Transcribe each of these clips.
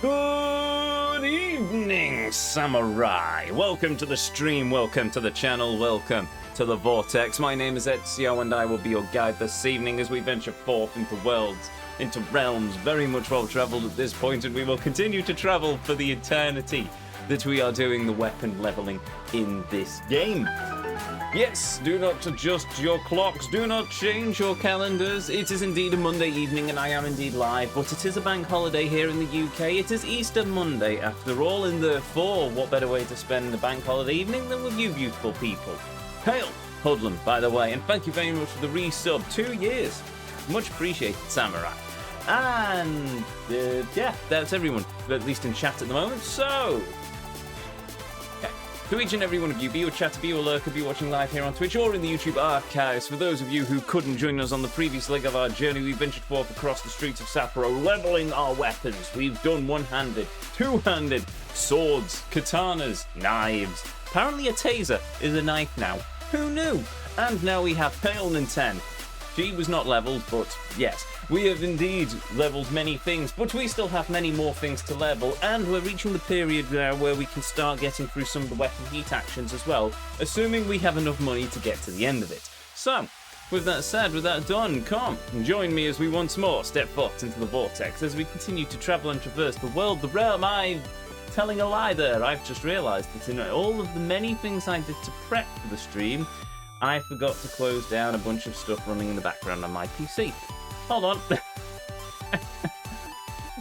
Good evening, Samurai. Welcome to the stream, welcome to the channel, welcome to the Vortex. My name is Ezio and I will be your guide this evening as we venture forth into worlds, into realms very much well traveled at this point, and we will continue to travel for the eternity that we are doing the weapon leveling in this game. Yes, do not adjust your clocks, do not change your calendars. It is indeed a Monday evening and I am indeed live, but it is a bank holiday here in the UK. It is Easter Monday after all, and therefore, what better way to spend a bank holiday evening than with you beautiful people. Hail, Hoodlum, by the way, and thank you very much for the resub. 2 years. Much appreciated, Samurai. And, yeah, that's everyone, at least in chat at the moment, so... To each and every one of you, be you a chatter, be you a lurker, be you watching live here on Twitch or in the YouTube archives, for those of you who couldn't join us on the previous leg of our journey, we ventured forth across the streets of Sapporo, leveling our weapons. We've done one-handed, two-handed, swords, katanas, knives. Apparently a taser is a knife now. Who knew? And now we have Pale and 10. She was not leveled, but yes, we have indeed leveled many things, but we still have many more things to level, and we're reaching the period now where we can start getting through some of the weapon heat actions as well, assuming we have enough money to get to the end of it. So, with that said, with that done, come and join me as we once more step foot into the Vortex as we continue to travel and traverse the world, the realm. I'm telling a lie there. I've just realised that in all of the many things I did to prep for the stream, I forgot to close down a bunch of stuff running in the background on my PC. Hold on.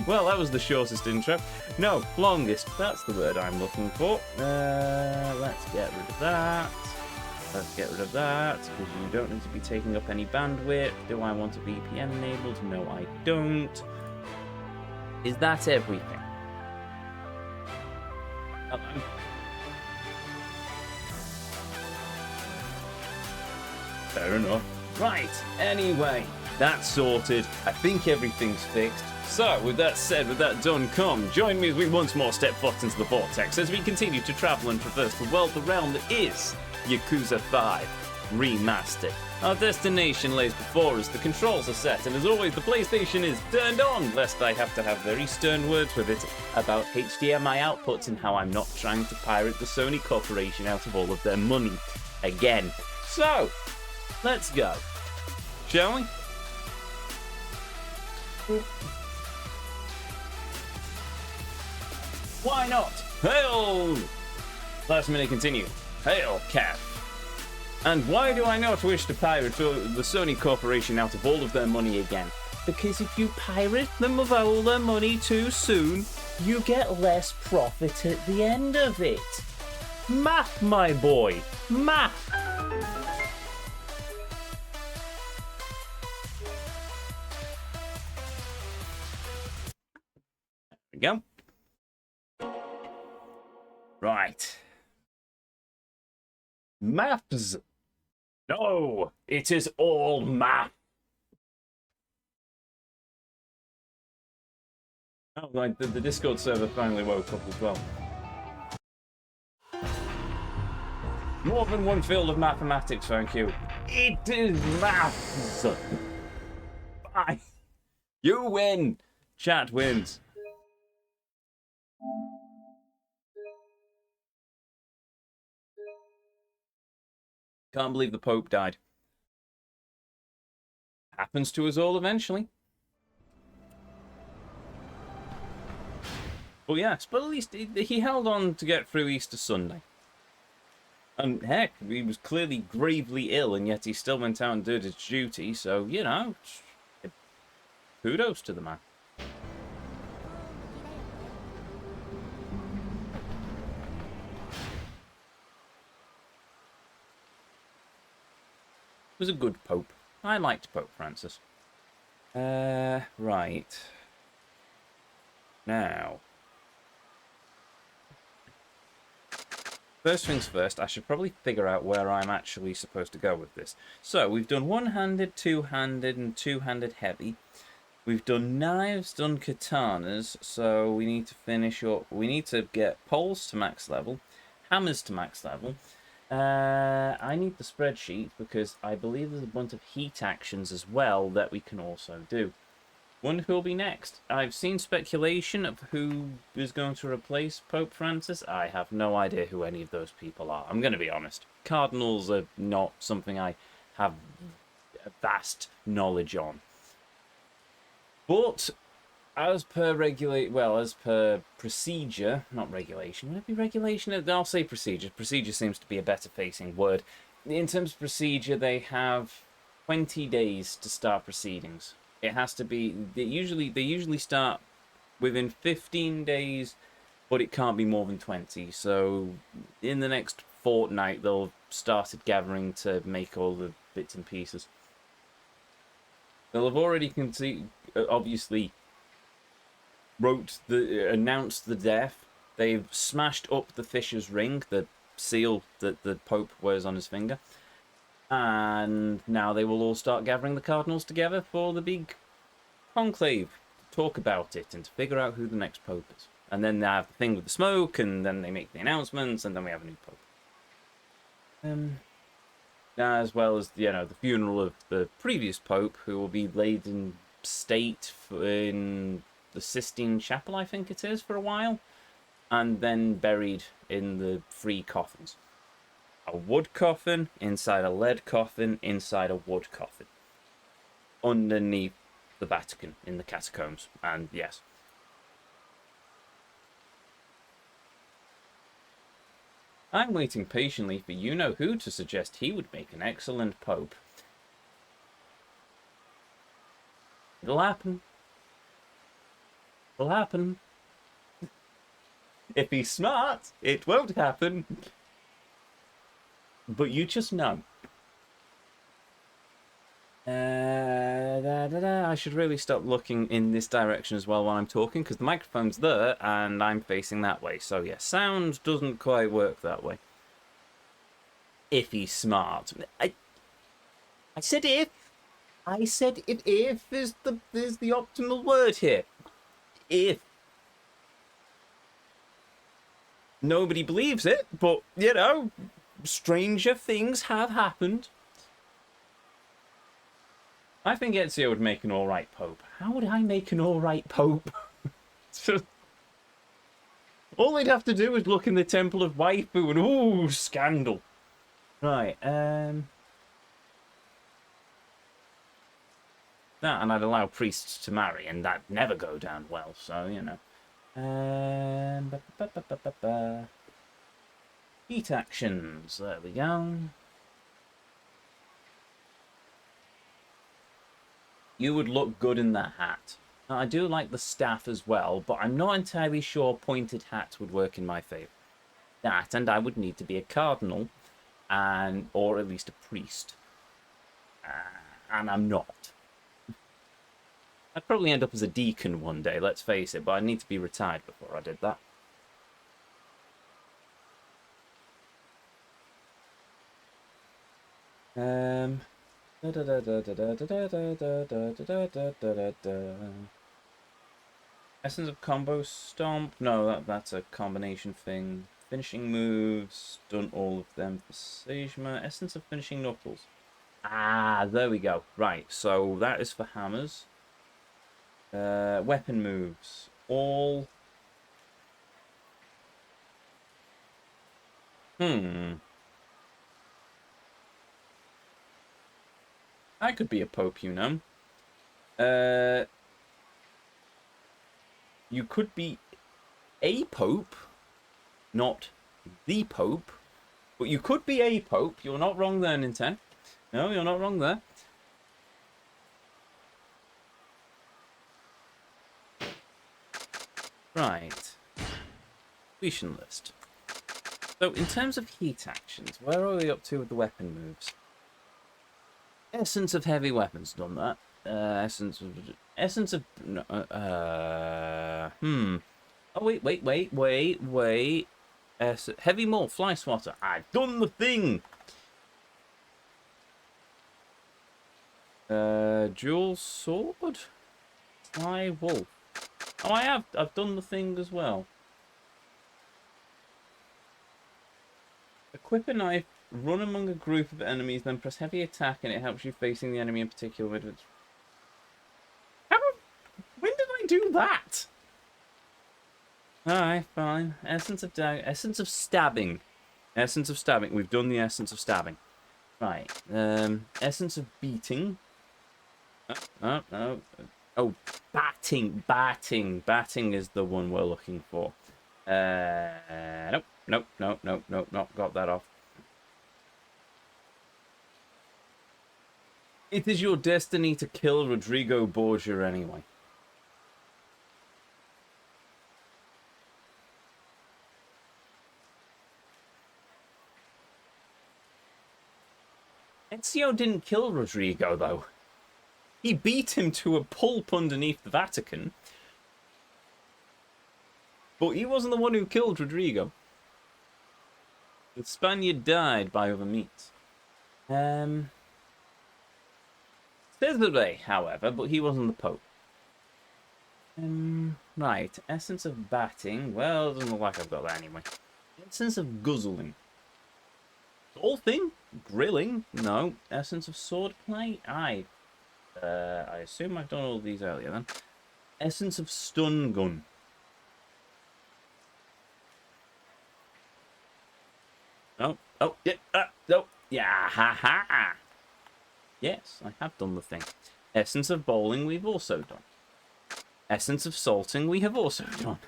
Well, that was the shortest intro. No, longest. That's the word I'm looking for. Let's get rid of that. Let's get rid of that, because you don't need to be taking up any bandwidth. Do I want a VPN enabled? No, I don't. Is that everything? Fair enough. Right, anyway, that's sorted. I think everything's fixed. So, with that said, with that done, come, join me as we once more step foot into the Vortex as we continue to travel and traverse the world, the realm that is Yakuza 5 Remastered. Our destination lays before us, the controls are set, and as always, the PlayStation is turned on, lest I have to have very stern words with it about HDMI outputs and how I'm not trying to pirate the Sony Corporation out of all of their money. Again. So, let's go. Shall we? Why not? Hail! Last minute continue. Hail, cat. And why do I not wish to pirate the Sony Corporation out of all of their money again? Because if you pirate them of all their money too soon, you get less profit at the end of it. Math, my boy. Math. There we go. Right. Maps. No, it is all math. Oh, like the Discord server finally woke up as well. More than one field of mathematics, thank you. It is maths. Bye. You win. Chat wins. Can't believe the Pope died. Happens to us all eventually. Well, yes, but at least he held on to get through Easter Sunday. And heck, he was clearly gravely ill, and yet he still went out and did his duty, so, you know, kudos to the man. Was a good Pope. I liked Pope Francis. Right. Now. First things first, I should probably figure out where I'm actually supposed to go with this. So, we've done one-handed, two-handed, and two-handed heavy. We've done knives, done katanas, so we need to finish up. We need to get poles to max level, hammers to max level. I need the spreadsheet because I believe there's a bunch of heat actions as well that we can also do. Wonder who'll be next. I've seen speculation of who is going to replace Pope Francis. I have no idea who any of those people are. I'm going to be honest. Cardinals are not something I have vast knowledge on. But as per as per procedure, not regulation. Would it be regulation? I'll say procedure. Procedure seems to be a better facing word. In terms of procedure, they have 20 days to start proceedings. It has to be. They usually start within 15 days, but it can't be more than 20. So in the next fortnight, they'll started gathering to make all the bits and pieces. They'll have already obviously announced the death. They've smashed up the Fisher's Ring, the seal that the Pope wears on his finger. And now they will all start gathering the cardinals together for the big conclave to talk about it and to figure out who the next Pope is. And then they have the thing with the smoke, and then they make the announcements, and then we have a new Pope. As well as, the funeral of the previous Pope, who will be laid in state in the Sistine Chapel, I think it is, for a while, and then buried in the 3 coffins. A wood coffin, inside a lead coffin, inside a wood coffin. Underneath the Vatican, in the catacombs, and yes. I'm waiting patiently for you-know-who to suggest he would make an excellent Pope. It'll happen. It'll happen. If he's smart, it won't happen. But you just know. I should really stop looking in this direction as well while I'm talking, because the microphone's there and I'm facing that way. So yeah, sound doesn't quite work that way. If he's smart. I said if. I said if is the optimal word here. If. Nobody believes it, but, stranger things have happened. I think Ezio would make an alright Pope. How would I make an alright Pope? All they'd have to do is look in the Temple of Waifu and, ooh, scandal. Right, that, and I'd allow priests to marry, and that'd never go down well, so, Heat actions, there we go. You would look good in that hat. Now, I do like the staff as well, but I'm not entirely sure pointed hats would work in my favour. That, and I would need to be a cardinal, or at least a priest. And I'm not. I'd probably end up as a deacon one day, let's face it, but I'd need to be retired before I did that. Essence of combo stomp? No, that's a combination thing. Finishing moves, done all of them for Sejma. Essence of finishing knuckles. Ah, there we go. Right, so that is for hammers. Weapon moves. All. I could be a Pope, you know. You could be a Pope, not the Pope, but you could be a Pope. You're not wrong there, Nintendo. No, you're not wrong there. Right. Completion list. So, in terms of heat actions, where are we up to with the weapon moves? Essence of heavy weapons, done that. Essence of. Oh wait. Heavy maul, fly swatter. I've done the thing. Dual sword, fly wolf. Oh, I have. I've done the thing as well. Equip a knife, run among a group of enemies, then press heavy attack, and it helps you facing the enemy in particular. When did I do that? Alright, fine. Essence of stabbing. Essence of stabbing. We've done the essence of stabbing. Right. Essence of beating. Oh, batting. Batting is the one we're looking for. Nope. Not got that off. It is your destiny to kill Rodrigo Borgia anyway. Ezio didn't kill Rodrigo, though. He beat him to a pulp underneath the Vatican. But he wasn't the one who killed Rodrigo. The Spaniard died by other means. Cesare, however, but he wasn't the Pope. Right, essence of batting. Well, it doesn't look like I've got that anyway. Essence of guzzling. Golfing? Grilling? No. Essence of swordplay? I assume I've done all these earlier then. Essence of stun gun. Oh, yeah, no. Yeah, ha. Yes, I have done the thing. Essence of bowling, we've also done. Essence of salting, we have also done.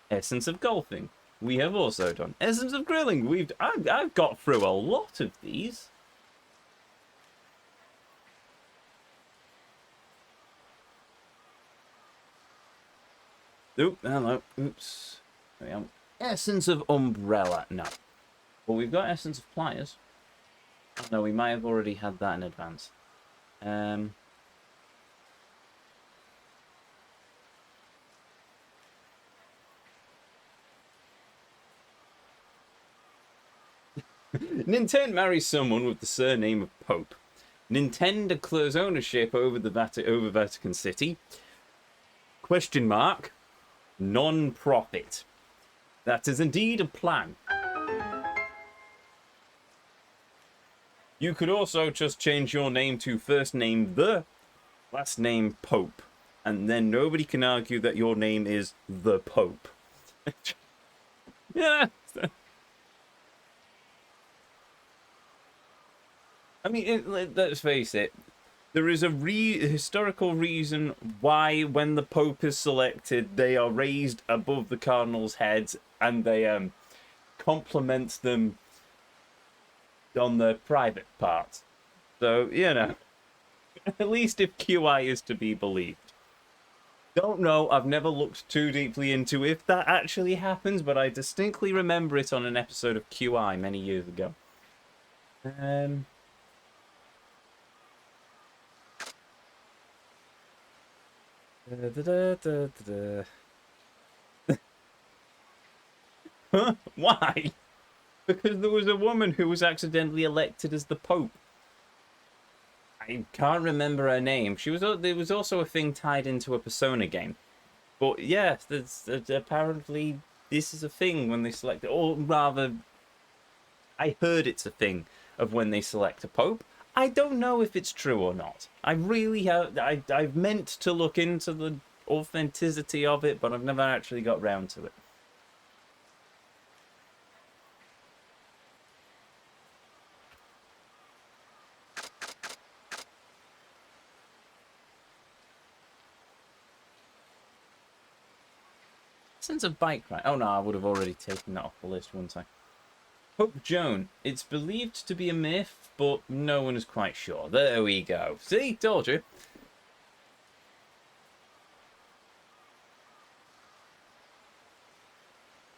Essence of golfing, we have also done. Essence of grilling, I've got through a lot of these. Oop, hello, oops. There we are. Essence of umbrella, no. Well, we've got essence of pliers. Oh, no, we might have already had that in advance. Nintendo marries someone with the surname of Pope. Nintendo declares ownership over Vatican City. Question mark. Non-profit. That is indeed a plan. You could also just change your name to first name the, last name Pope. And then nobody can argue that your name is the Pope. Yeah. I mean, let's face it. There is a historical reason why when the Pope is selected, they are raised above the cardinals' heads and they compliment them on their private part. So, you know, at least if QI is to be believed. Don't know, I've never looked too deeply into if that actually happens, but I distinctly remember it on an episode of QI many years ago. Why? Because there was a woman who was accidentally elected as the Pope. I can't remember her name. There was also a thing tied into a Persona game. But yeah, apparently this is a thing when they select it. Or rather, I heard it's a thing of when they select a Pope. I don't know if it's true or not. I really have. I've meant to look into the authenticity of it, but I've never actually got round to it. Sense of bike ride. Oh no, I would have already taken that off the list, wouldn't I? Pope Joan. It's believed to be a myth, but no one is quite sure. There we go. See? Told you.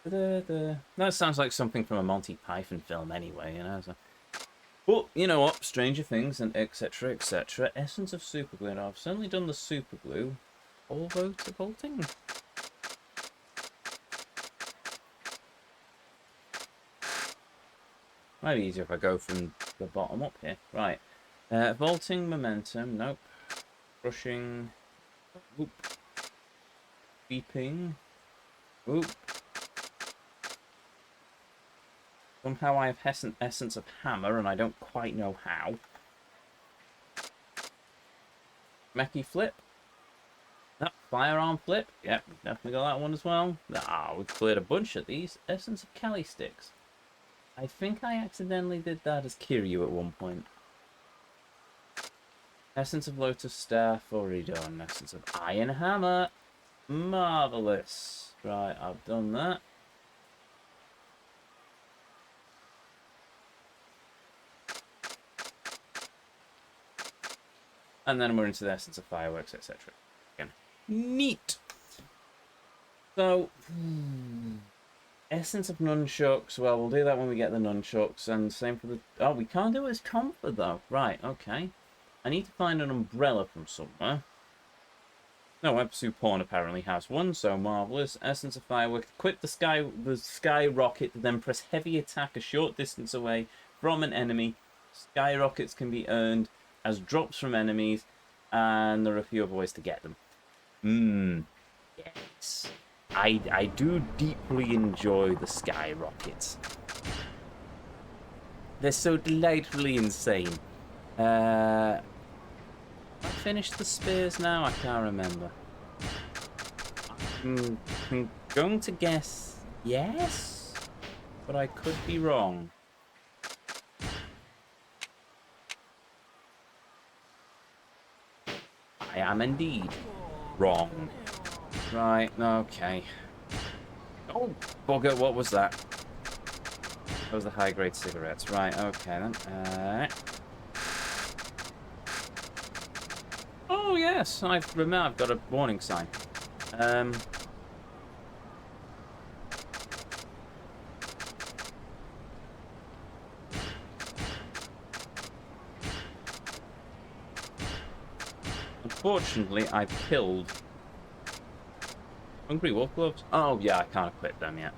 That sounds like something from a Monty Python film anyway, you know. So. But, you know what? Stranger Things and etc, etc. Essence of superglue. Now, I've certainly done the superglue. All votes are vaulting. Might be easier if I go from the bottom up here. Right. Vaulting momentum. Nope. Brushing. Oop. Beeping. Oop. Somehow I have essence of hammer and I don't quite know how. Mechie flip. That firearm flip. Yep, definitely got that one as well. Ah, we've cleared a bunch of these. Essence of Kali sticks. I think I accidentally did that as Kiryu at one point. Essence of Lotus Staff, already done. Essence of Iron Hammer. Marvellous. Right, I've done that. And then we're into the Essence of Fireworks, etc. Again. Neat. So, Essence of Nunchucks. Well, we'll do that when we get the Nunchucks. And same for the... Oh, we can't do it as Comfort, though. Right, okay. I need to find an umbrella from somewhere. No, Episode Porn apparently has one, so marvellous. Essence of Firework. Equip the sky rocket to then press heavy attack a short distance away from an enemy. Sky rockets can be earned as drops from enemies, and there are a few other ways to get them. Yes. I do deeply enjoy the sky rockets. They're so delightfully insane. I finished the spears now? I can't remember. I'm going to guess yes, but I could be wrong. I am indeed wrong. Right, okay. Oh, bugger, what was that? Those are the high-grade cigarettes. Right, okay then. Oh, yes, I've got a warning sign. Unfortunately, I've killed Hungry Wolf Gloves. Oh, yeah, I can't equip them yet.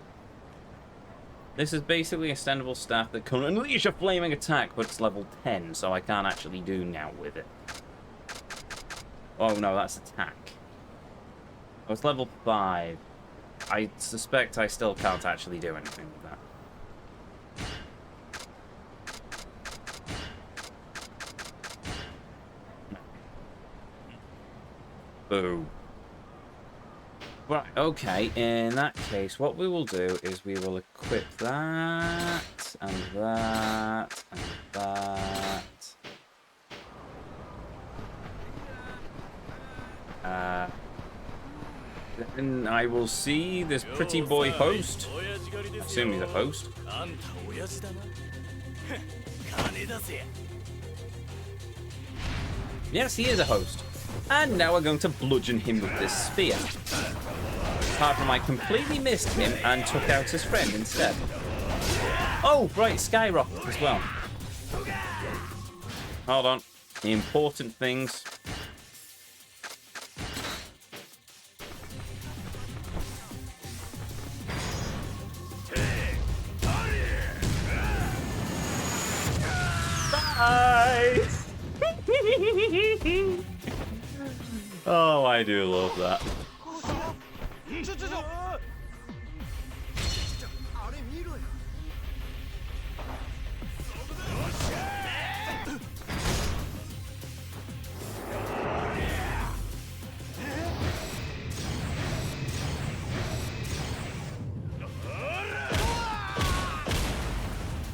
This is basically a extendable staff that can unleash a flaming attack, but it's level 10, so I can't actually do now with it. Oh, no, that's attack. Oh, it's level 5. I suspect I still can't actually do anything with that. Boo. Right, okay, in that case, what we will do is we will equip that, and that, and that. Then I will see this pretty boy host. I assume he's a host. Yes, he is a host. And now we're going to bludgeon him with this spear. Apart from I completely missed him and took out his friend instead. Oh, right, Skyrocket as well. Hold on. The important things. Bye! Oh, I do love that.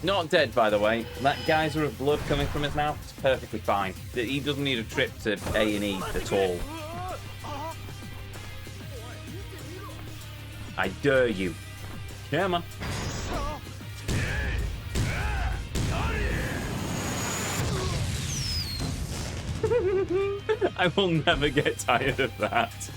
Not dead, by the way. That geyser of blood coming from his mouth is perfectly fine. He doesn't need a trip to A&E at all. I dare you. Come on. I will never get tired of that.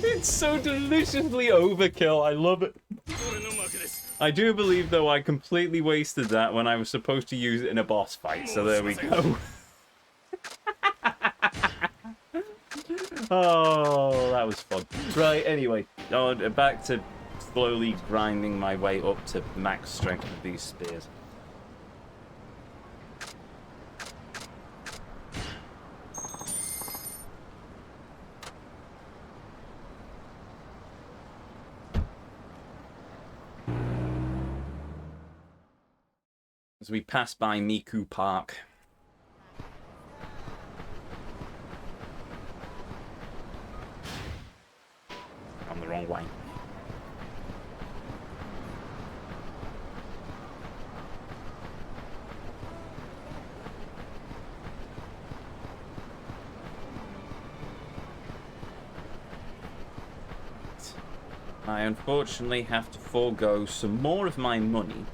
It's so deliciously overkill. I love it. I do believe, though, I completely wasted that when I was supposed to use it in a boss fight. So there we go. Oh, that was fun. Right, anyway. back to slowly grinding my way up to max strength with these spears. As we pass by Miku Park. On the wrong way. I unfortunately have to forego some more of my money.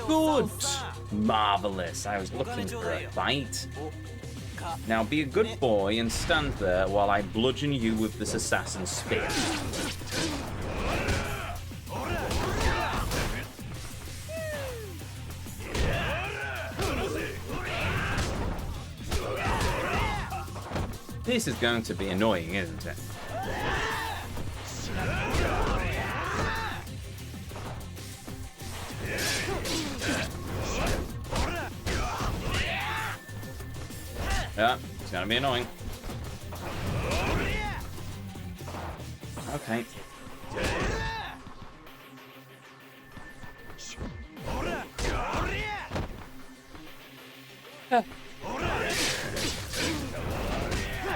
Good! Marvellous. I was looking for a fight. Now be a good boy and stand there while I bludgeon you with this assassin's spear. This is going to be annoying, isn't it? Yeah, it's gonna be annoying. Okay.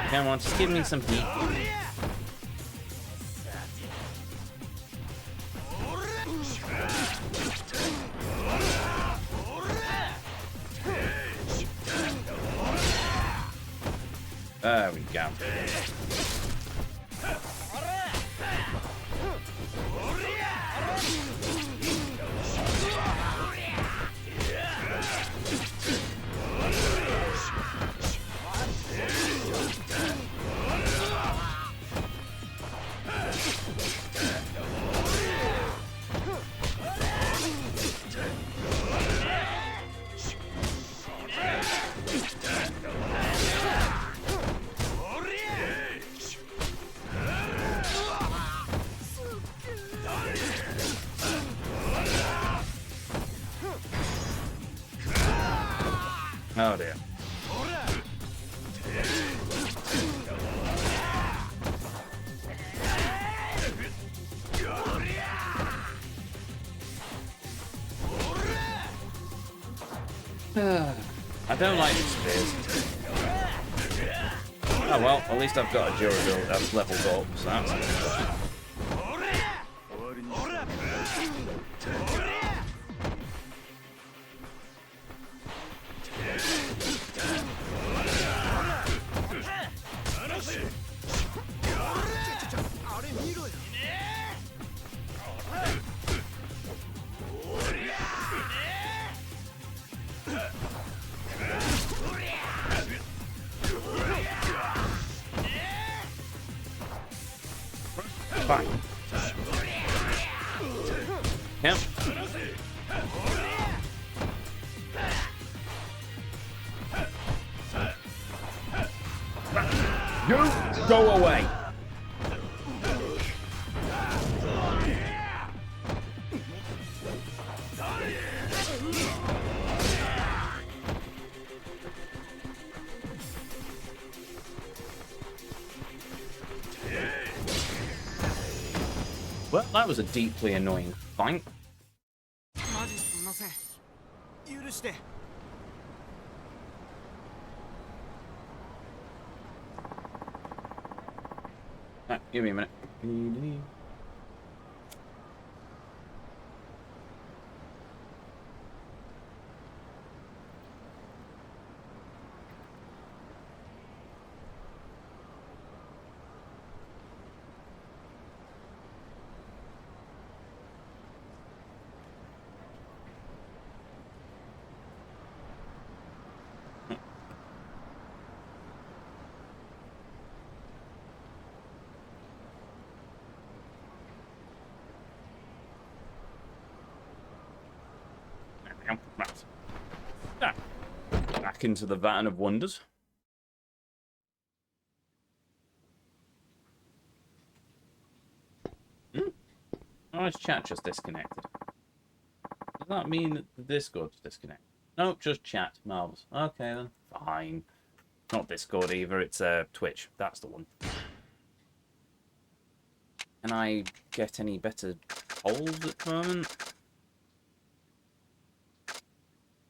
Come on, just give me some heat. There we go. Oh dear. I don't like these spears. Oh well, at least I've got a durability that's leveled up, so that's good. Fine. Yep. You go away. Well, that was a deeply annoying fight. Give me a minute. Right. Back into the Vat of Wonders. Why is chat just disconnected? Does that mean that the Discord's disconnected? Nope, just chat. Marvellous. Okay then. Fine. Not Discord either, it's Twitch. That's the one. Can I get any better holes at the moment?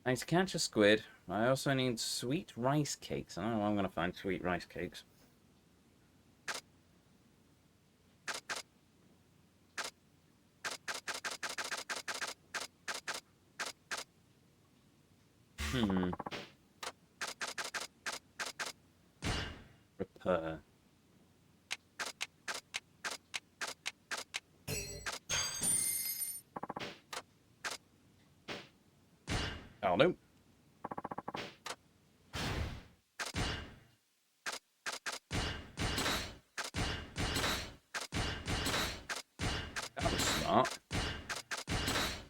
I need to catch a squid. I also need sweet rice cakes. I don't know where I'm going to find sweet rice cakes. Repair. Oh, no. That was smart.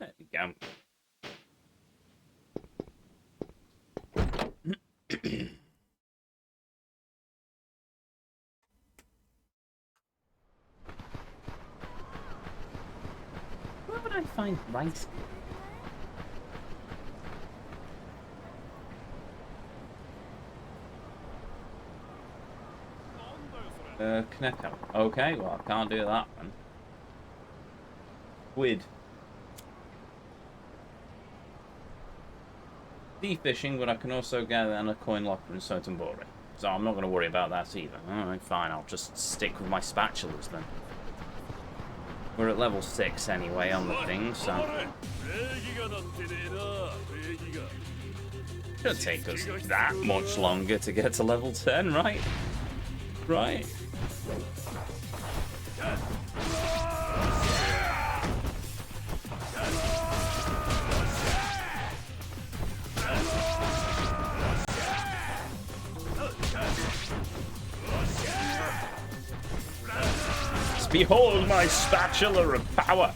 There we go. Where would I find rice? Connect out. Okay, well, I can't do that one. Squid. Fishing, but I can also gather in a coin locker in Sotenbori. So I'm not going to worry about that either. Alright, fine, I'll just stick with my spatulas then. We're at level 6 anyway on the thing, so... Shouldn't take us that much longer to get to level 10, right? Right? Behold my spatula of power!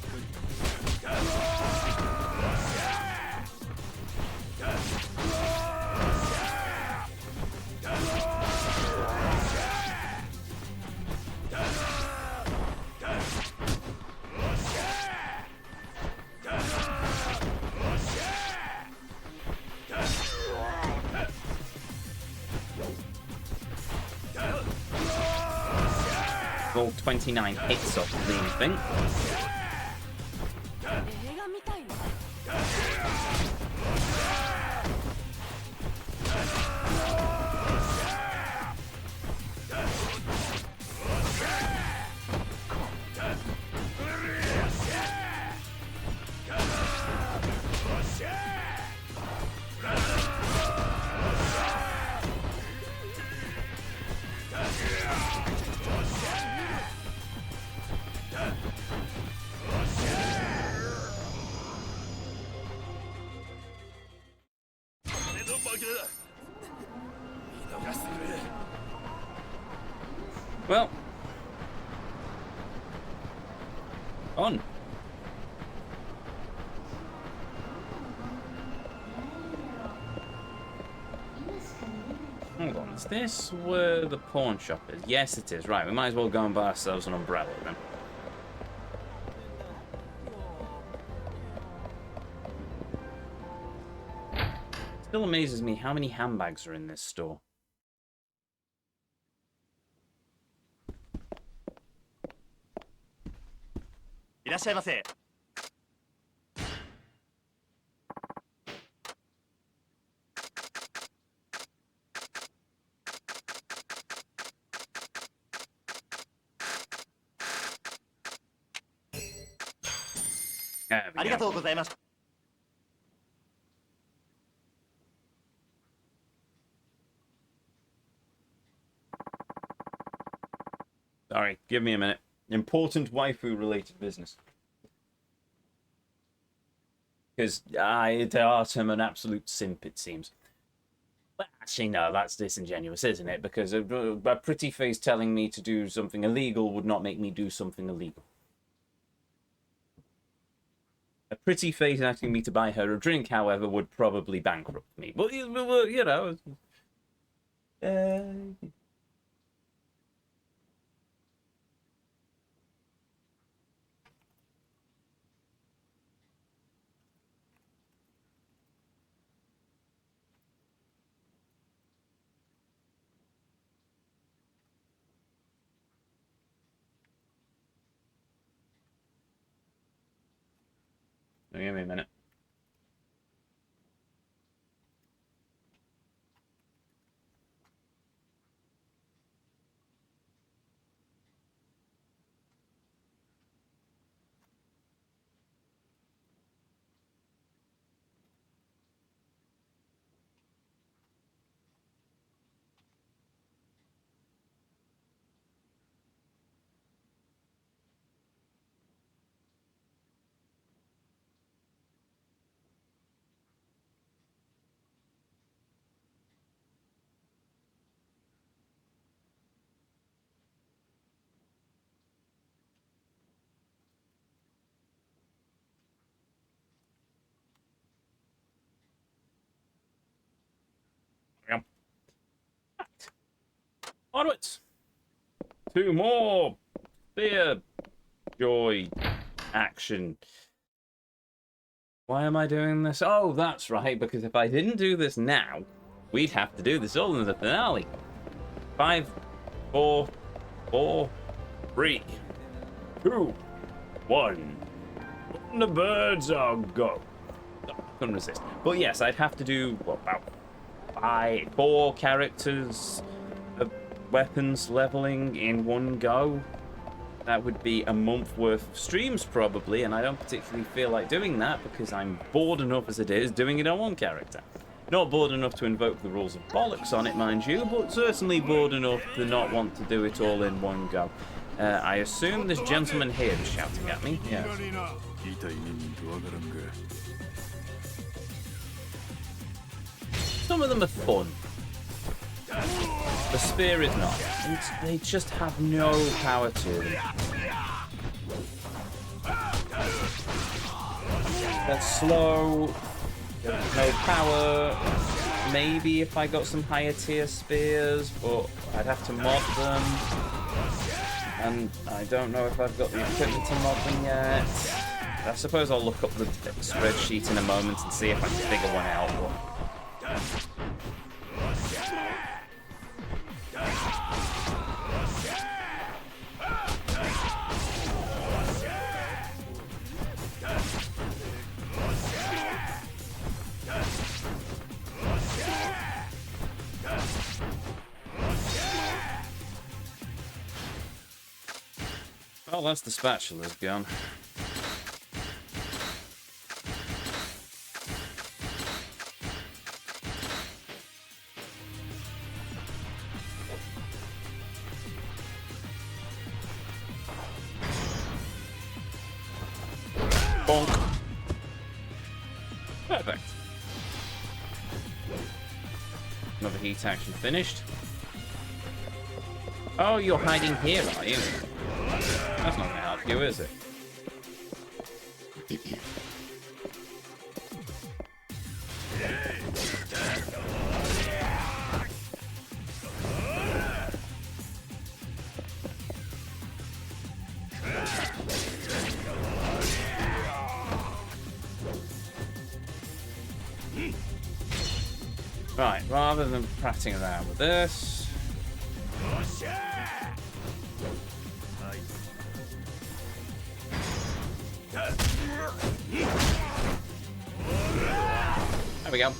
Roll 29 hits off the green thing. Well, on. Hold on, is this where the pawn shop is? Yes, it is. Right, we might as well go and buy ourselves an umbrella then. Still amazes me how many handbags are in this store. Sorry, give me a minute. Important waifu-related business. Because I'm an absolute simp, it seems. Well, actually, no, that's disingenuous, isn't it? Because a pretty face telling me to do something illegal would not make me do something illegal. A pretty face asking me to buy her a drink, however, would probably bankrupt me. But, you know... Give me a minute. Onwards. 2 more. Fear, joy, action. Why am I doing this? Oh, that's right, because if I didn't do this now, we'd have to do this all in the finale. 5, 4, 4, 3, 2, 1. The birds are go. Oh, couldn't resist. But yes, I'd have to do, what, about 4 characters of weapons leveling in one go. That would be a month worth of streams probably, and I don't particularly feel like doing that because I'm bored enough as it is doing it on one character. Not bored enough to invoke the rules of bollocks on it, mind you, but certainly bored enough to not want to do it all in one go. I assume this gentleman here is shouting at me. Yes. Some of them are fun. The spear is not. They just have no power to them. They're slow. No power. Maybe if I got some higher tier spears, but I'd have to mod them. And I don't know if I've got the equipment to mod them yet. I suppose I'll look up the spreadsheet in a moment and see if I can figure one out. But... Well, that's the spatula's gone. Bonk. Perfect. Another heat action finished. Oh, you're hiding here, are you? That's not going to help you, is it? Right, rather than prattling around with this... There we go.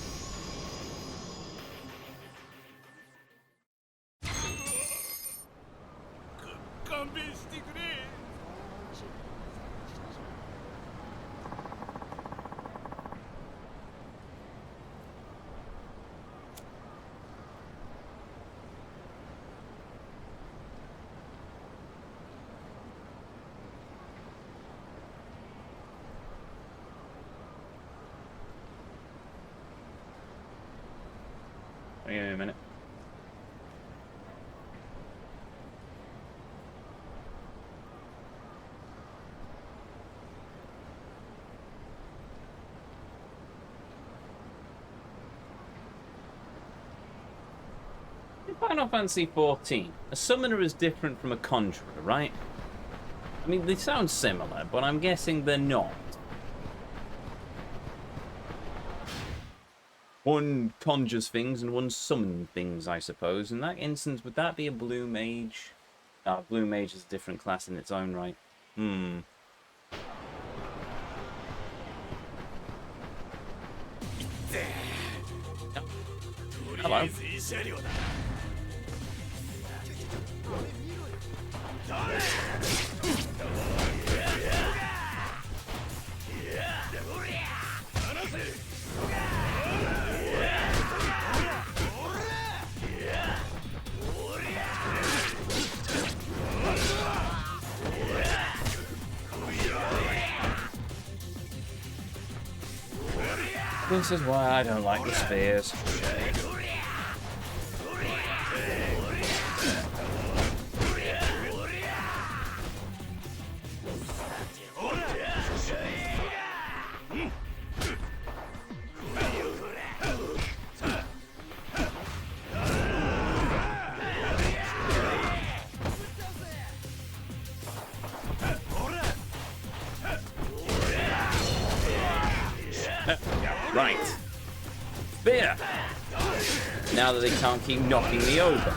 Give me a minute. In Final Fantasy XIV, a summoner is different from a conjurer, right? I mean, they sound similar, but I'm guessing they're not. One conjures things and one summons things, I suppose. In that instance, would that be a blue mage? Ah, blue mage is a different class in its own right. Hello. This is why I don't like the spears. Right. Spear! Now that they can't keep knocking me over.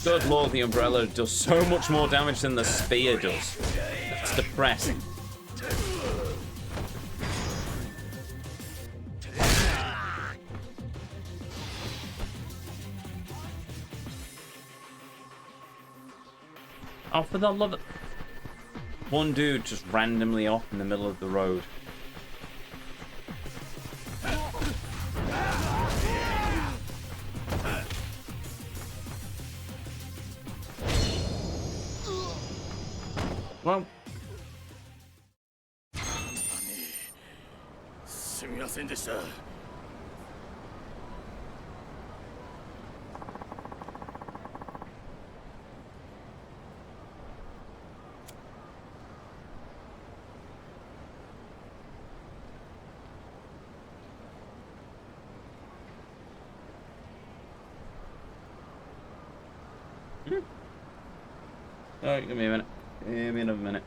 Good lord, the umbrella does so much more damage than the spear does. It's depressing. Oh, for the love of... One dude just randomly off in the middle of the road. Well, oh, give me a minute. Give me another minute.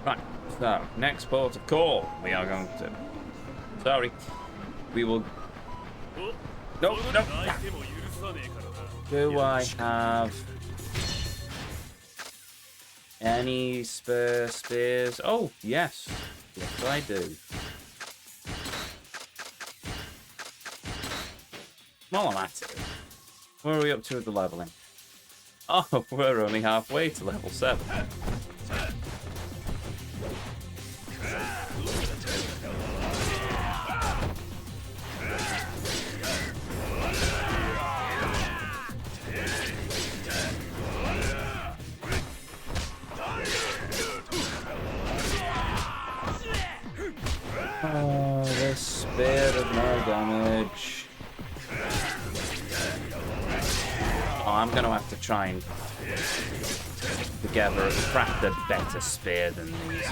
Right, so next port of call we are going to. Sorry, we will. No, no. Do I have any spare spears? Oh, yes. Yes, I do. Well, I'm at it. Where are we up to with the leveling? Oh, we're only halfway to level 7. Oh, this spear does no damage. Oh, I'm gonna have to try and together craft a better spear than these.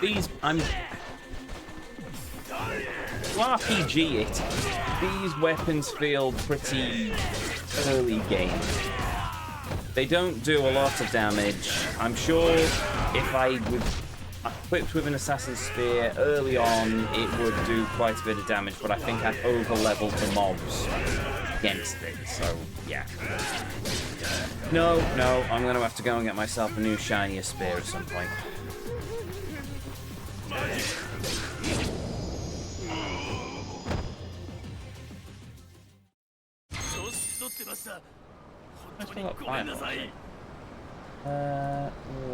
These, RPG it. These weapons feel pretty early game. They don't do a lot of damage. I'm sure if I was equipped with an Assassin's Spear early on, it would do quite a bit of damage, but I think I've over-leveled the mobs against it, so yeah. No, I'm going to have to go and get myself a new shinier spear at some point.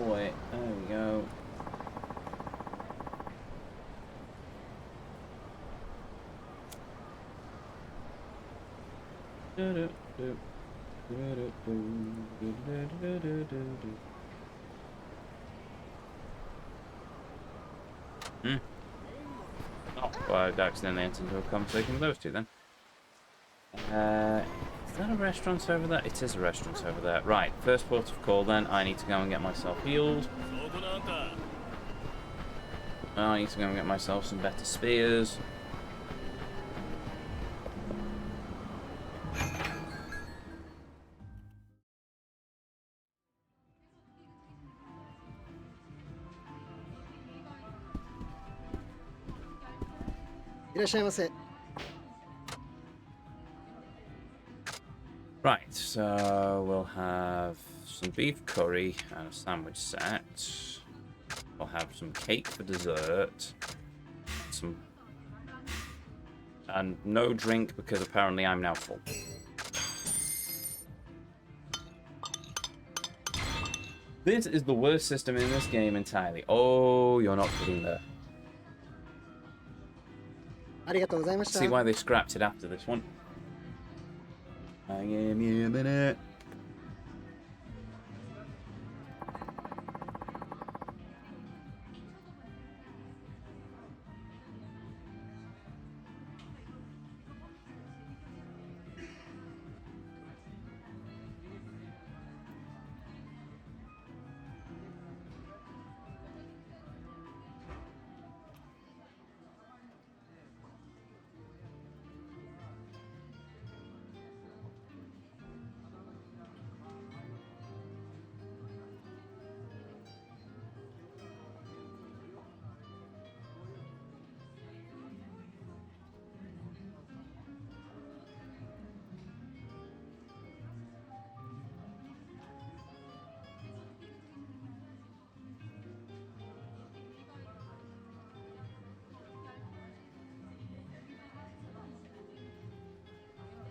Wait, there we go. Oh, well, I'd accidentally entered into a conversation with those two then. Is that a restaurant over there? It is a restaurant over there. Right, first port of call then. I need to go and get myself healed. I need to go and get myself some better spears. Right, so we'll have some beef curry and a sandwich set. We'll have some cake for dessert. And no drink because apparently I'm now full. This is the worst system in this game entirely. Oh, you're not kidding there. See why they scrapped it after this one. Give me a minute.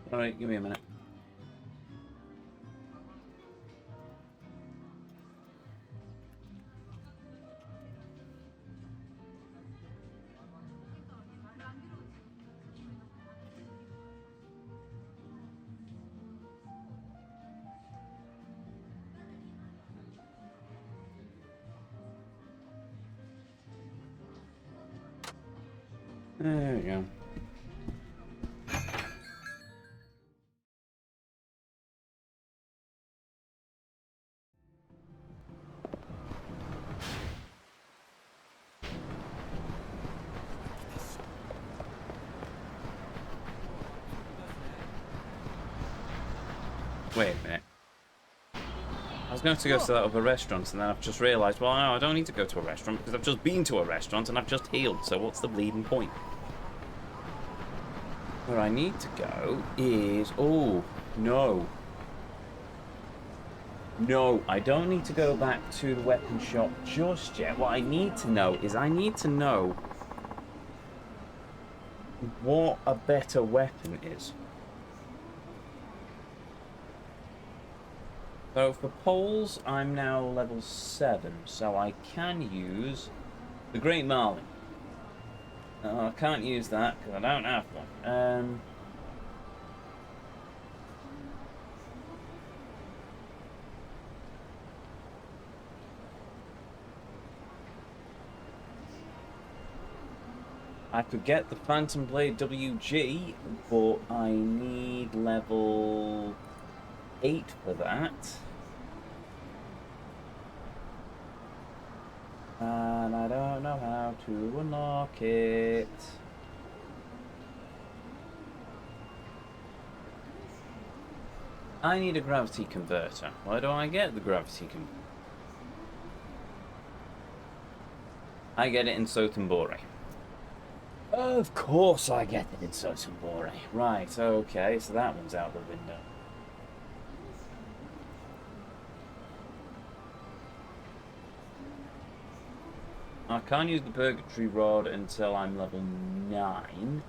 Alright, give me a minute. There we go. Wait a minute. I was going to go to that other restaurant and then I've just realised, well, no, I don't need to go to a restaurant because I've just been to a restaurant and I've just healed, so what's the bleeding point? Where I need to go is... Oh, no. No, I don't need to go back to the weapon shop just yet. What I need to know is I need to know what a better weapon is. So for poles, I'm now level 7, so I can use the Great Marlin. I can't use that because I don't have one. I could get the Phantom Blade WG, but I need level 8 for that. And I don't don't know how to unlock it. I need a gravity converter. Where do I get the gravity converter? I get it in Sotenbore. Of course I get it in Sotenbore. Right, okay, so that one's out the window. I can't use the Purgatory Rod until I'm level 9.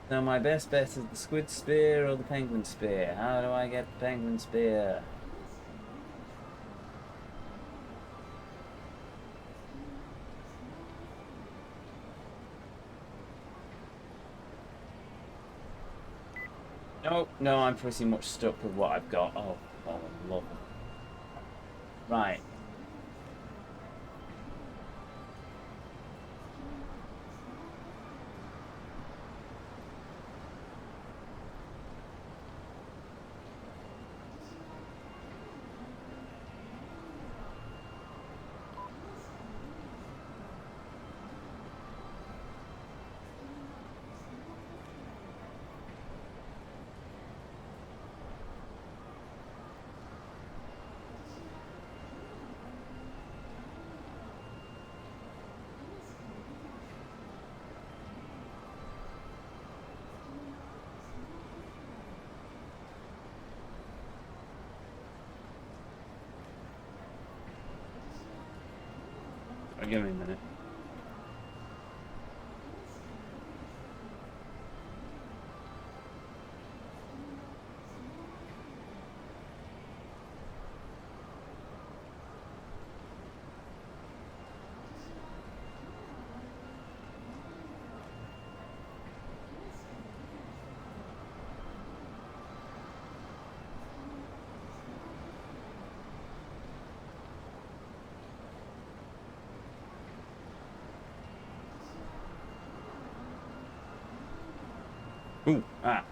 Now my best bet is the Squid Spear or the Penguin Spear. How do I get the Penguin Spear? No, I'm pretty much stuck with what I've got. Oh, I love it. Right. Give me a minute. Ooh,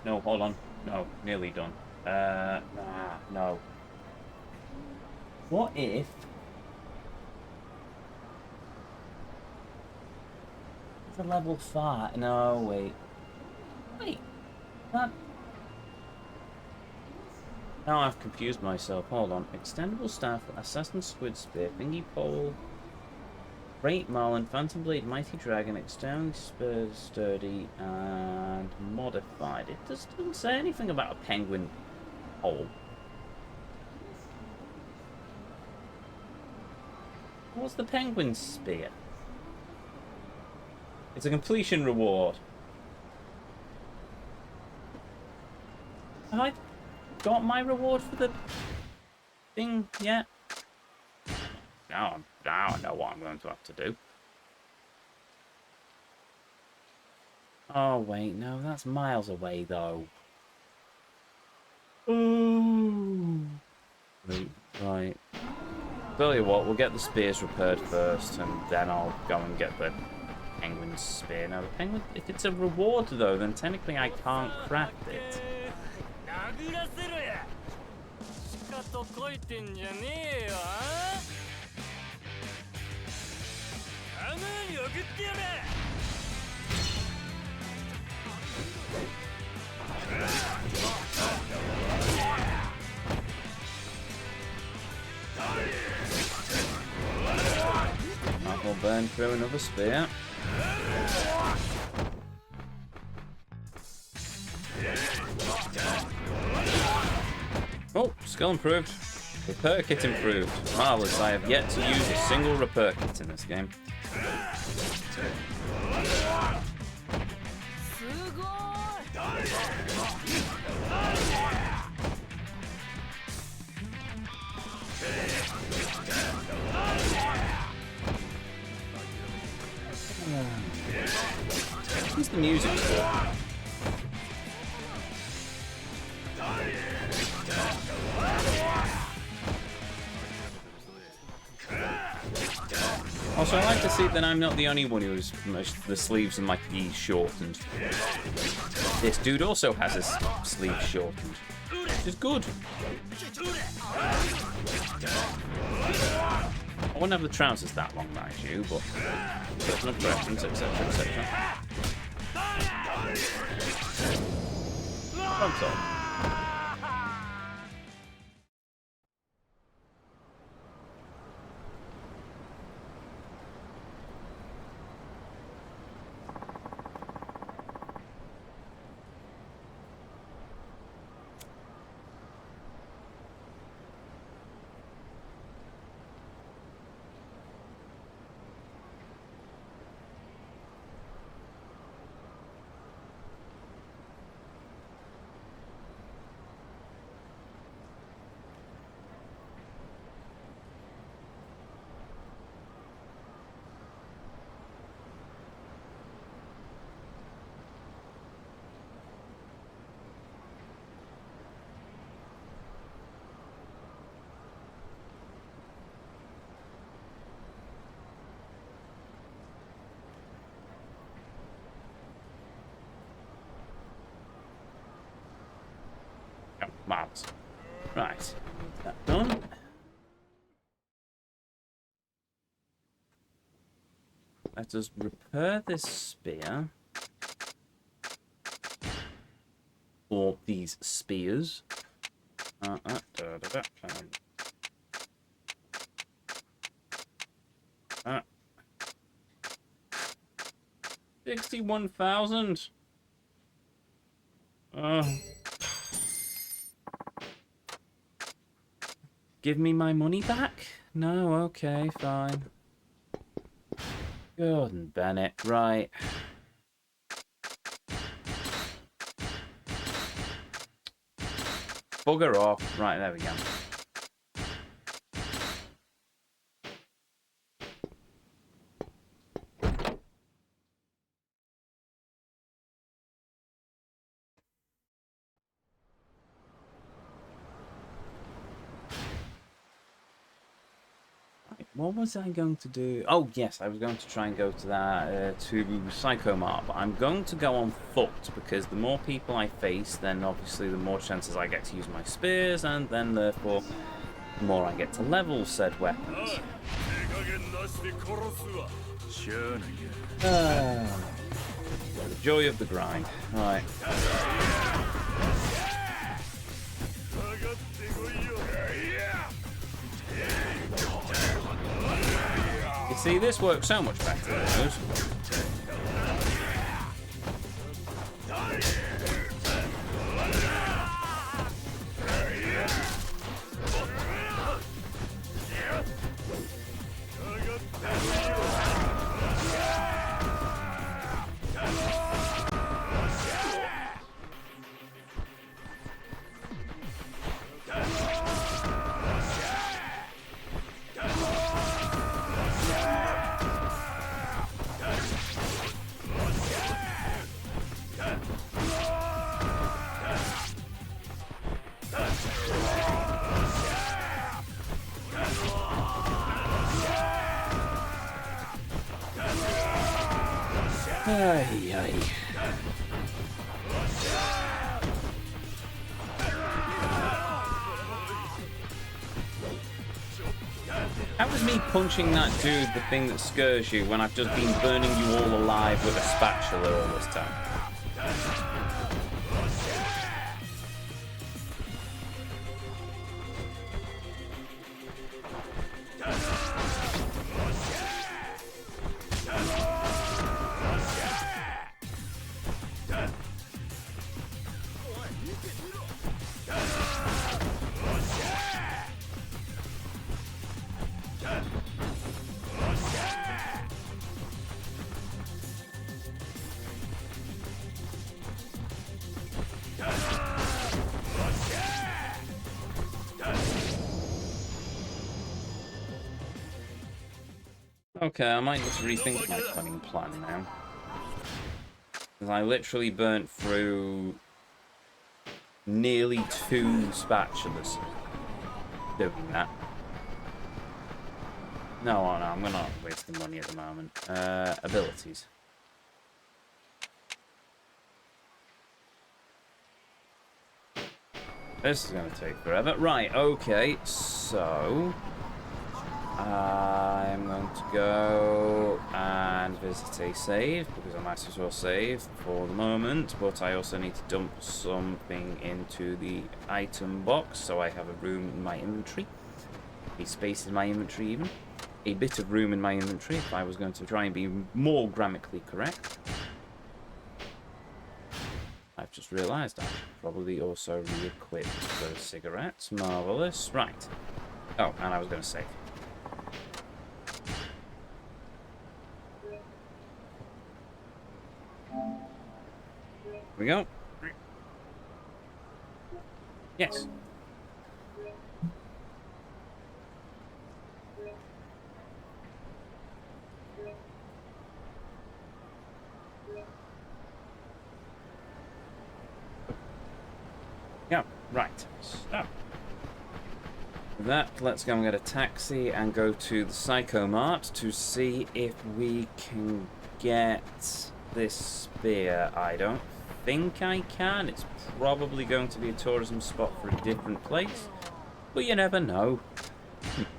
no, hold on. No, nearly done. No. What if... It's a level 5. No, wait. That... Now I've confused myself. Hold on. Extendable staff, assassin squid spear, thingy pole, great marlin, phantom blade, mighty dragon, extended spear, sturdy, and modified. It just doesn't say anything about a penguin pole. What's the penguin spear? It's a completion reward. Have I got my reward for the thing yet? Now I know what I'm going to have to do. Oh wait, no, that's miles away though. Ooh. Right. Tell you what, we'll get the spears repaired first, and then I'll go and get the penguin spear. Now the penguin, if it's a reward though, then technically I can't craft it. That will burn through another spear. Oh, skill improved. Repair kit improved. Marvelous, I have yet to use a single repair kit in this game. What's the music for? Also, I like to see that I'm not the only one who's the sleeves in my keys shortened. This dude also has his sleeves shortened, which is good. wouldn't have the trousers that long, mind you, but personal preference, etc., etc. Front up. Marvellous. Right, that done. Let us repair this spear. Or these spears. 61,000. Give me my money back? No, okay, fine. Gordon Bennett, right. Bugger off. Right, there we go. What was I going to do? Oh, yes, I was going to try and go to that, to Psycho Mart, but I'm going to go on foot, because the more people I face, then obviously the more chances I get to use my spears, and then therefore, the more I get to level said weapons. The joy of the grind. Right. You see, this works so much better than those. Ay, ay. How was me punching that dude, the thing that scares you, when I've just been burning you all alive with a spatula all this time? Okay, I might need to rethink my cunning plan now. Because I literally burnt through nearly 2 spatulas doing that. No, I'm not wasting money at the moment. Abilities. This is going to take forever. Right, okay, so... want to go and visit a save, because I might as well save for the moment, but I also need to dump something into the item box, so I have a room in my inventory. A space in my inventory even. A bit of room in my inventory, if I was going to try and be more grammatically correct. I've just realised I should probably also re-equip those cigarettes. Marvellous. Right. Oh, and I was going to save. Here we go. Yes. Yeah, right. So, with that, let's go and get a taxi and go to the Psycho Mart to see if we can get this spear. I don't think I can. It's probably going to be a tourism spot for a different place, but you never know.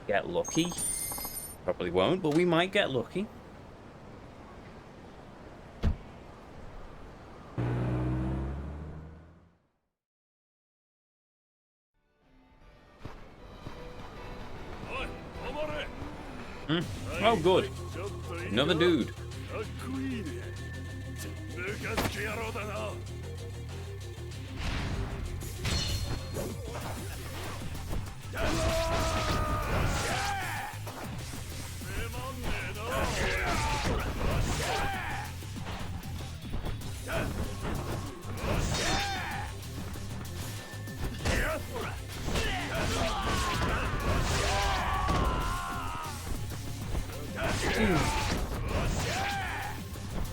Get lucky. Probably won't, but we might get lucky. Oh, good. Another dude.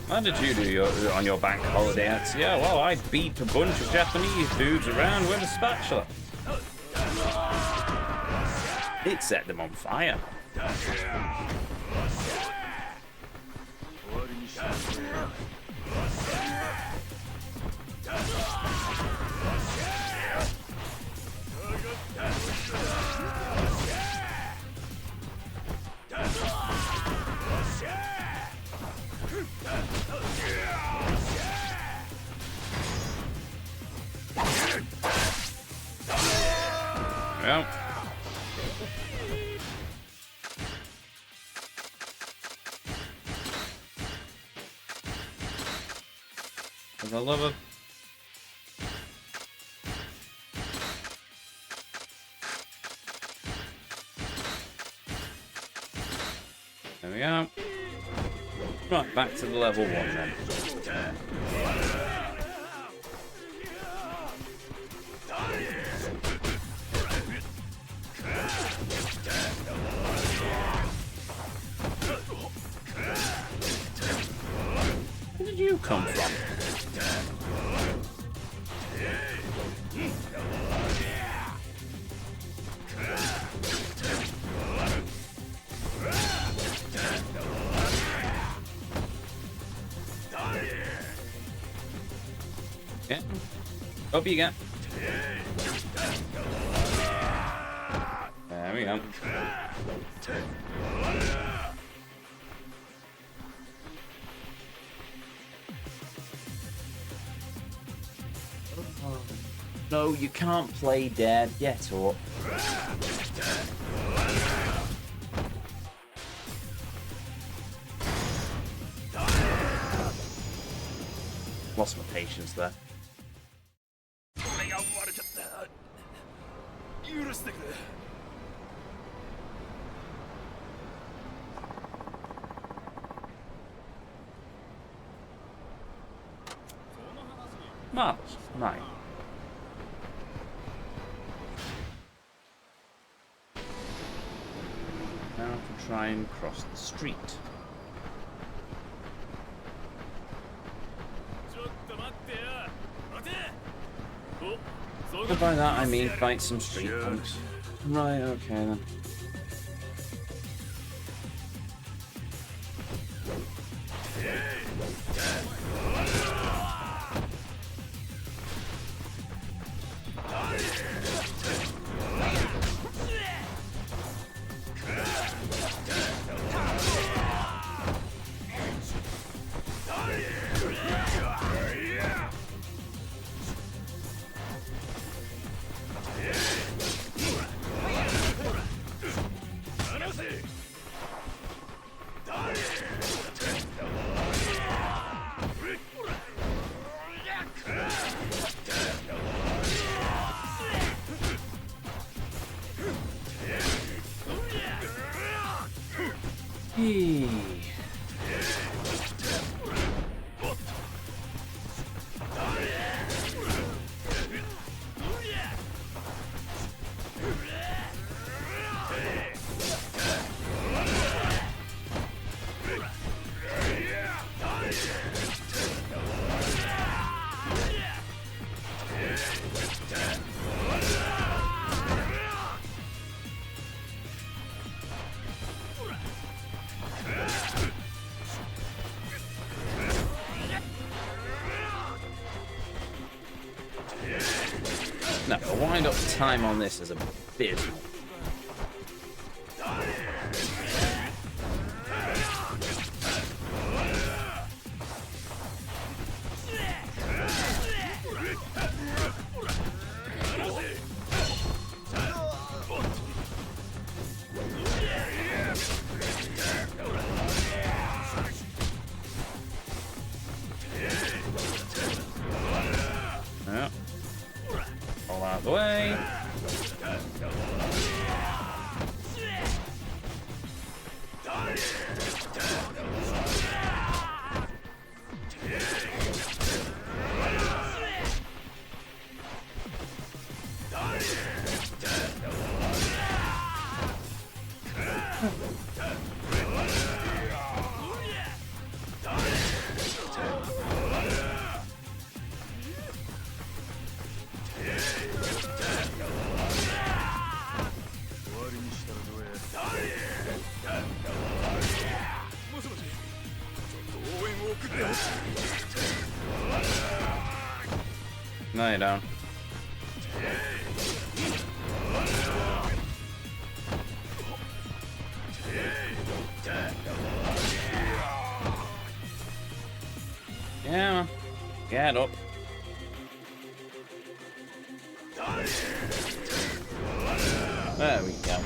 How did you do on your bank holiday, Ezio? Yeah, well, I beat a bunch of Japanese dudes around with a spatula. It set them on fire. Well. For the love of... There we go. Right, back to the level 1 then. Where did you come from? Okay. Up you go. There we go. No, you can't play dead. Get up. Lost my patience there. Marvellous. Right. Now to try and cross the street. And by that I mean fight some street punks. Right, okay then. Hey. No, the wind-up time on this is abysmal. Yeah. All out of the way. No, you don't. Yeah, get up. There we go.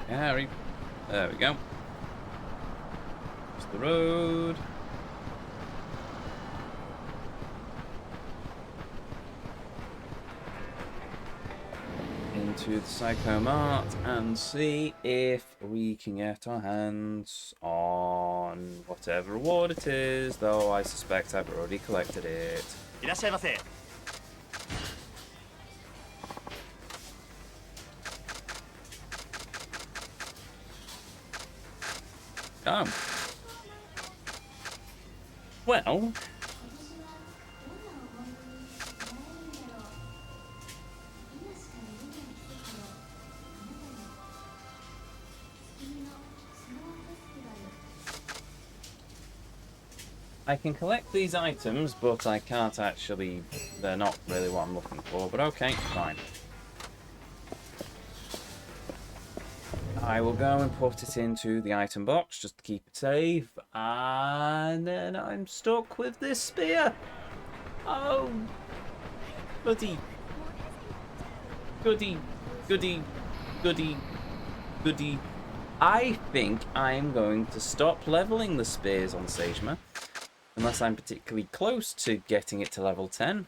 Harry. There we go. It's the road. Into the Psycho Mart and see if we can get our hands on whatever reward it is, though I suspect I've already collected it. Oh. Well. I can collect these items, but I can't actually... They're not really what I'm looking for, but okay, fine. I will go and put it into the item box just to keep it safe, and then I'm stuck with this spear. Oh, goody, goody, goody, goody, goody. I think I'm going to stop leveling the spears on Sagema, unless I'm particularly close to getting it to level 10.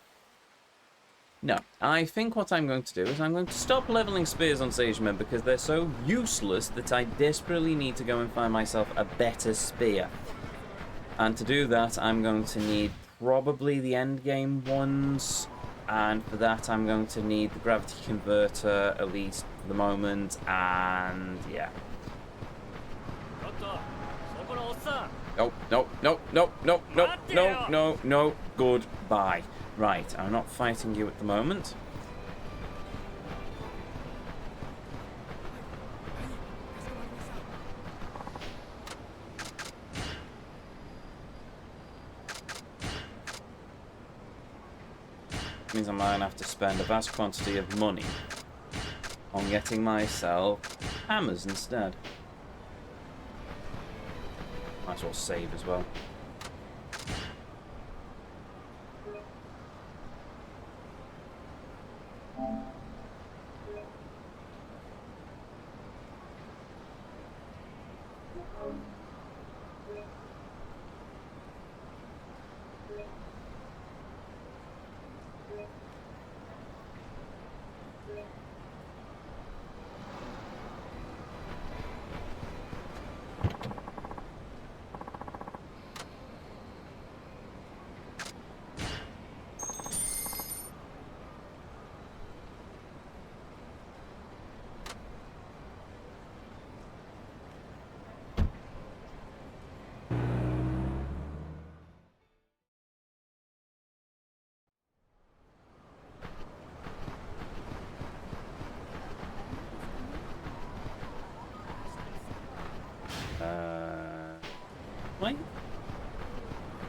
No, I think what I'm going to do is I'm going to stop leveling spears on Sagemen because they're so useless that I desperately need to go and find myself a better spear. And to do that, I'm going to need probably the endgame ones. And for that, I'm going to need the gravity converter, at least for the moment. And yeah. No, no, no, no, no, no, no, no, no, goodbye. Right, I'm not fighting you at the moment. Means I might have to spend a vast quantity of money on getting myself hammers instead. Might as well save as well.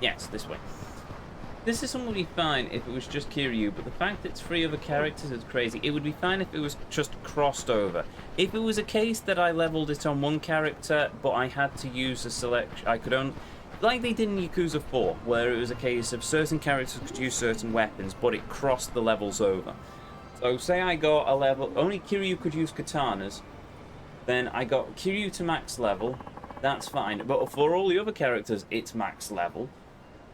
Yes, this way. This is something would be fine if it was just Kiryu, but the fact that it's 3 other characters is crazy. It would be fine if it was just crossed over. If it was a case that I leveled it on one character, but I had to use a selection, I could only... Like they did in Yakuza 4, where it was a case of certain characters could use certain weapons, but it crossed the levels over. So say I got a level... Only Kiryu could use katanas, then I got Kiryu to max level, that's fine. But for all the other characters, it's max level.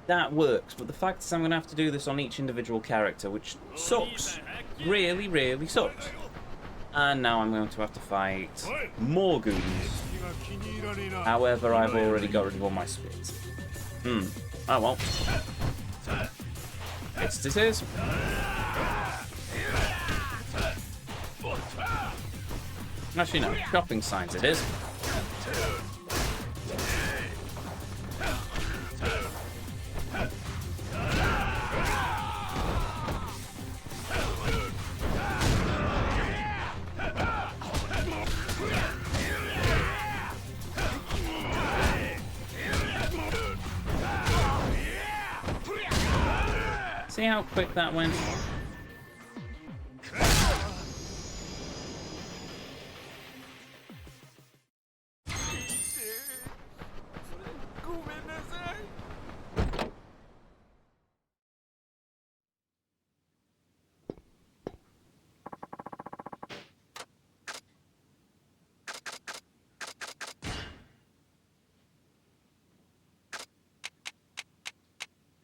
That works, but the fact is I'm going to have to do this on each individual character, which sucks. Really, really sucks. And now I'm going to have to fight more goons. However, I've already got rid of all my spirits. Oh well. It's this is. Actually no, shopping signs it is. See how quick that went?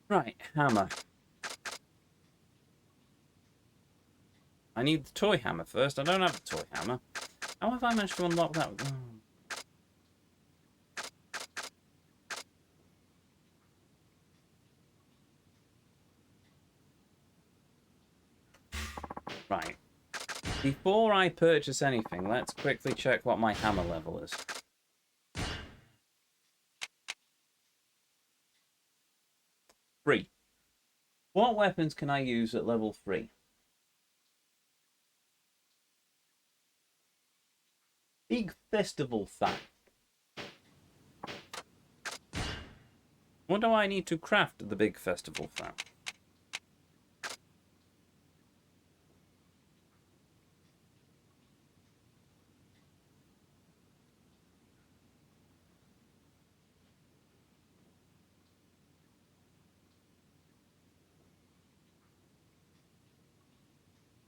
Right, hammer. I need the toy hammer first. I don't have the toy hammer. How have I managed to unlock that? Oh. Right. Before I purchase anything, let's quickly check what my hammer level is. Three. What weapons can I use at level 3? Big festival fan. What do I need to craft the big festival fan?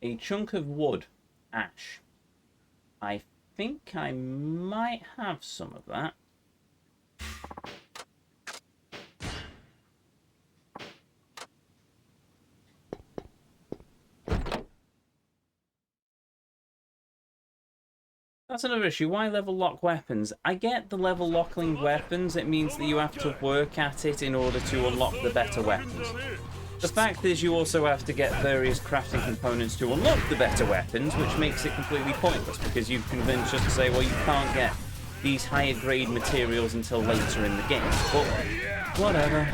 A chunk of wood. Ash. I think I might have some of that. That's another issue. Why level lock weapons? I get the level locking weapons. It means that you have to work at it in order to unlock the better weapons. The fact is you also have to get various crafting components to unlock the better weapons, which makes it completely pointless because you can then just say, well, you can't get these higher grade materials until later in the game. But whatever.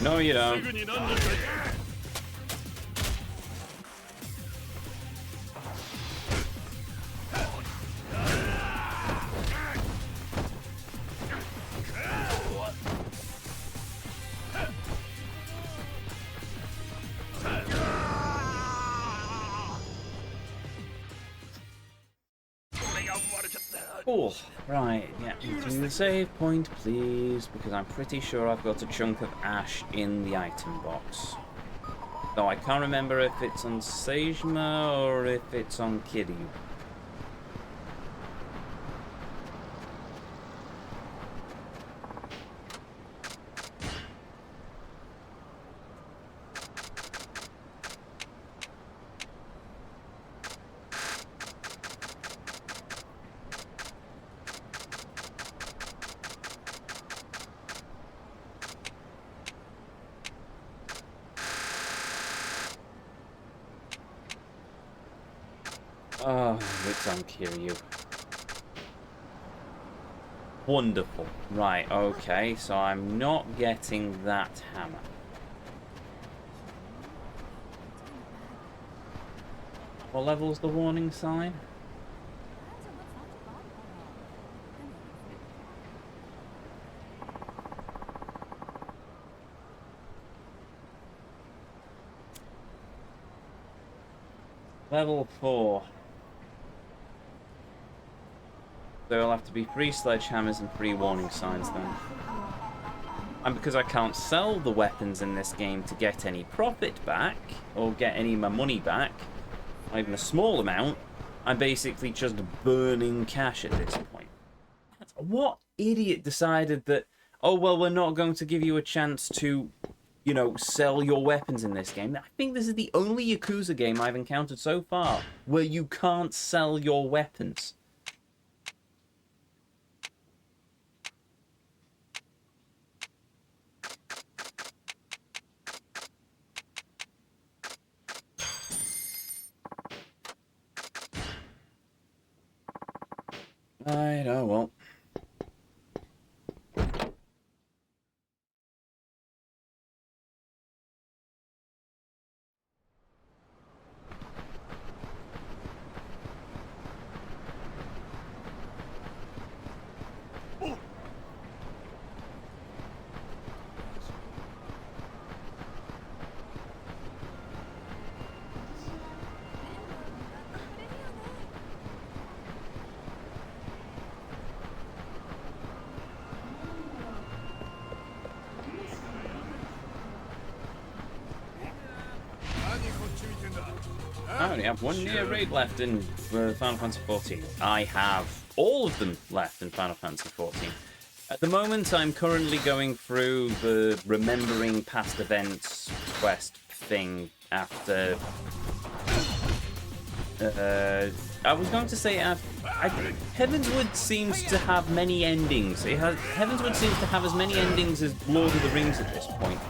No, you don't. Oh, right, yeah, to the save point, please, because I'm pretty sure I've got a chunk of ash in the item box. Though I can't remember if it's on Sejima or if it's on Kiryu. Oh, it's on Kiryu. Wonderful. Right, okay, so I'm not getting that hammer. What level's the warning sign? Level 4. There'll have to be 3 sledgehammers and 3 warning signs then. And because I can't sell the weapons in this game to get any profit back, or get any of my money back, not even a small amount, I'm basically just burning cash at this point. What idiot decided that, oh, well, we're not going to give you a chance to, you know, sell your weapons in this game? I think this is the only Yakuza game I've encountered so far where you can't sell your weapons. Right, oh well. I only have one near raid left in Final Fantasy XIV. I have all of them left in Final Fantasy XIV. At the moment, I'm currently going through the Remembering Past Events quest thing after... I was going to say Heavensward seems to have many endings. Heavensward seems to have as many endings as Lord of the Rings at this point.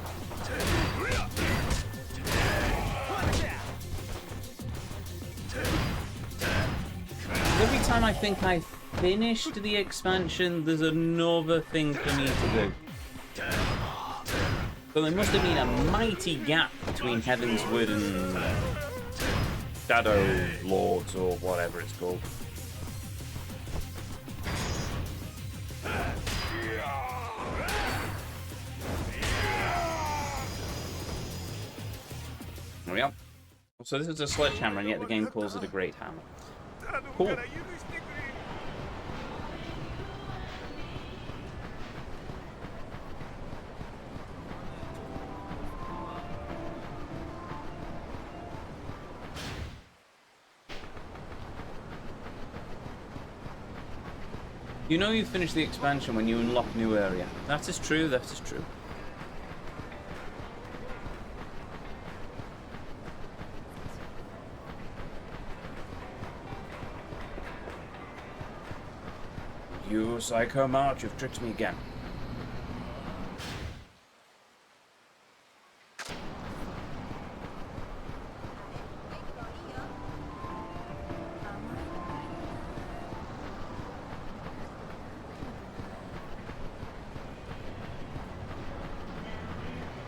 Every time I think I finished the expansion, there's another thing for me to do. So there must have been a mighty gap between Heavensward and Shadow Lords, or whatever it's called. There we go. So this is a sledgehammer, and yet the game calls it a great hammer. Cool. You know you finish the expansion when you unlock a new area. That is true, that is true. You Psycho March, you've tricked me again.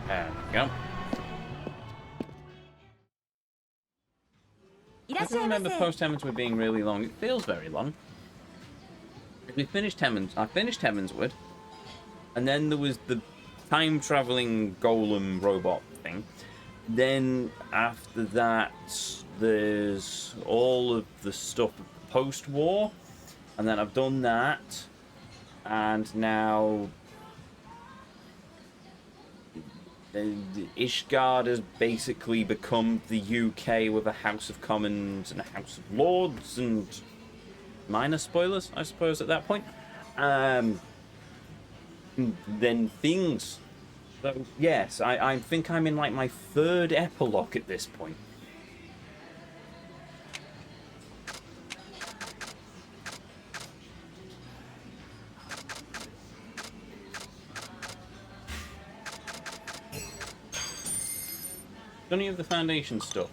There we go. I can remember post Heavensward being really long. It feels very long. We finished I finished Heavensward, and then there was the time-traveling golem robot thing. Then after that, there's all of the stuff post-war, and then I've done that, and now Ishgard has basically become the UK with a House of Commons and a House of Lords, and minor spoilers, I suppose, at that point. Then things. So, yes, I think I'm in, like, my 3rd epilogue at this point. Don't you have the Foundation stuff?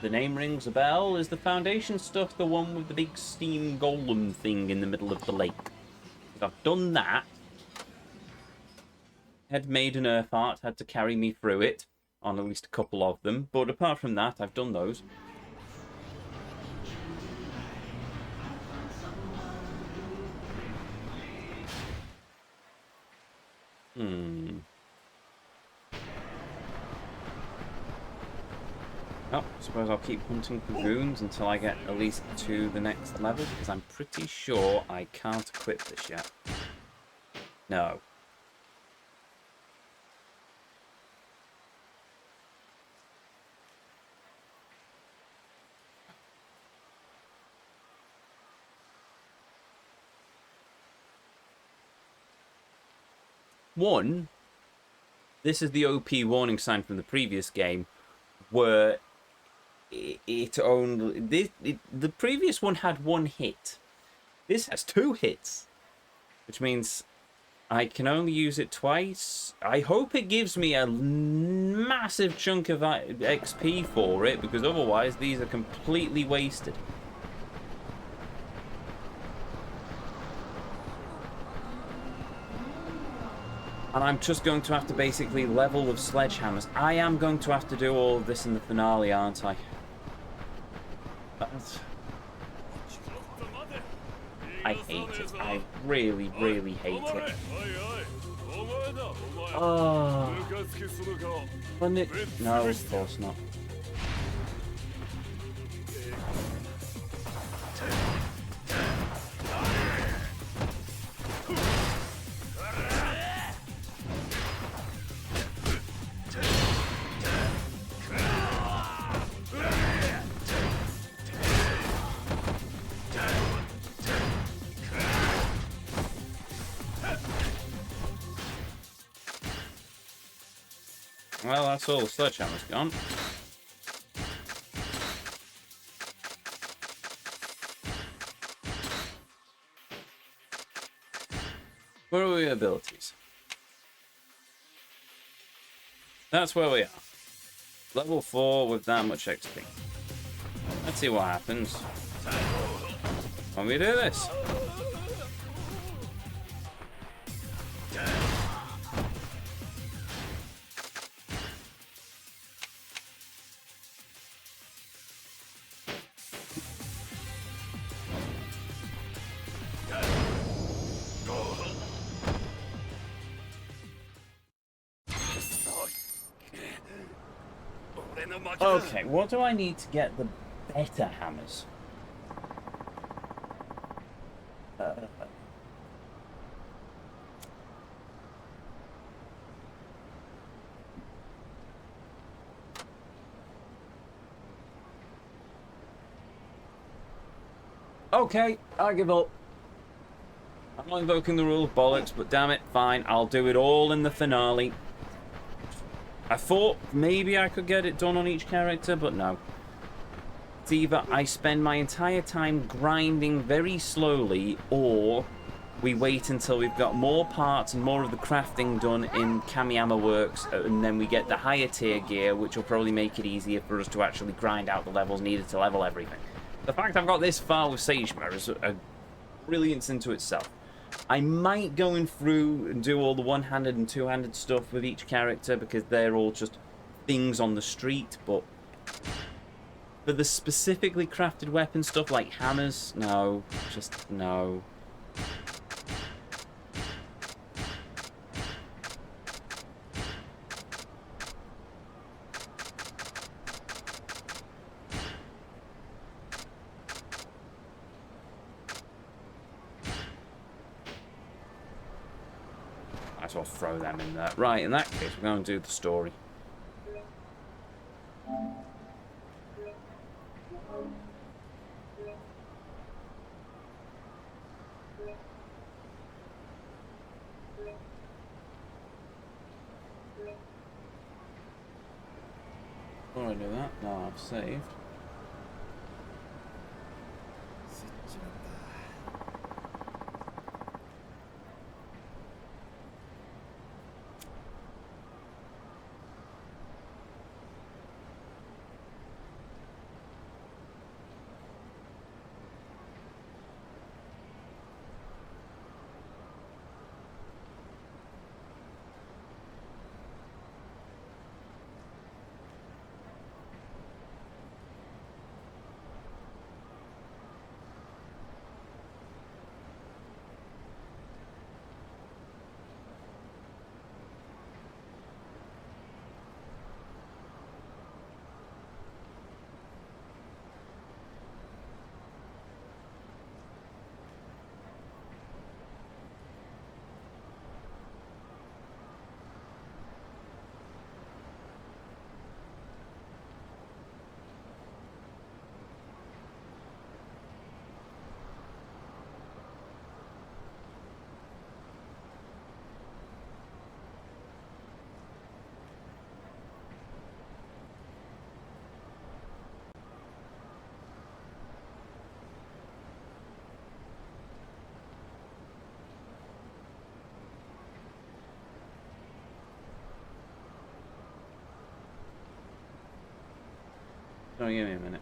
the name rings a bell. Is the Foundation stuff the one with the big steam golem thing in the middle of the lake? I've done that. Had made an earth art, had to carry me through it on at least a couple of them. But apart from that, I've done those. Oh, I suppose I'll keep hunting for goons until I get at least to the next level, because I'm pretty sure I can't equip this yet. No. One, this is the OP warning sign from the previous game, where it only... the previous one had one hit. This has 2 hits, which means I can only use it twice. I hope it gives me a massive chunk of XP for it, because otherwise these are completely wasted. And I'm just going to have to basically level with sledgehammers. I am going to have to do all of this in the finale, aren't I? I hate it. I really, really hate it. Oh. No, of course not. Well, that's all the sledgehammer's gone. Where are we abilities? That's where we are. Level 4 with that much XP. Let's see what happens when we do this. Okay, what do I need to get the better hammers? Okay, I give up. I'm not invoking the rule of bollocks, but damn it, fine. I'll do it all in the finale. I thought maybe I could get it done on each character, but no. It's either I spend my entire time grinding very slowly, or we wait until we've got more parts and more of the crafting done in Kamiyama Works, and then we get the higher tier gear, which will probably make it easier for us to actually grind out the levels needed to level everything. The fact I've got this far with Sagema is a brilliance into itself. I might go in through and do all the one-handed and two-handed stuff with each character because they're all just things on the street, but for the specifically crafted weapon stuff like hammers, no, just no. I'll throw them in there. Right, in that case, we're going to do the story. Before I do that, no, I've saved. Sorry, give me a minute.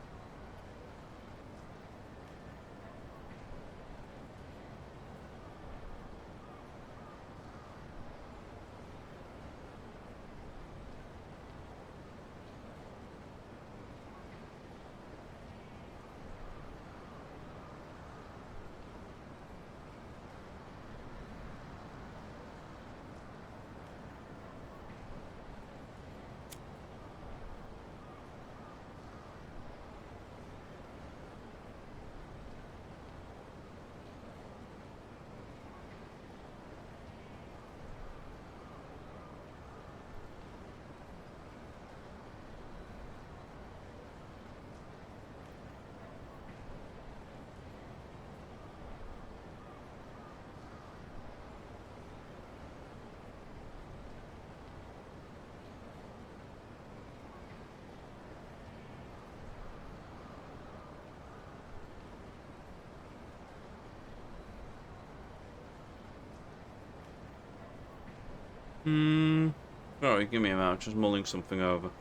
Sorry, give me a moment. Just mulling something over.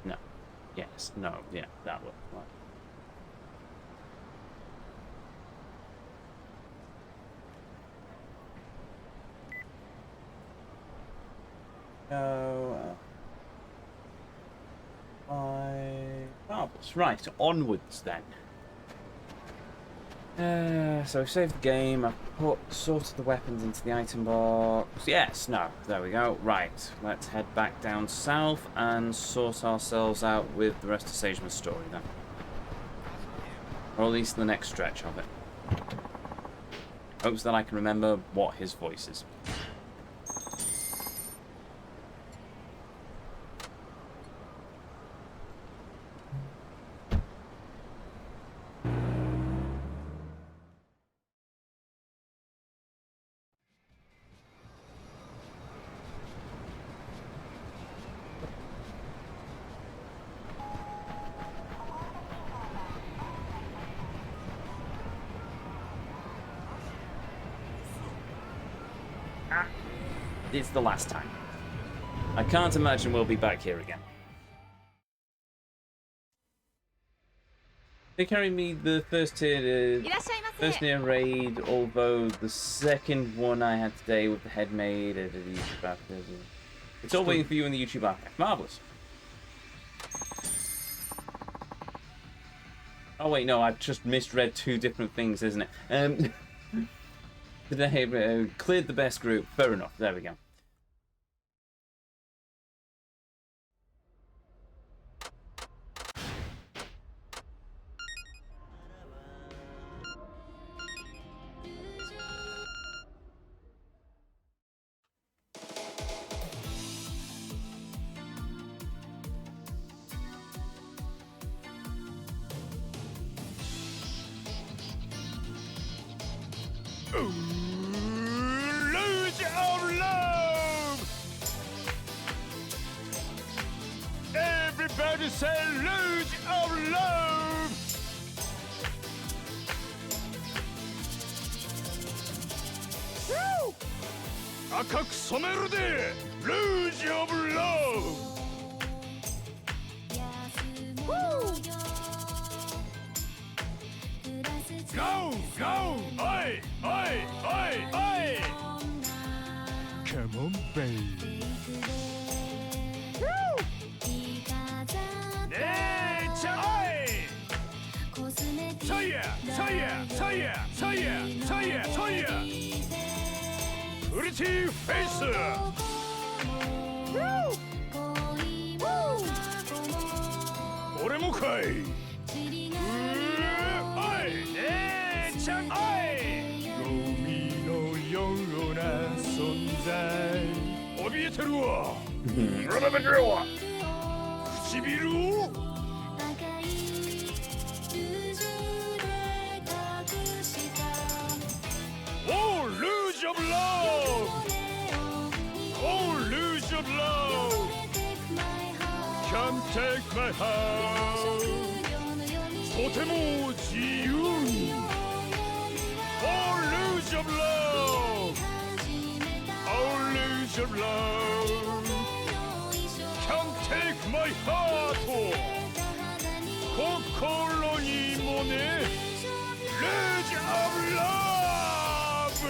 No. Yes. No. Yeah. That would. Right. Marbles. Right, onwards then. So I've saved the game, I've sorted the weapons into the item box. Yes, no, there we go. Right, let's head back down south and sort ourselves out with the rest of Sageman's story then. Or at least the next stretch of it. Hopes that I can remember what his voice is. It's the last time. I can't imagine we'll be back here again. They carried me the first near raid, although the second one I had today with the head maid, it's all waiting for you in the YouTube archive. Marvelous. Oh wait, no, I've just misread two different things, isn't it? They cleared the best group. Fair enough. There we go. Luge of love! Everybody say luge of love! Woo! 赤く染めるで Luge of love! Woo! Go! Go! Oi! Oi! Oi! Oi! Come on, baby. Woo! Oi! So yeah! So yeah! So yeah! So yeah! So yeah! So yeah! Pretty face! Woo! Woo! 俺もかい 海のような存在怯えてるわ唇をOh, luge of love Oh, luge of love Come take my heart とても自由に Oh, luge of love your love. Can't take my heart. 心にもね Rage of love.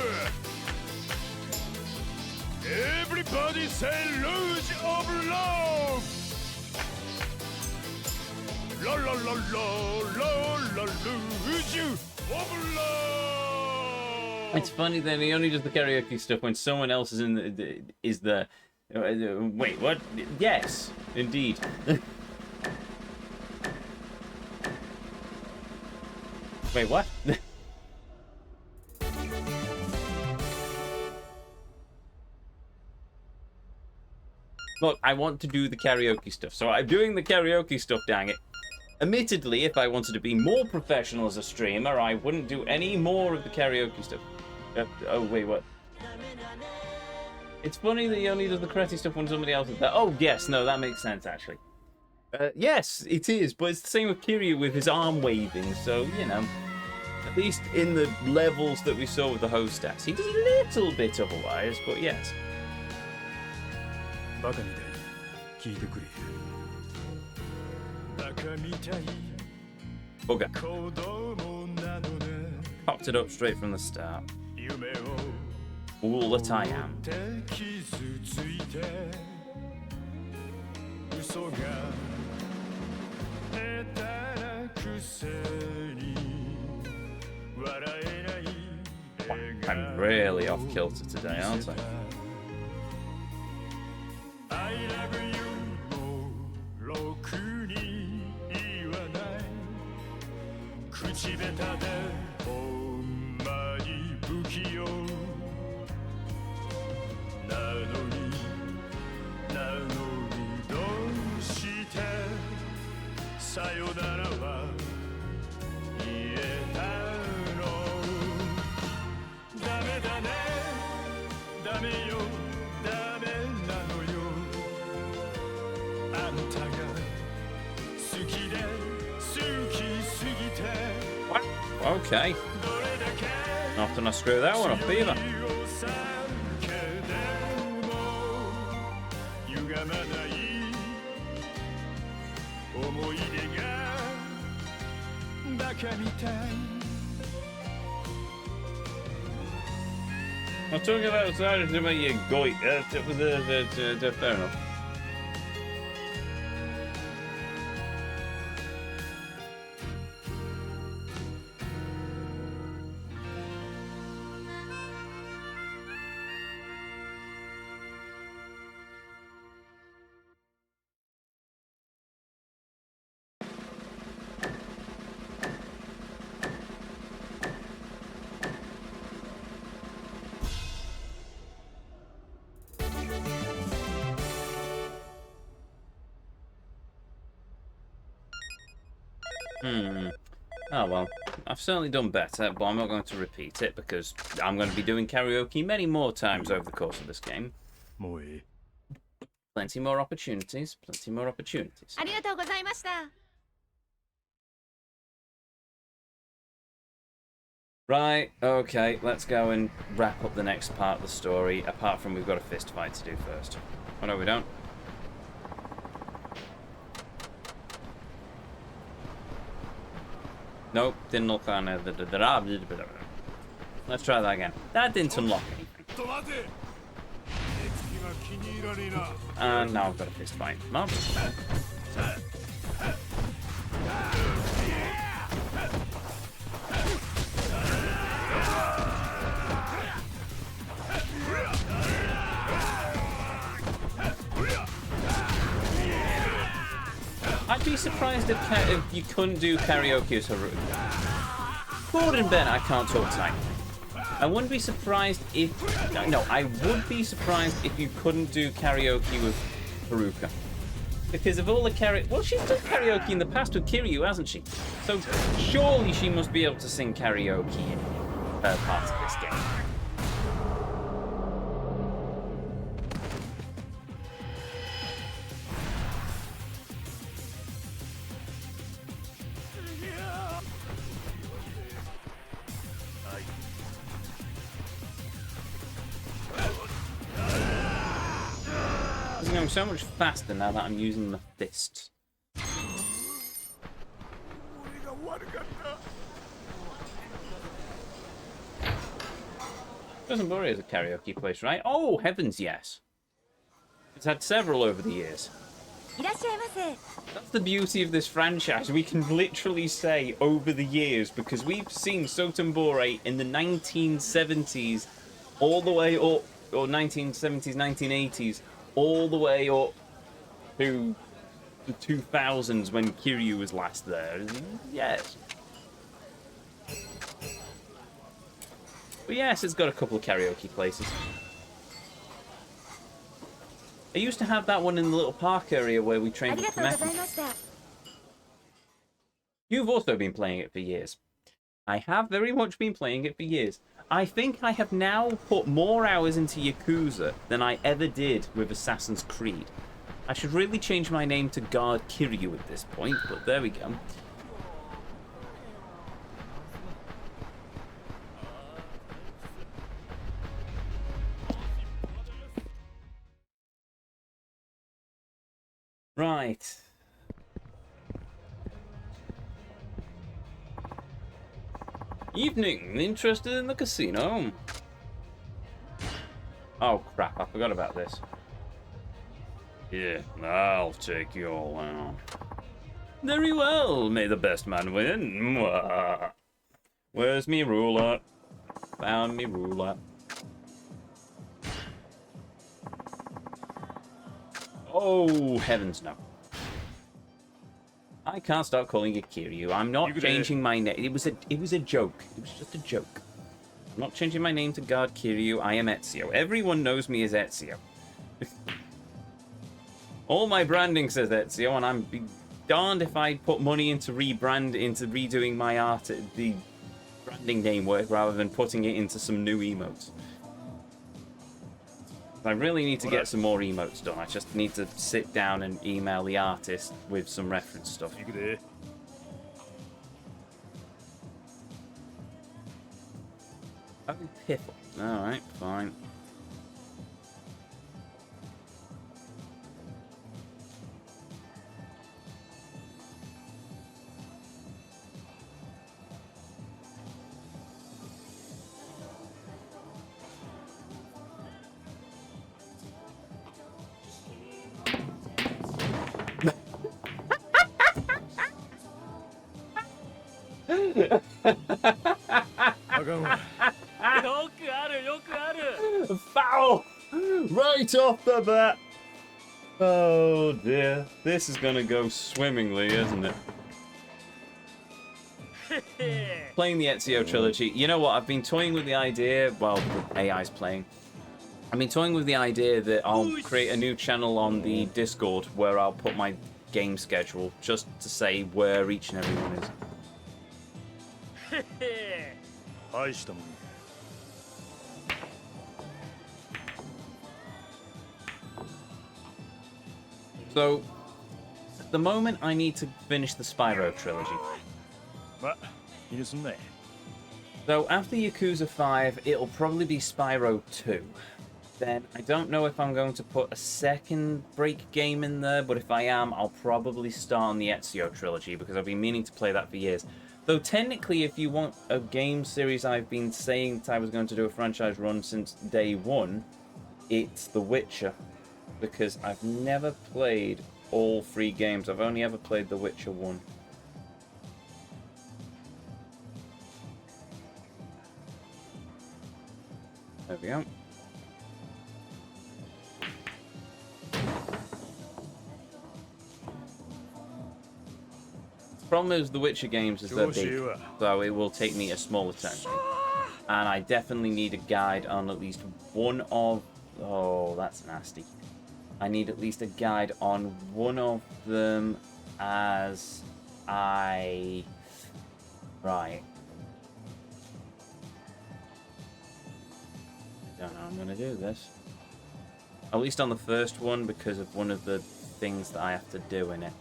Everybody say Rage of love. La la la la la la Rage of love. It's funny that he only does the karaoke stuff when someone else is in the wait, what? Yes, indeed. Wait, what? Look, I want to do the karaoke stuff, so I'm doing the karaoke stuff, dang it. Admittedly, if I wanted to be more professional as a streamer, I wouldn't do any more of the karaoke stuff. Oh, wait, what? It's funny that he only does the karate stuff when somebody else is there. Oh, yes, no, that makes sense, actually. Yes, it is, but it's the same with Kiryu with his arm waving, so, you know. At least in the levels that we saw with the hostess. He does a little bit otherwise, but yes. Bugger. Popped it up straight from the start. All that I am. I'm really off kilter today, aren't I? What? Okay. Often I screw that one up either. I'm talking about sorry to make you goit. Fair enough. Oh well, I've certainly done better, but I'm not going to repeat it because I'm going to be doing karaoke many more times over the course of this game. Plenty more opportunities, plenty more opportunities. Right, okay, let's go and wrap up the next part of the story, apart from we've got a fist fight to do first. Oh no, we don't. Nope, didn't look on it. Let's try that again. That didn't unlock anything. And now I've got a fist fight. Mom. I'd be surprised if you couldn't do karaoke as Haruka. Gordon Ben, I can't talk tonight. I wouldn't be surprised if... No, I would be surprised if you couldn't do karaoke with Haruka. Because of all the karaoke... Well, she's done karaoke in the past with Kiryu, hasn't she? So surely she must be able to sing karaoke in her parts of this game. It's going so much faster now that I'm using the fists. Dozenbori is a karaoke place, right? Oh, heavens, yes. It's had several over the years. That's the beauty of this franchise. We can literally say over the years, because we've seen Sotenbore in the 1970s all the way up, or 1970s, 1980s, all the way up to the 2000s when Kiryu was last there. Yes. But yes, it's got a couple of karaoke places. I used to have that one in the little park area where we trained with Kameki. You've also been playing it for years. I have very much been playing it for years. I think I have now put more hours into Yakuza than I ever did with Assassin's Creed. I should really change my name to GuardEzio at this point, but there we go. Right. Evening. Interested in the casino? Oh crap, I forgot about this. Yeah, I'll take you all out. Very well, may the best man win. Mwah. Where's me ruler? Found me ruler. Oh, heavens no. I can't start calling you Kiryu. I'm not changing my name. It was a joke. It was just a joke. I'm not changing my name to Guard Kiryu. I am Ezio. Everyone knows me as Ezio. All my branding says Ezio, and I'm be darned if I put money into redoing my art, the branding name work, rather than putting it into some new emotes. I really need to get some more emotes done. I just need to sit down and email the artist with some reference stuff. Oh, piffle. Alright, fine. Foul! Right off the bat! Oh dear. This is gonna go swimmingly, isn't it? Playing the Ezio trilogy. You know what? I've been toying with the idea. Well, the AI's playing. I've been toying with the idea that I'll create a new channel on the Discord where I'll put my game schedule just to say where each and every one is. So, at the moment, I need to finish the Spyro trilogy. So, after Yakuza 5, it'll probably be Spyro 2. Then, I don't know if I'm going to put a second break game in there, but if I am, I'll probably start on the Ezio trilogy, because I've been meaning to play that for years. Though, technically, if you want a game series I've been saying that I was going to do a franchise run since day one, it's The Witcher. Because I've never played all 3 games. I've only ever played The Witcher 1. There we go. Problem is, The Witcher games is they're big, so it will take me a smaller time. And I definitely need a guide on at least one of... Oh, that's nasty. I need at least a guide on one of them as I... Right. I don't know how I'm going to do this. At least on the first one, because of one of the things that I have to do in it.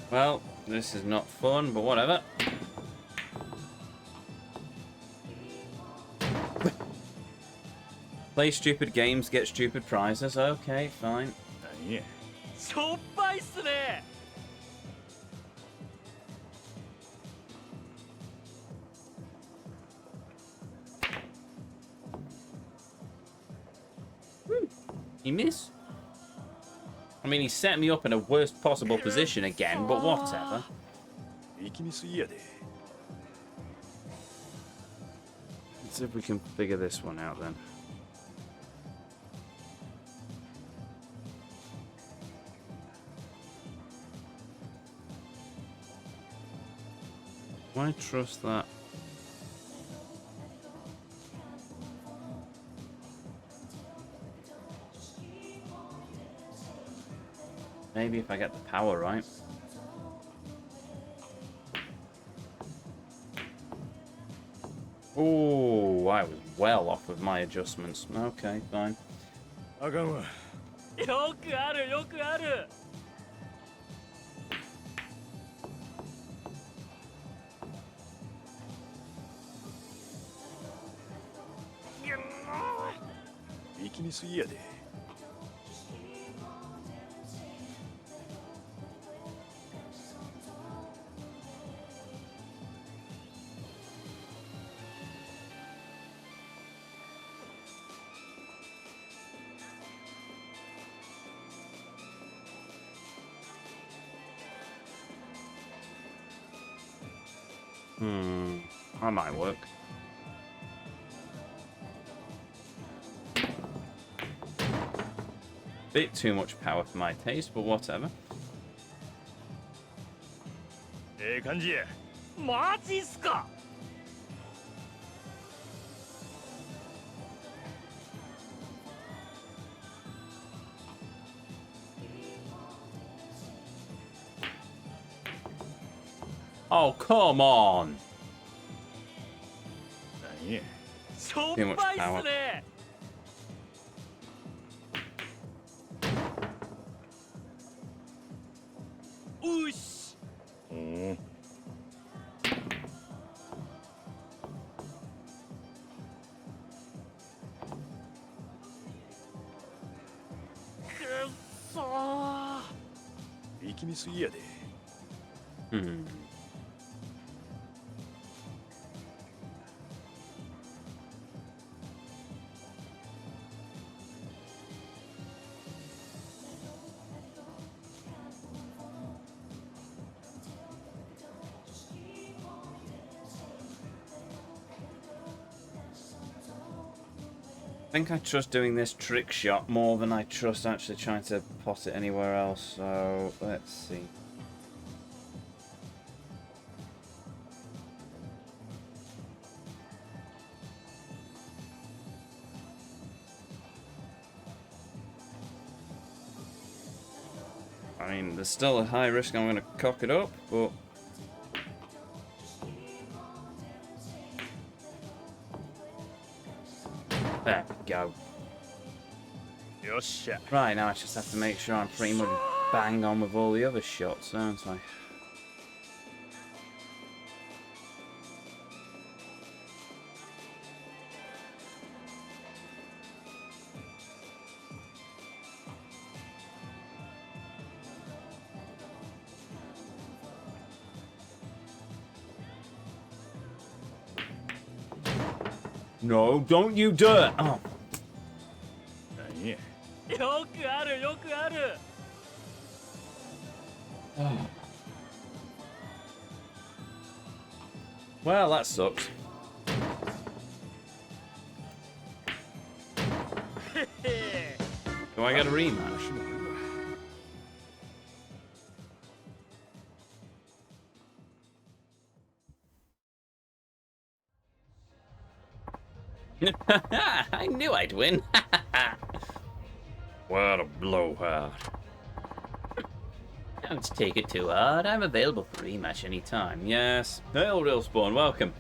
Well, this is not fun, but whatever. Play stupid games, get stupid prizes. Okay, fine. 何やしょっぱいっすね He miss? I mean, he set me up in a worst possible position again, but whatever. 力みすぎやで Let's see if we can figure this one out then. Why trust that? Maybe if I get the power right. Oh, I was well off with my adjustments. Okay, fine. あかんわよくあるよくある 力みすぎやで That might work. Bit too much power for my taste, but whatever. ええ感じやマジっすか Oh, come on! 何やしょっぱいっすね うっしうんくっそー力みすぎやで I think I trust doing this trick shot more than I trust actually trying to pot it anywhere else, so let's see. I mean, there's still a high risk I'm going to cock it up, but... There we go. Right, now I just have to make sure I'm pretty much bang on with all the other shots, don't I? No, don't you dare! Oh. 何やよくあるよくある Well, that sucks. Do I get a rematch? I knew I'd win. What a blowhard. Don't take it too hard. I'm available for rematch anytime. Yes. Hail, Real Spawn. Welcome.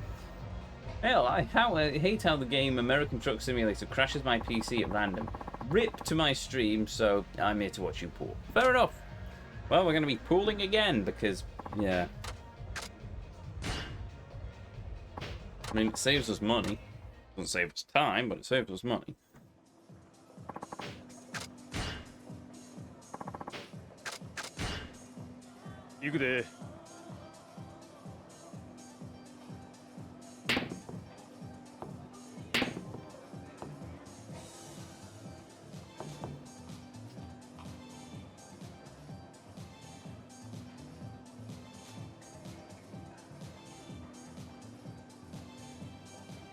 Hell, I hate how the game American Truck Simulator crashes my PC at random. Rip to my stream, so I'm here to watch you pour. Fair enough. Well, we're going to be pooling again because, yeah. I mean, it saves us money. Doesn't save us time, but it saves us money. Yakuza.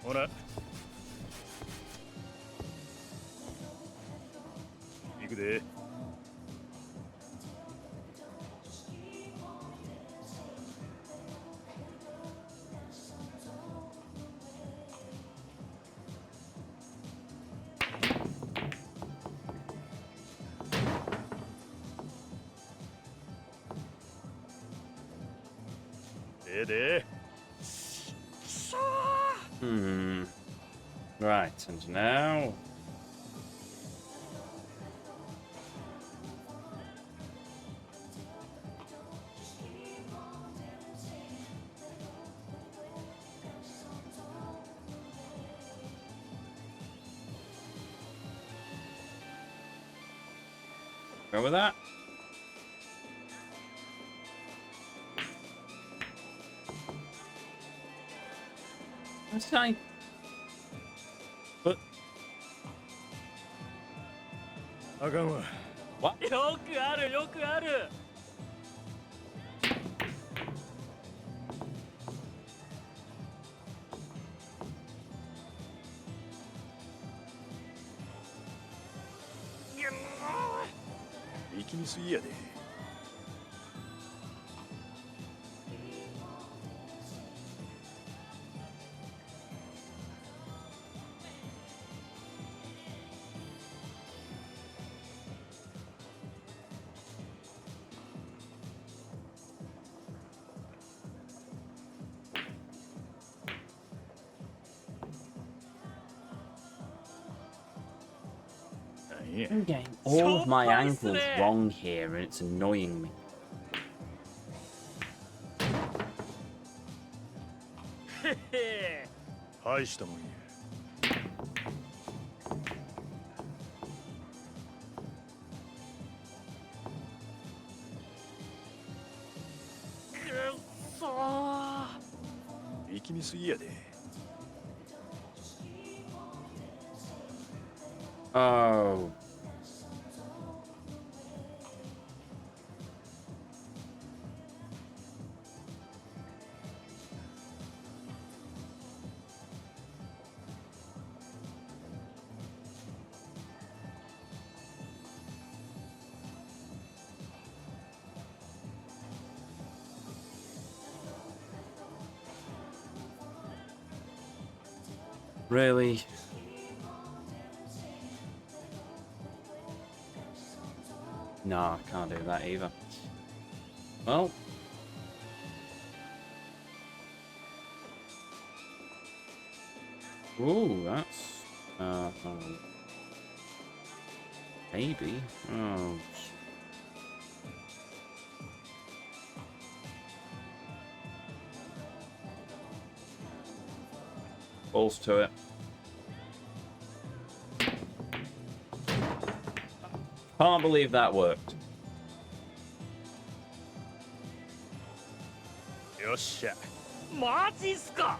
Ora. Yakuza. Right, and now... Go with that. That's fine. But... あかんわ。 What? よくあるよくある。力みすぎやで。I'm getting all of my angles wrong here, and it's annoying me. 大したもんや。くっそー。力みすぎやで。 Oh. Really? No, I can't do that either. Well. Ooh, that's... maybe. Oh. Balls to it. Can't believe that worked. よっしゃ。マジっすか。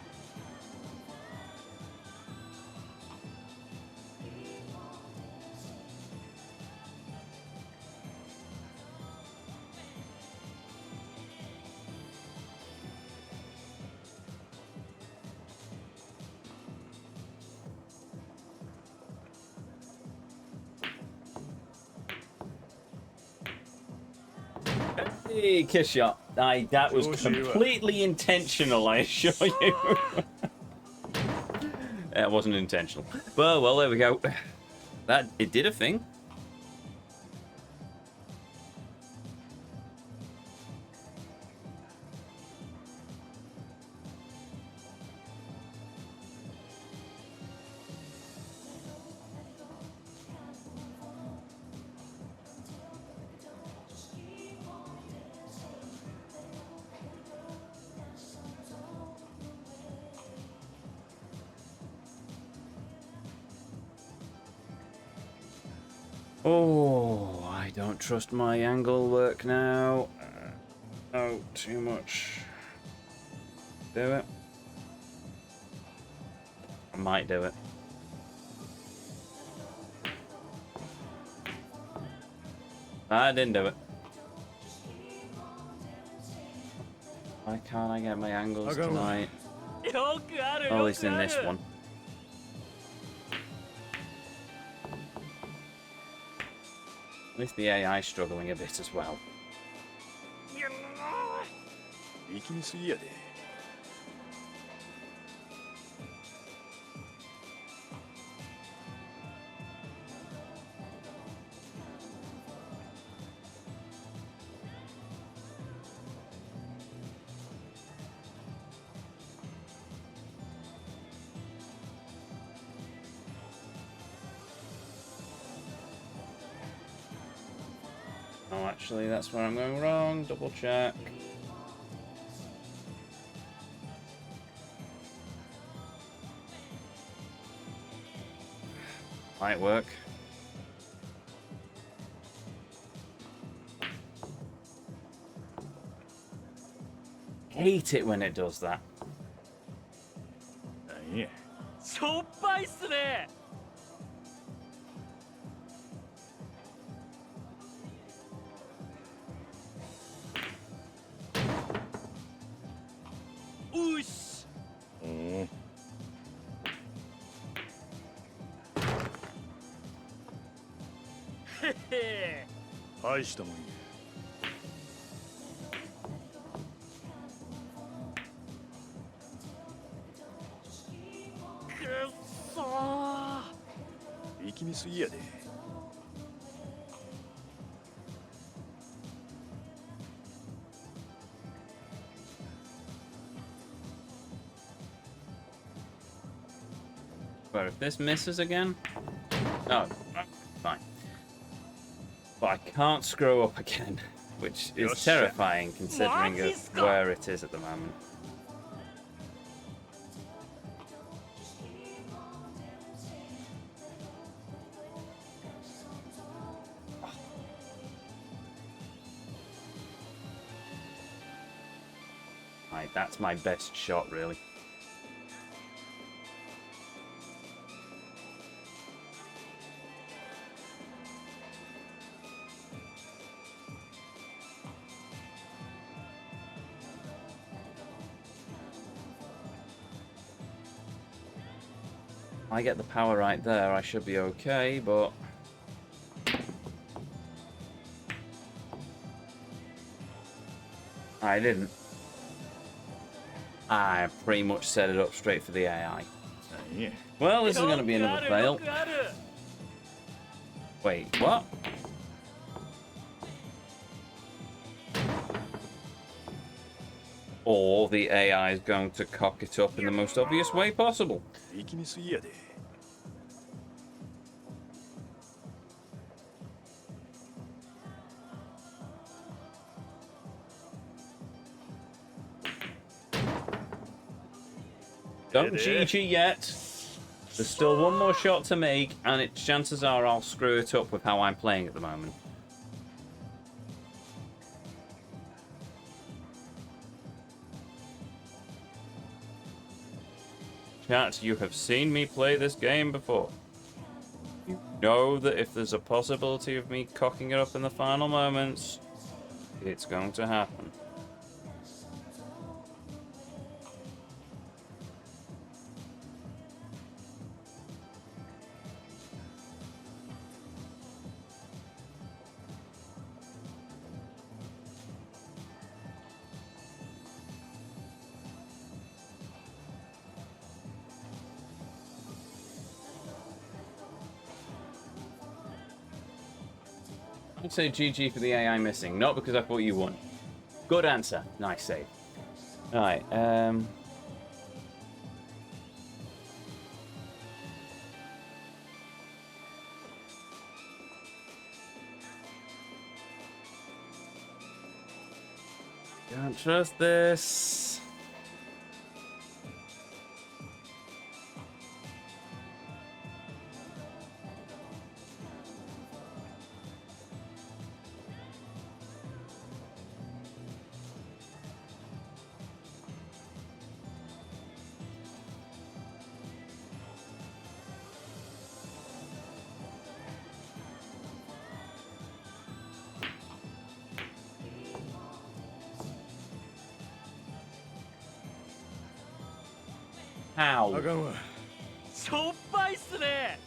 Hey, kiss shot. That was completely intentional, I assure you. That wasn't intentional. Well, there we go. It did a thing. Oh, I don't trust my angle work now. No, too much. Do it. I might do it. I didn't do it. Why can't I get my angles tonight? よくある Oh, at よ least く in あ this る one. At least the AI's struggling a bit as well. 力みすぎやで Oh, actually, that's where I'm going wrong. Double check. Might work. Hate it when it does that. なんやしょっぱいっすね うっし うん へへ大したもんや くっそー 力みすぎやで But if this misses again... Oh, fine. But I can't screw up again, which is Yes. terrifying considering of What? where it is at the moment. Right, that's my best shot, really. I get the power right there, I should be okay, but... I didn't. I pretty much set it up straight for the AI. なんや Well, this is going to be よくあ another る fail. よくある Wait, what? Or the AI is going to cock it up in the most obvious way possible. 力みすぎやで Don't GG yet. There's still one more shot to make, and chances are I'll screw it up with how I'm playing at the moment. Chat, you have seen me play this game before. You know that if there's a possibility of me cocking it up in the final moments, it's going to happen. I'd say GG for the AI missing, not because I thought you won. Good answer. Nice save. Alright, Don't trust this. How? あかんわ。しょっぱいっすね。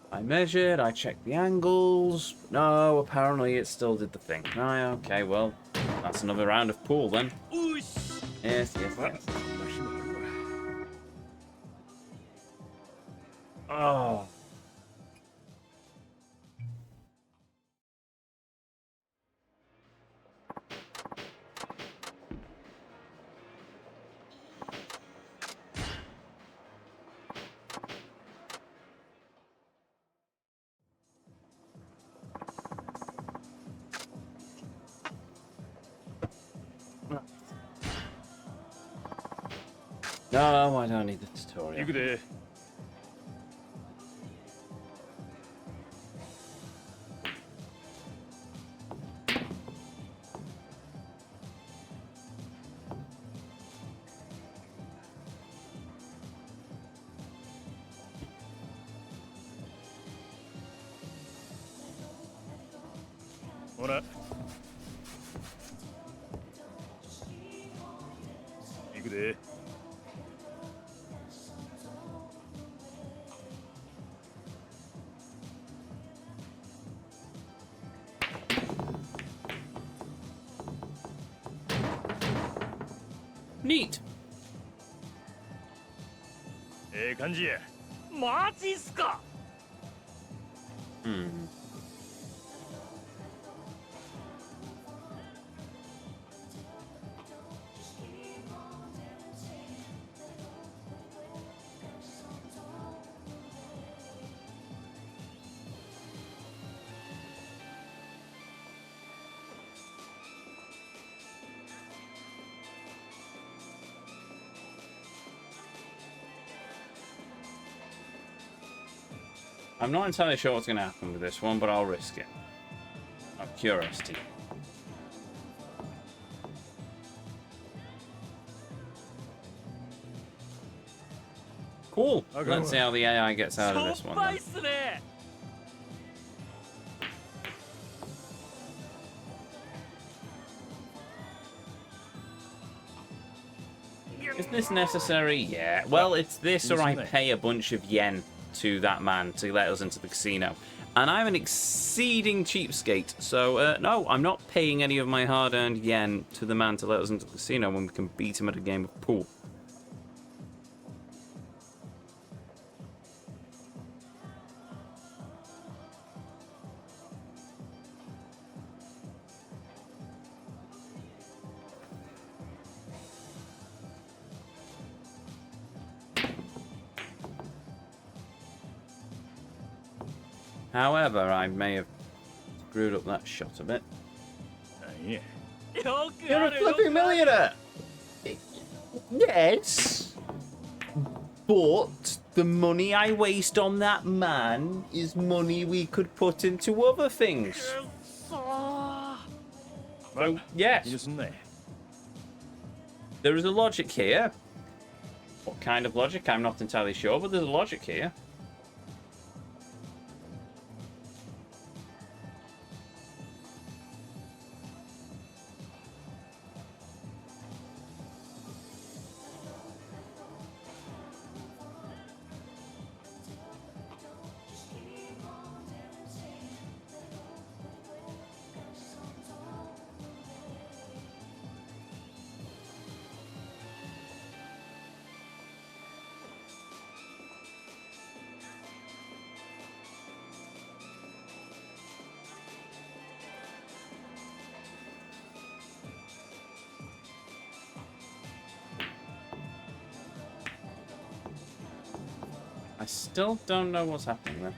I measured, I checked the angles. No, apparently it still did the thing. Right, okay, well, that's another round of pool then. うっし。 Yes, yes, まあ、 yes. こんな日もあるわ。 Oh. No, I don't need the 行 tutorial. くで。 ほら。行くで。 Neat. ええ感じや。 マジっすか。 Hmm. I'm not entirely sure what's going to happen with this one, but I'll risk it. Out of curiosity. Cool. Okay. Let's see how the AI gets し out of ょ this っ one ぱ then. いっすね。 Is this necessary? Yeah. Well, it's this or I pay a bunch of yen to that man to let us into the casino. And I'm an exceeding cheapskate, so no, I'm not paying any of my hard-earned yen to the man to let us into the casino when we can beat him at a game of pool. However, I may have screwed up that shot a bit. なんや。 よく You're あ a る。 flipping millionaire! Yes! But the money I waste on that man is money we could put into other things. くっそー。 まあ、 So, yes, 気にすんなや。 there is a logic here. What kind of logic? I'm not entirely sure, but there's a logic here. I still don't know what's happening there.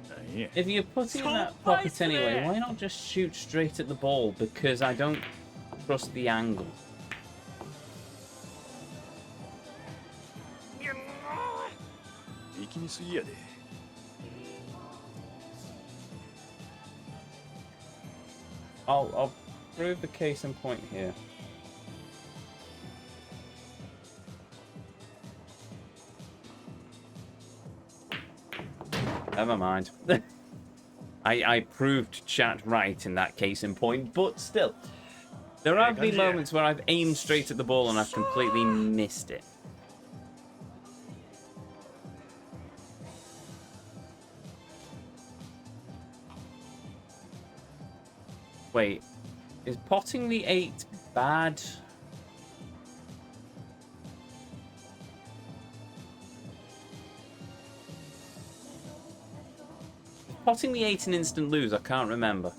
なんや。 If you're putting in that pocket anyway, why not just shoot straight at the ball? Because I don't trust the angle. 力みすぎやで。 I'll prove the case in point here. Never mind. I proved chat right in that case in point, but still. There have been moments where I've aimed straight at the ball and I've completely missed it. Wait, is potting the 8 bad? Is potting the 8 an instant lose? I can't remember.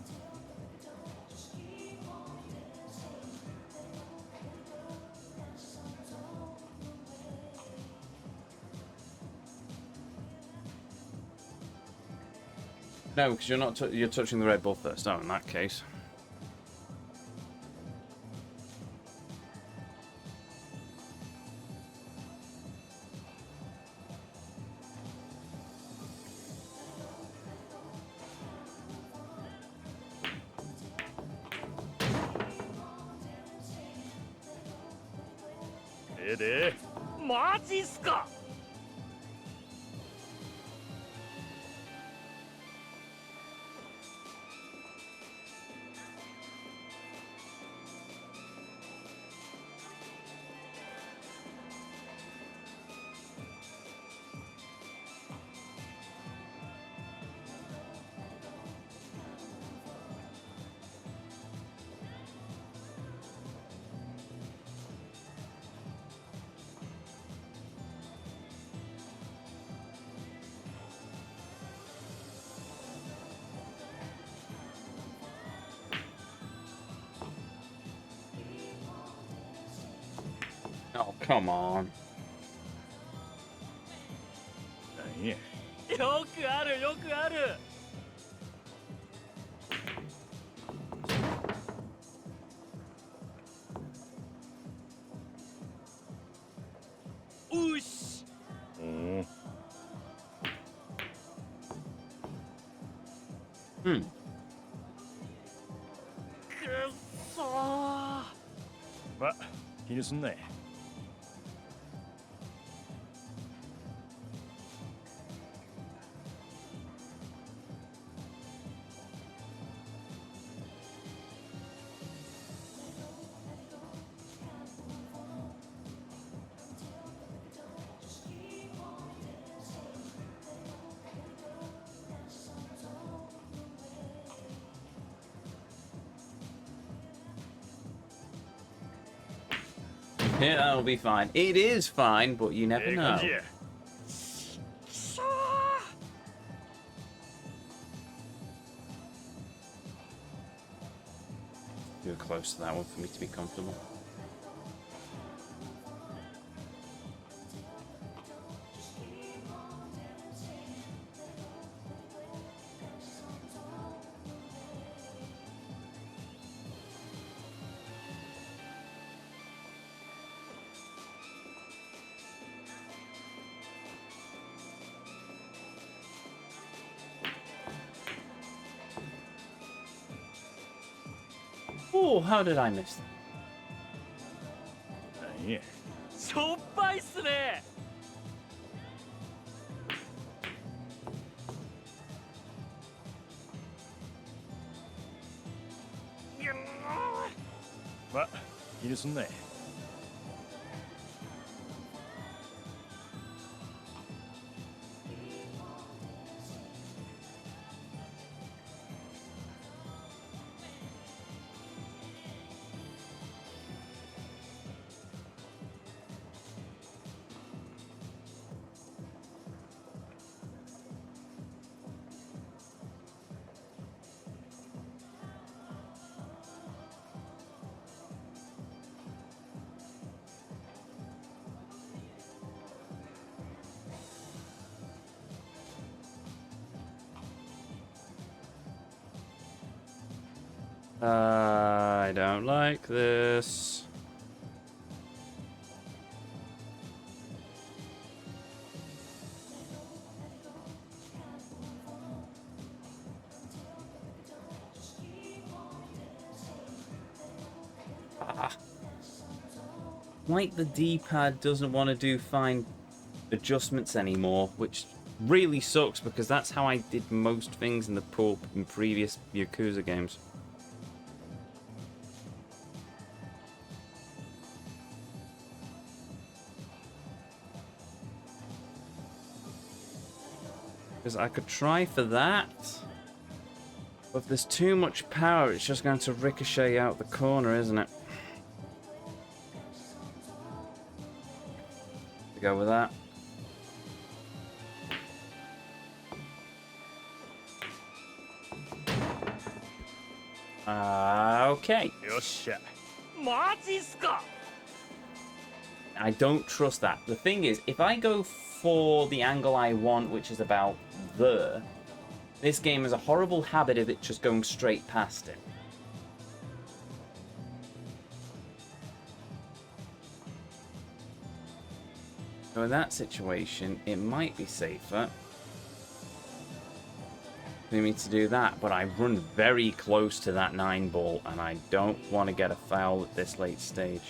No, because you're not. You're touching the red ball first. Oh, in that case. It. マジっすか。Oh, come on. 何や。よくあるよくある。うし。Hmm. くっそー。ま、気にすんな。Yeah, that'll be fine. It is fine, but you never know. 感じや。しゃ Too close to that one for me to be comfortable. Oh, how did I miss that? 何や。しょっぱいっすね。ま、気にすんな。I don't like this. Like the D-pad doesn't want to do fine adjustments anymore, which really sucks because that's how I did most things in the pool in previous Yakuza games. Because I could try for that. But if there's too much power, it's just going to ricochet out the corner, isn't it? To go with that. Okay. よっしゃ マジっすか I don't trust that. The thing is, if I go for the angle I want, which is about there, this game has a horrible habit of it just going straight past it. So in that situation, it might be safer for me to do that, but I run very close to that 9 ball, and I don't want to get a foul at this late stage.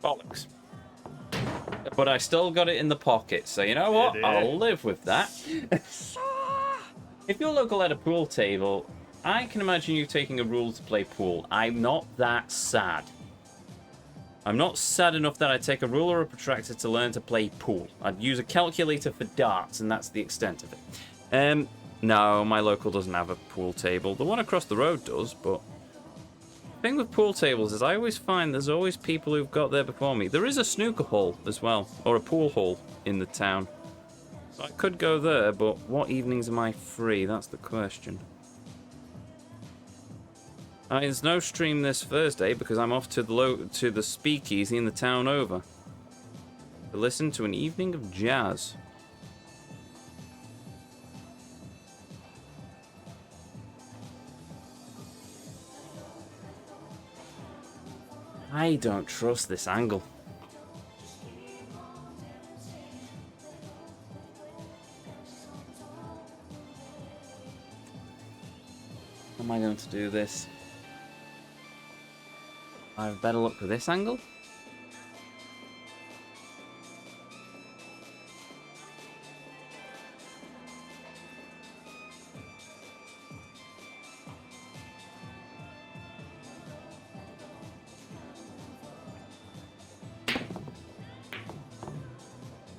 Bollocks. But I still got it in the pocket, so you know what? I'll live with that. If your local had a pool table, I can imagine you taking a rule to play pool. I'm not that sad. I'm not sad enough that I'd take a rule or a protractor to learn to play pool. I'd use a calculator for darts, and that's the extent of it. No, my local doesn't have a pool table. The one across the road does, but... The thing with pool tables is I always find there's always people who've got there before me. There is a snooker hall as well, or a pool hall in the town. So I could go there, but what evenings am I free? That's the question. There's no stream this Thursday because I'm off to the speakeasy in the town over to listen to an evening of jazz. I don't trust this angle. How am I going to do this? I have better luck with this angle.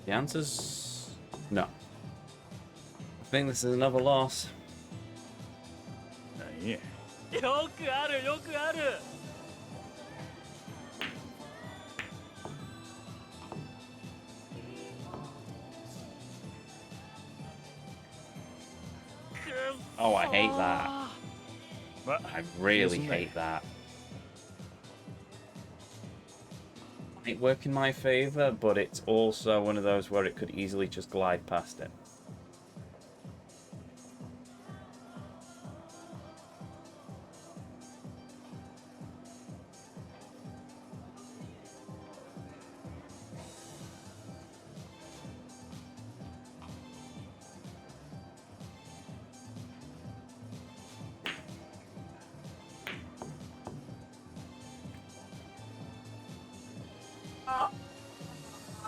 The answer's no. I think this is another loss. なんや よくあるよくある Oh, I hate that. ま I really hate that. It work in my favor, but it's also one of those where it could easily just glide past it.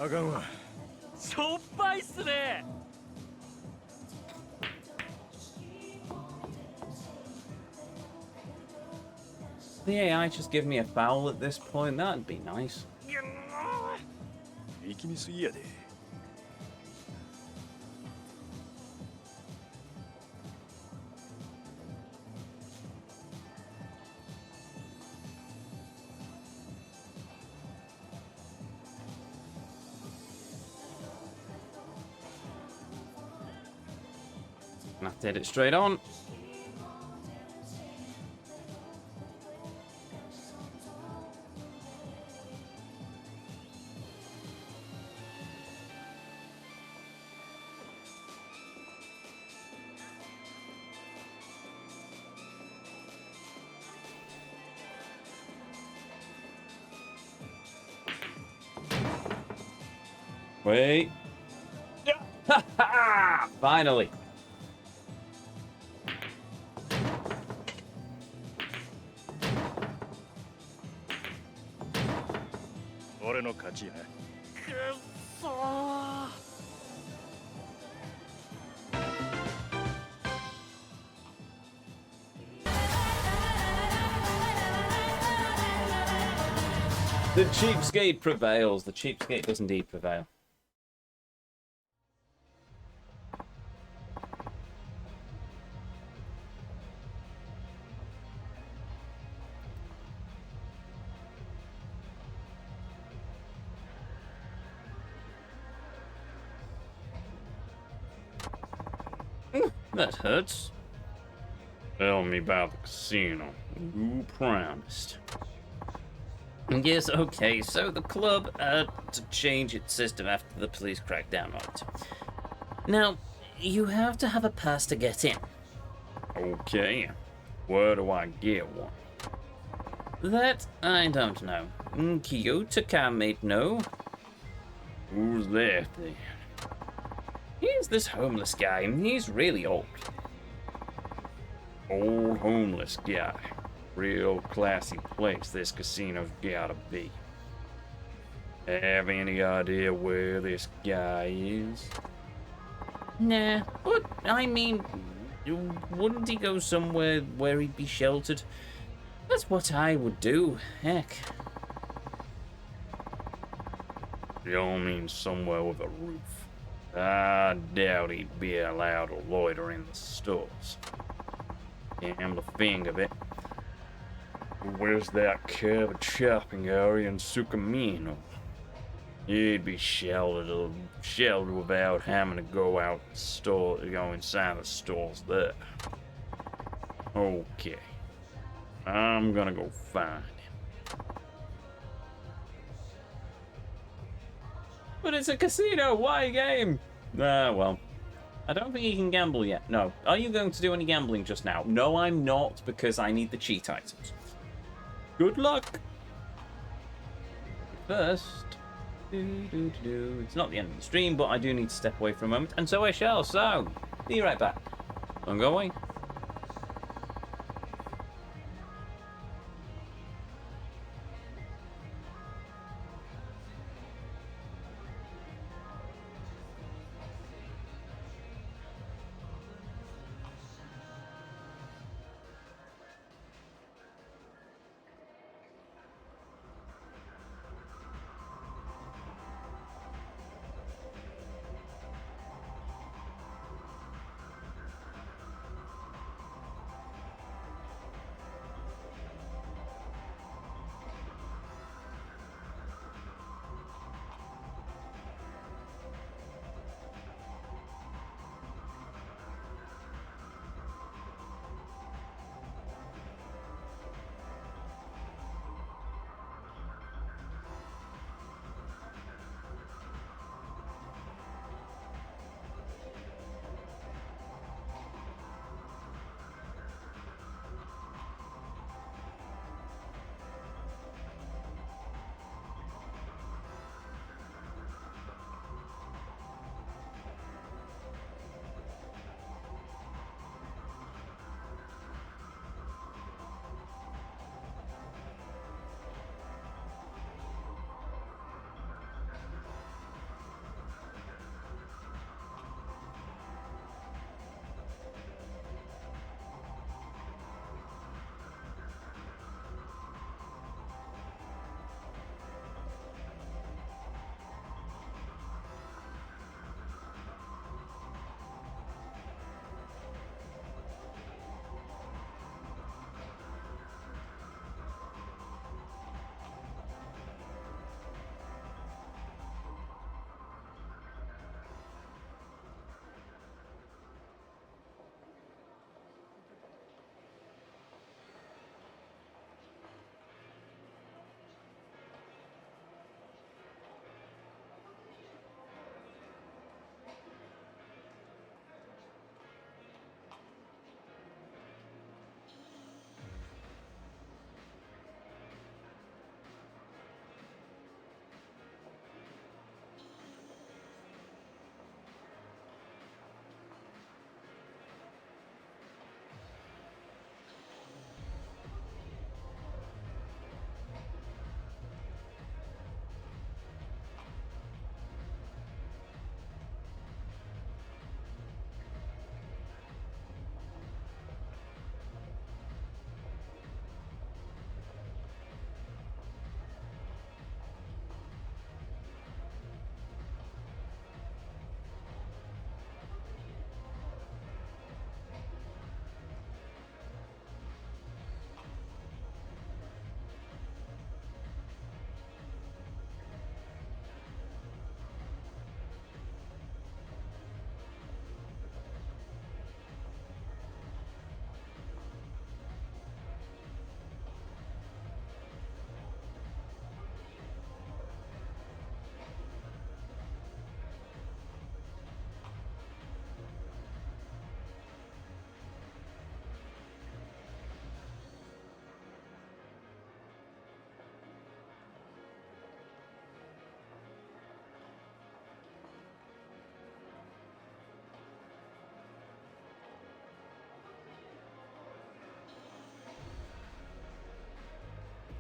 あかんわ しょっぱいっすね The AI just give me a foul at this point? That'd be nice. 力みすぎやで And I did it straight on. Wait. Yeah. Ha ha! Finally.くっそー。The cheapskate prevails. The cheapskate does indeed prevail. That hurts. Tell me about the casino. You promised. Yes, okay, so the club had to change its system after the police cracked down on it. Now, you have to have a pass to get in. Okay, where do I get one? That I don't know. Kyoto might know. Who's that then? Here's this homeless guy, and he's really old. Old homeless guy. Real classy place this casino's gotta be. Have any idea where this guy is? Nah, but I mean, wouldn't he go somewhere where he'd be sheltered? That's what I would do, heck. You all mean somewhere with a roof? I doubt he'd be allowed to loiter in the stores. Damn the thing of it. Where's that covered shopping area in Sukamino? He'd be sheltered without having to go inside the stores there. Okay. I'm gonna go find him. But it's a casino, why a game? Ah, well. I don't think you can gamble yet. No. Are you going to do any gambling just now? No, I'm not, because I need the cheat items. Good luck! First... It's not the end of the stream, but I do need to step away for a moment, and so I shall, so... Be right back. Don't go away.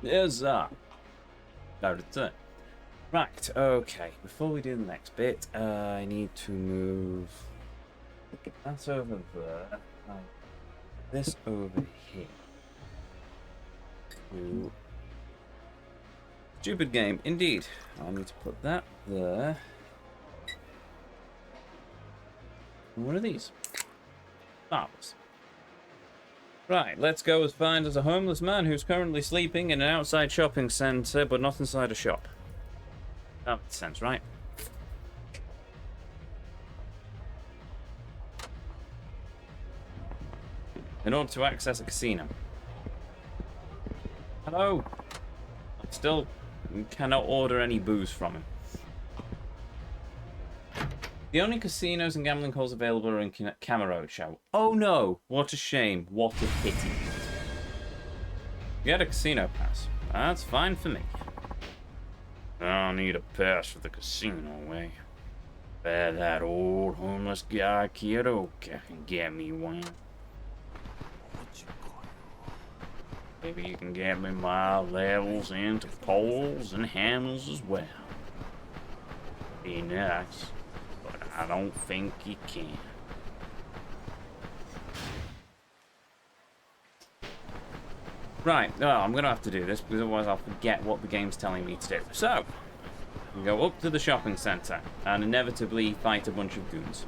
Yes, sir. Now return. Right, okay. Before we do the next bit, I need to move that over there. Right. This over here. Ooh. Stupid game, indeed. I need to put that there. And what are these? Marvelous. Right, let's go as find as a homeless man who's currently sleeping in an outside shopping centre, but not inside a shop. That makes sense, right? In order to access a casino. Hello? I still cannot order any booze from him. The only casinos and gambling halls available are in Camarocho. Oh no! What a shame. What a pity. Get a casino pass. That's fine for me. I don't need a pass for the casino way. Bet that old homeless guy Kyoto can get me one. Maybe you can get me my levels into poles and handles as well. Be nice, but I don't think you can. Right, well, I'm gonna have to do this because otherwise I'll forget what the game's telling me to do. So, we go up to the shopping centre and inevitably fight a bunch of goons.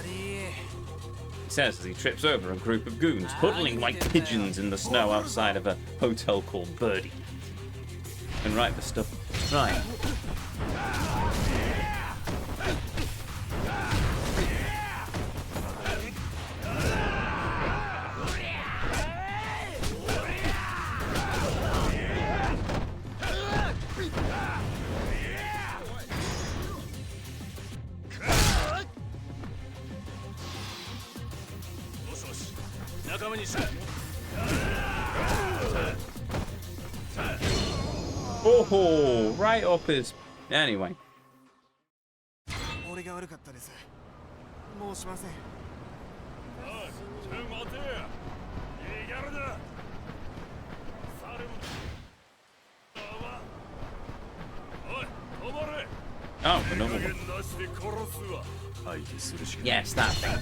He says as he trips over a group of goons, huddling like pigeons in the snow outside of a hotel called Birdie. And right the stuff. Right. Oh, right up his. Anyway. Oh, another one. Yes, that thing.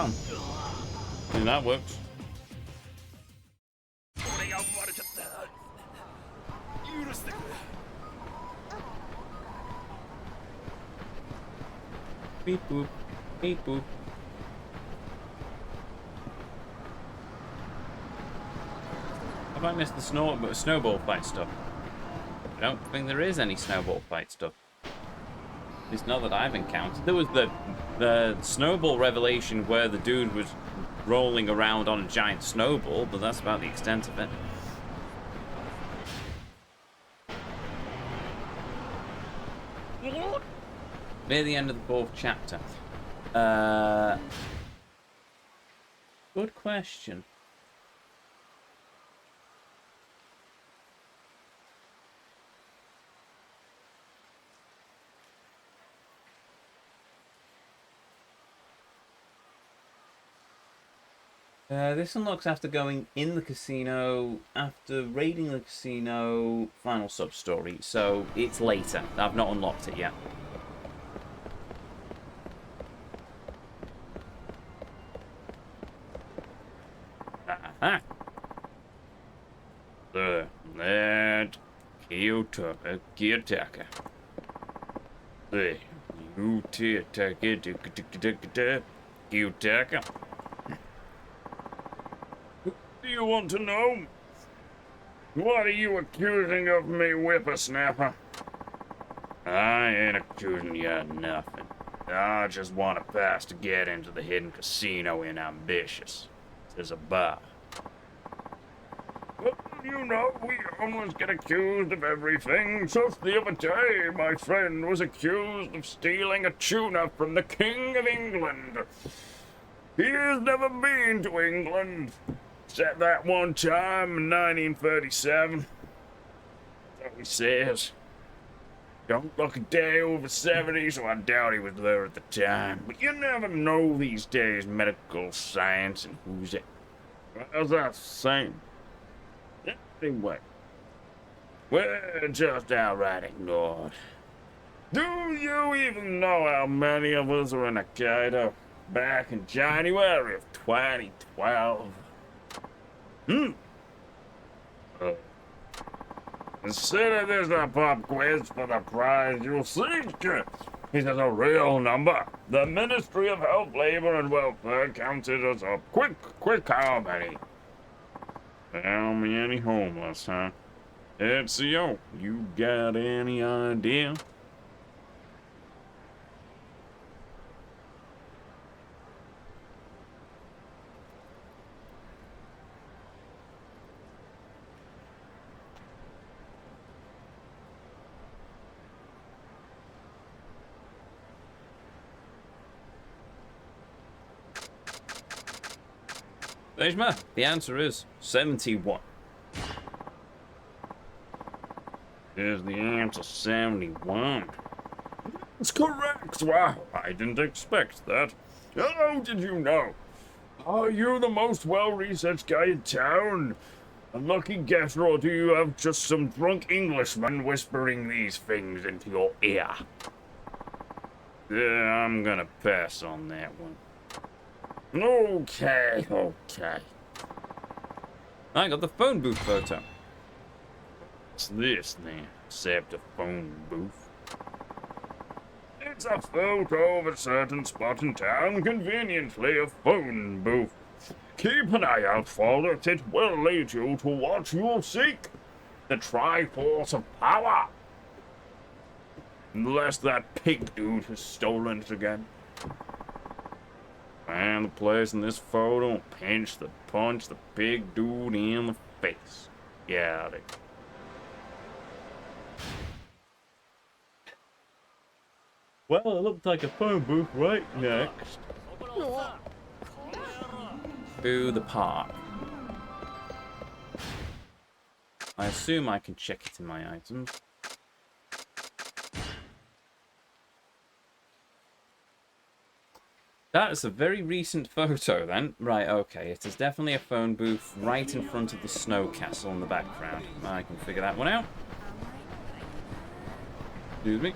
Oh. And that works. Beep boop. Beep boop. Have I missed the snowball fight stuff? I don't think there is any snowball fight stuff. At least not that I've encountered. There was the snowball revelation where the dude was rolling around on a giant snowball, but that's about the extent of it. Near the end of the fourth chapter. Good question. This unlocks after going in the casino, after raiding the casino, final sub-story, so it's later. I've not unlocked it yet. Aha! That Kyoto Kiyotaka. The Kiyotaka. Do you want to know? What are you accusing of me, whippersnapper? I ain't accusing you of nothing. I just want a pass to get into the hidden casino in Ambitious. There's a bar. Well, you know, we almost get accused of everything. Just the other day, my friend was accused of stealing a tuna from the King of England. He has never been to England, except that one time in 1937. So he says. Don't look a day over 70, so I doubt he was there at the time. But you never know these days, medical science and who's it. How's that saying? Anyway, we're just outright ignored. Do you even know how many of us are in Hokkaido back in January of 2012? Consider this a pop quiz for the prize you'll see. This is a real number. The Ministry of Health, Labor and Welfare counted us up. Quick, how many? How many homeless, huh? Ezio, you got any idea? Dejma, the answer is 71. Is the answer 71? That's correct! Wow, I didn't expect that. How did you know? Are you the most well-researched guy in town? A lucky guesser, or do you have just some drunk Englishman whispering these things into your ear? Yeah, I'm gonna pass on that one. Okay. I got the phone booth photo. What's this then? Except a phone booth. It's a photo of a certain spot in town, conveniently a phone booth. Keep an eye out for it. It will lead you to what you seek. The Triforce of Power. Unless that pig dude has stolen it again. And the players in this photo punch the big dude in the face. Got it. Well, it looked like a phone booth right next. To the park. I assume I can check it in my items. That is a very recent photo then. Right, okay. It is definitely a phone booth right in front of the snow castle in the background. I can figure that one out. Excuse me.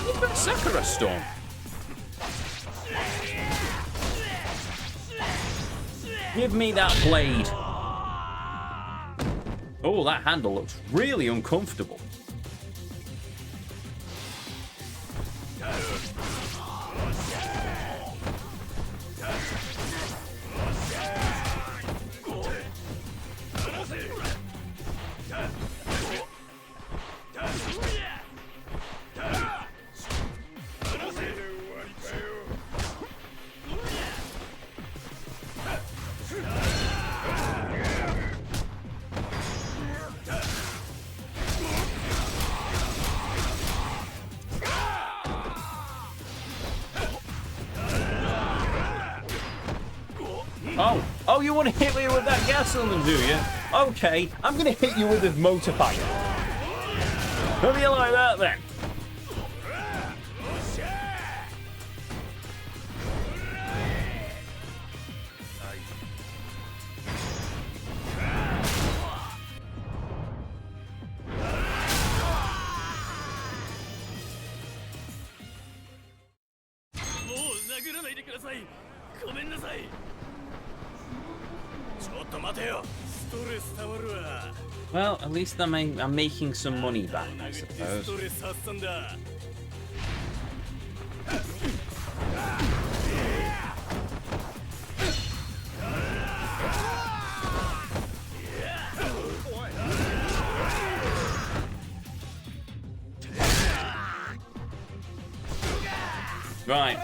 Look at Sakura Storm. Give me that blade. Oh, that handle looks really uncomfortable. Oh, you want to hit me with that gas cylinder, do you? Okay, I'm going to hit you with this motorbike. How do you like that, then? Well, at least I'm making some money back, I suppose. Right.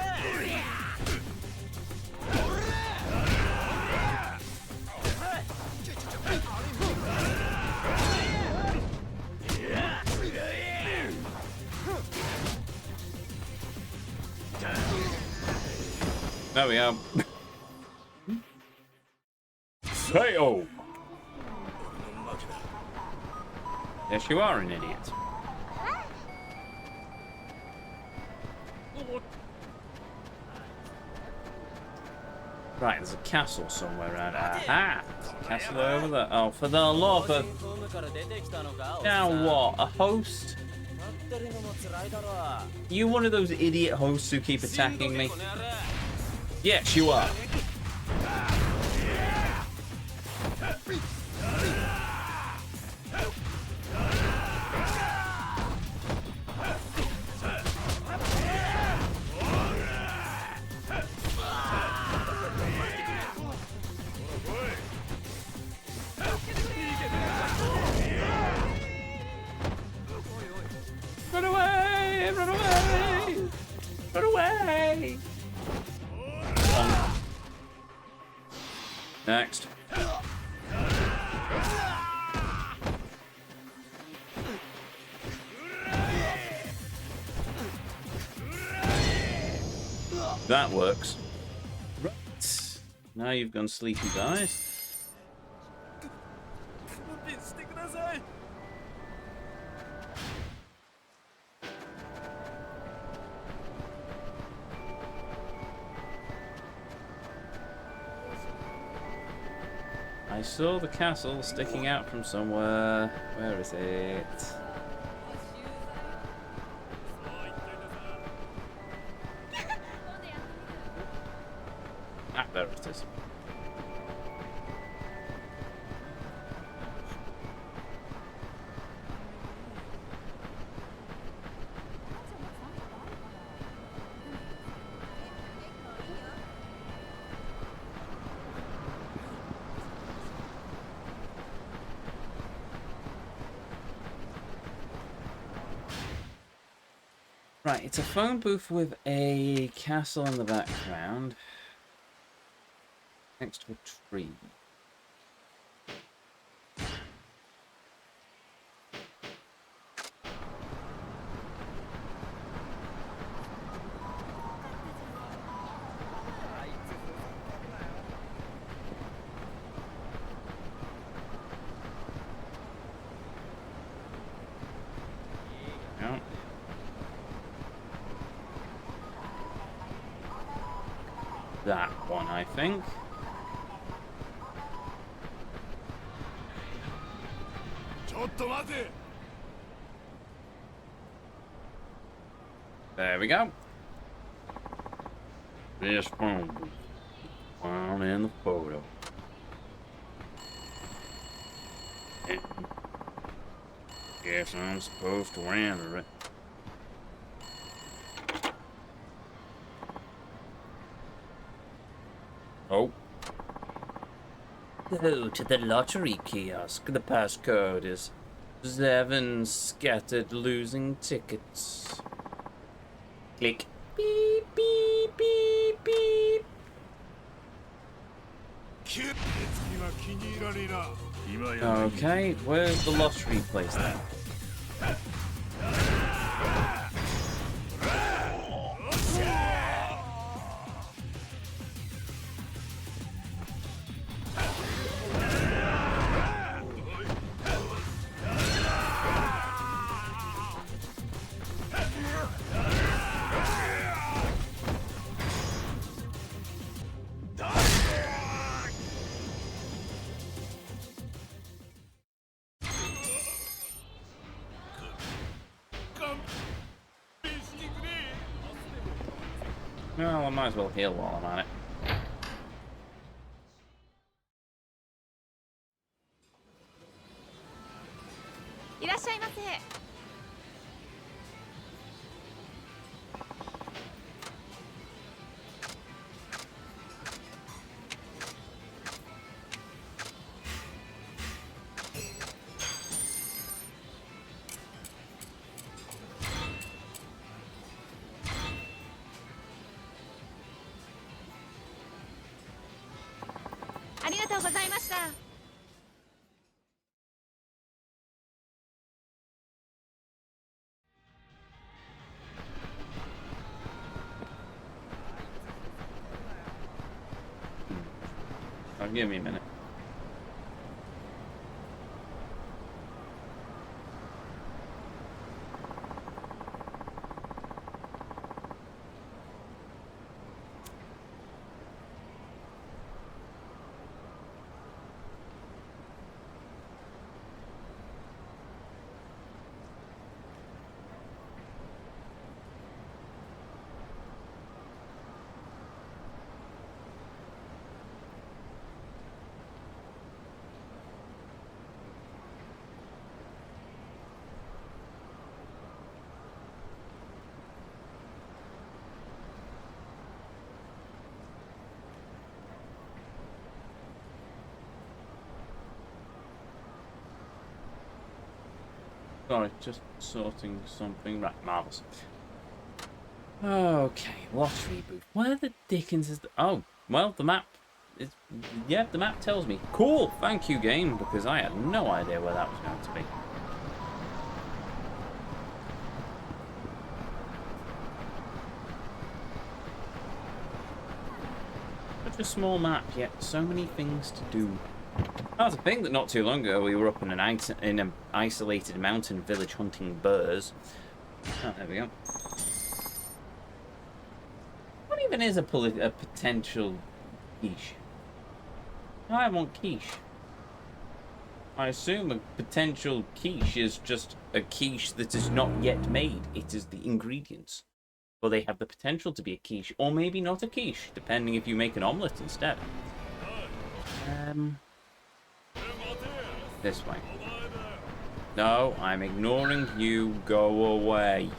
There we are. Hey-oh! Yes, you are an idiot. Right, there's a castle somewhere around. Aha! There's a castle over there. Oh, for the love of... Now what? A host? You one of those idiot hosts who keep attacking me? Yes, you are. Run away! Run away! Run away! Next. That works. Right. Now you've gone sleepy guys. I saw the castle sticking out from somewhere. Where is it? Ah, there it is. Right, it's a phone booth with a castle in the background. Next to a tree. No. That one, I think. There we go. This phone booth. Found in the photo. Guess I'm supposed to enter it. Oh. Go to the lottery kiosk. The passcode is 7 scattered losing tickets. Click. Beep, beep, beep, beep. Okay, where's the lottery place then? Well, I might as well heal while I'm at it. しゃいませ。ありがとうございました。Give me a minute. Sorry, just sorting something. Right, marvellous. Okay, lottery booth. Where the dickens is the... Oh, well, the map is... Yeah, the map tells me. Cool, thank you, game, because I had no idea where that was going to be. Such a small map, yet so many things to do. That was a thing that not too long ago we were up in an isolated mountain village hunting bears. Oh, there we go. What even is a potential quiche? I want quiche. I assume a potential quiche is just a quiche that is not yet made. It is the ingredients. Well, they have the potential to be a quiche, or maybe not a quiche, depending if you make an omelette instead. This way. No, I'm ignoring you. Go away.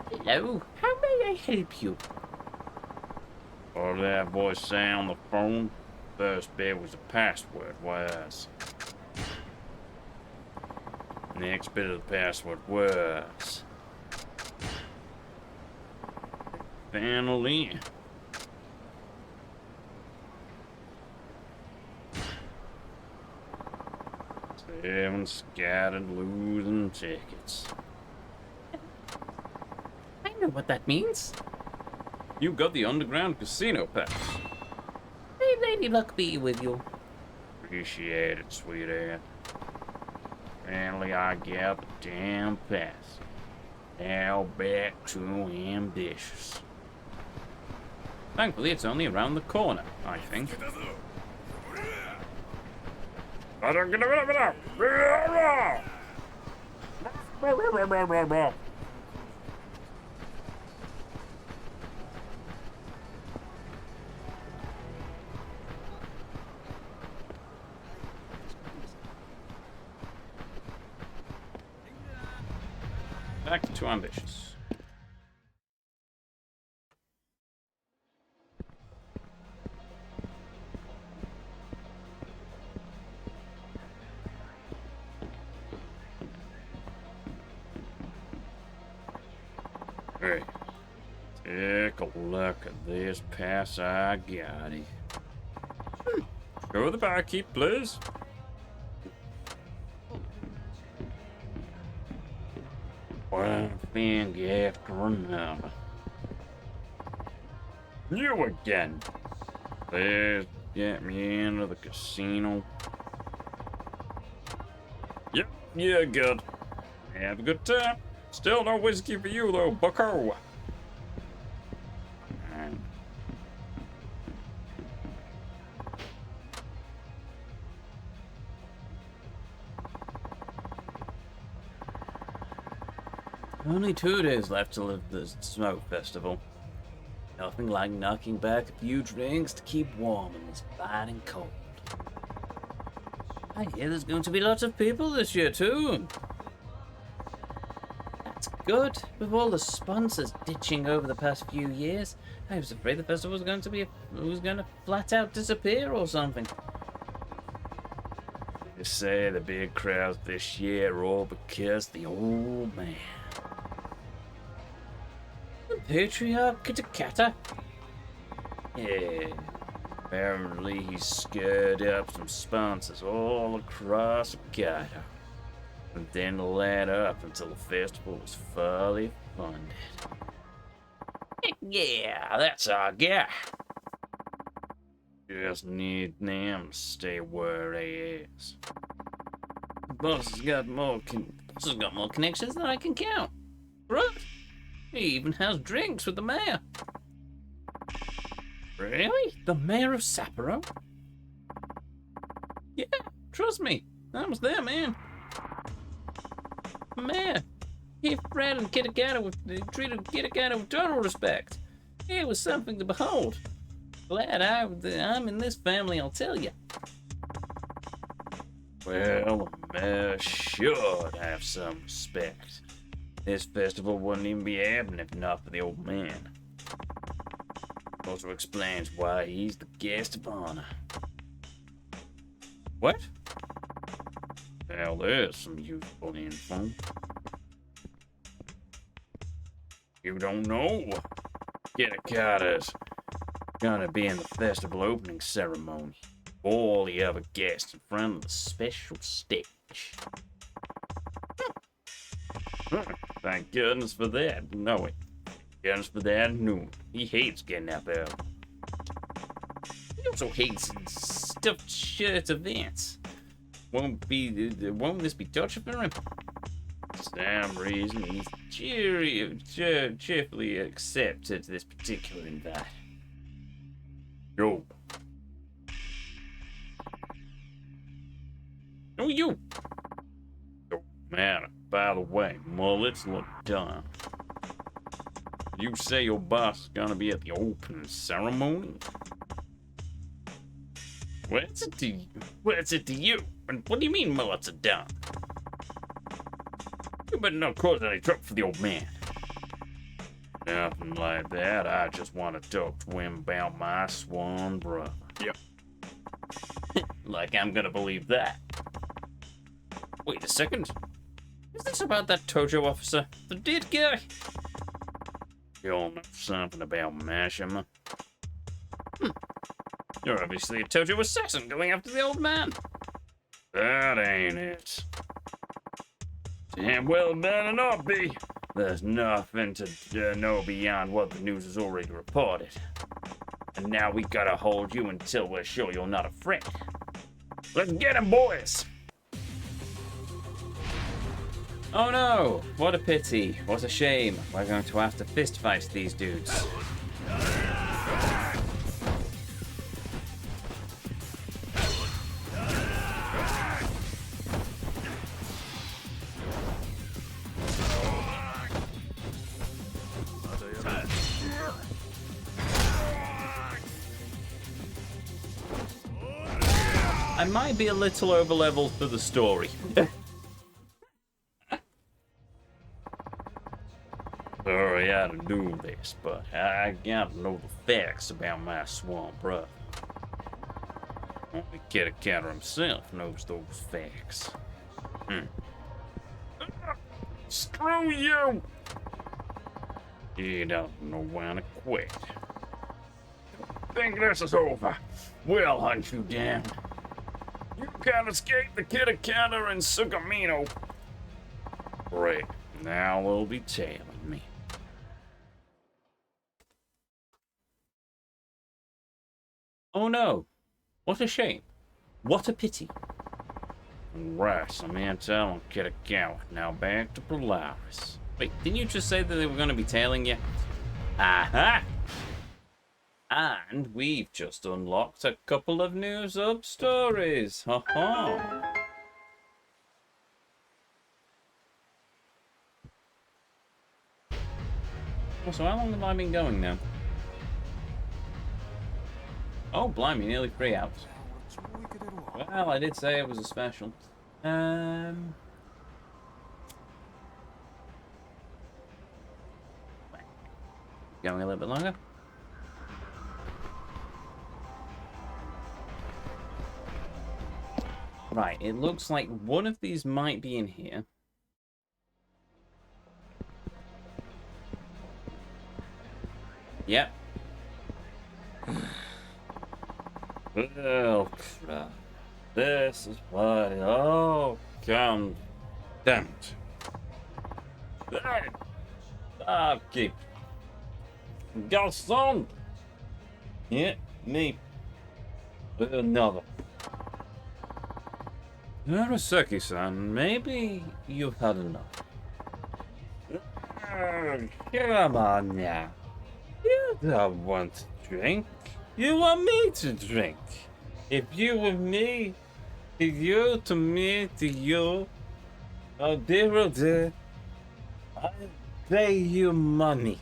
Hello? How may I help you? What did that voice say on the phone? First bit was a password was. Next bit of the password was. Finally. Seven scattered losing tickets. I know what that means. You got the underground casino pass. May Lady Luck be with you. Appreciate it, sweetheart. Finally, I got the damn pass. Now back to ambitious. Thankfully, it's only around the corner, I think. Back to ambitious. Hey, take a look at this pass I got it. Go the barkeep, please. One thing after another. You again. Please get me into the casino. Yep, you're good. Have a good time. Still no whiskey for you, though, bucko. Only 2 days left till the smoke festival. Nothing like knocking back a few drinks to keep warm in this biting cold. I hear there's going to be lots of people this year too. That's good. With all the sponsors ditching over the past few years, I was afraid the festival was going to flat out disappear or something. They say the big crowds this year are all because the old man. The patriarch Kitakata? Yeah. Apparently he scared up some sponsors all across Gotoku. And then led up until the festival was fully funded. Yeah, that's our guy. Just need them to stay where they is. The boss has got more connections than I can count. Right? He even has drinks with the mayor. Really? The mayor of Sapporo? Yeah, trust me. I was there, man. The mayor. He treated Kitakata with total respect. It was something to behold. Glad I'm in this family, I'll tell you. Well, the mayor should have some respect. This festival wouldn't even be happening if not for the old man. Also explains why he's the guest of honor. What? Well, there's some useful info. You don't know? Kitakata's gonna be in the festival opening ceremony. All the other guests in front of the special stage. Thank goodness for that. No, goodness for that. No, he hates getting up early. He also hates stuffed shirt events. Won't this be touchy for him? For some reason, he's cheerfully accepted this particular invite. Yo. Oh, you! Yo, man, by the way, mullets look dumb. You say your boss is gonna be at the opening ceremony? What's it to you? And what do you mean mullets are dumb? You better not cause any trouble for the old man. Nothing like that. I just want to talk to him about my swan brother. Yep. Like I'm gonna believe that. Wait a second. Is this about that Tojo officer? The dead guy? You'll know something about Mashima. You're obviously a Tojo assassin going after the old man. That ain't it. Damn well better not be. There's nothing to know beyond what the news has already reported. And now we gotta hold you until we're sure you're not afraid. Let's get him, boys! Oh no! What a pity. What a shame. We're going to have to fist fight these dudes. I might be a little over-leveled for the story. Sorry I had to do this, but I gotta know the facts about my swan brother. Only Kitakata himself knows those facts. Screw you! You don't know when to quit. Think this is over? We'll hunt you down. You can't escape the Kitakata and Sugamino. Great. Now they'll be tailing me. Oh no. What a shame. What a pity. Right, some intel on Kitakata. Now back to Polaris. Wait, didn't you just say that they were going to be tailing you? Aha! And we've just unlocked a couple of new sub-stories. Ha ha! So how long have I been going now? Oh, blimey, nearly 3 hours. Well, I did say it was a special. Going a little bit longer. Right, it looks like one of these might be in here. Yep. Well, crap. This is what it all comes down to. Hey! Keep. Garçon! Yeah, me. Another. Narasaki-san, maybe you've had enough. Come on now. You don't want to drink. You want me to drink. If you were me, to you, to me, to you, oh dear, I'd pay you money.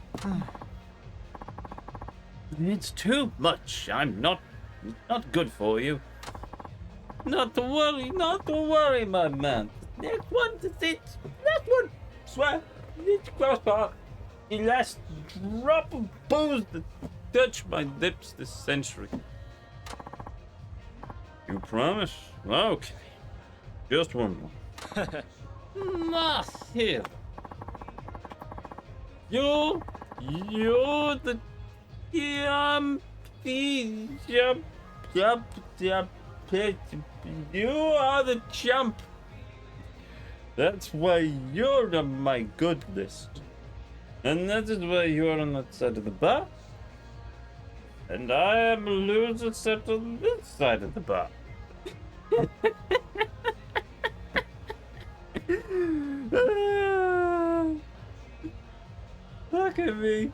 It's too much. I'm not good for you. Not to worry, my man. Next one, next one. Swear, it's crossbar. The last drop of booze that touched my lips this century. You promise? Okay. Just one more. Not here. You, the you are the champ. That's why you're on my good list. And that is why you're on that side of the bar. And I am a loser set on this side of the bar. Look at me.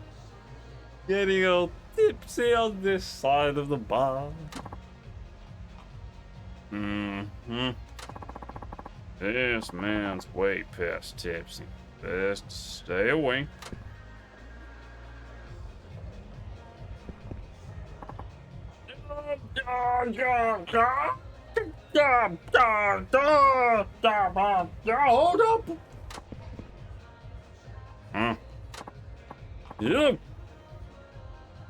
Getting all tipsy on this side of the bar. This man's way past tipsy. Best stay away. Hold up. Huh?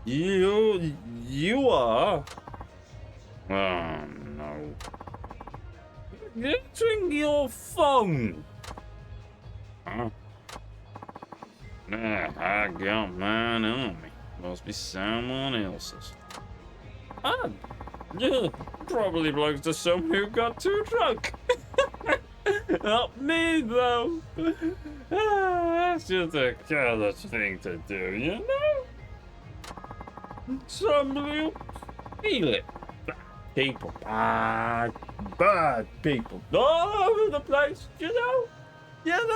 You are Oh, no. answering your phone. Huh? Nah, I got mine on me. Must be someone else's. Ah, yeah, probably belongs to someone who got too drunk. Not me, though. That's just a careless thing to do, you know? Some you feel it. People, bad people, all over the place, you know? You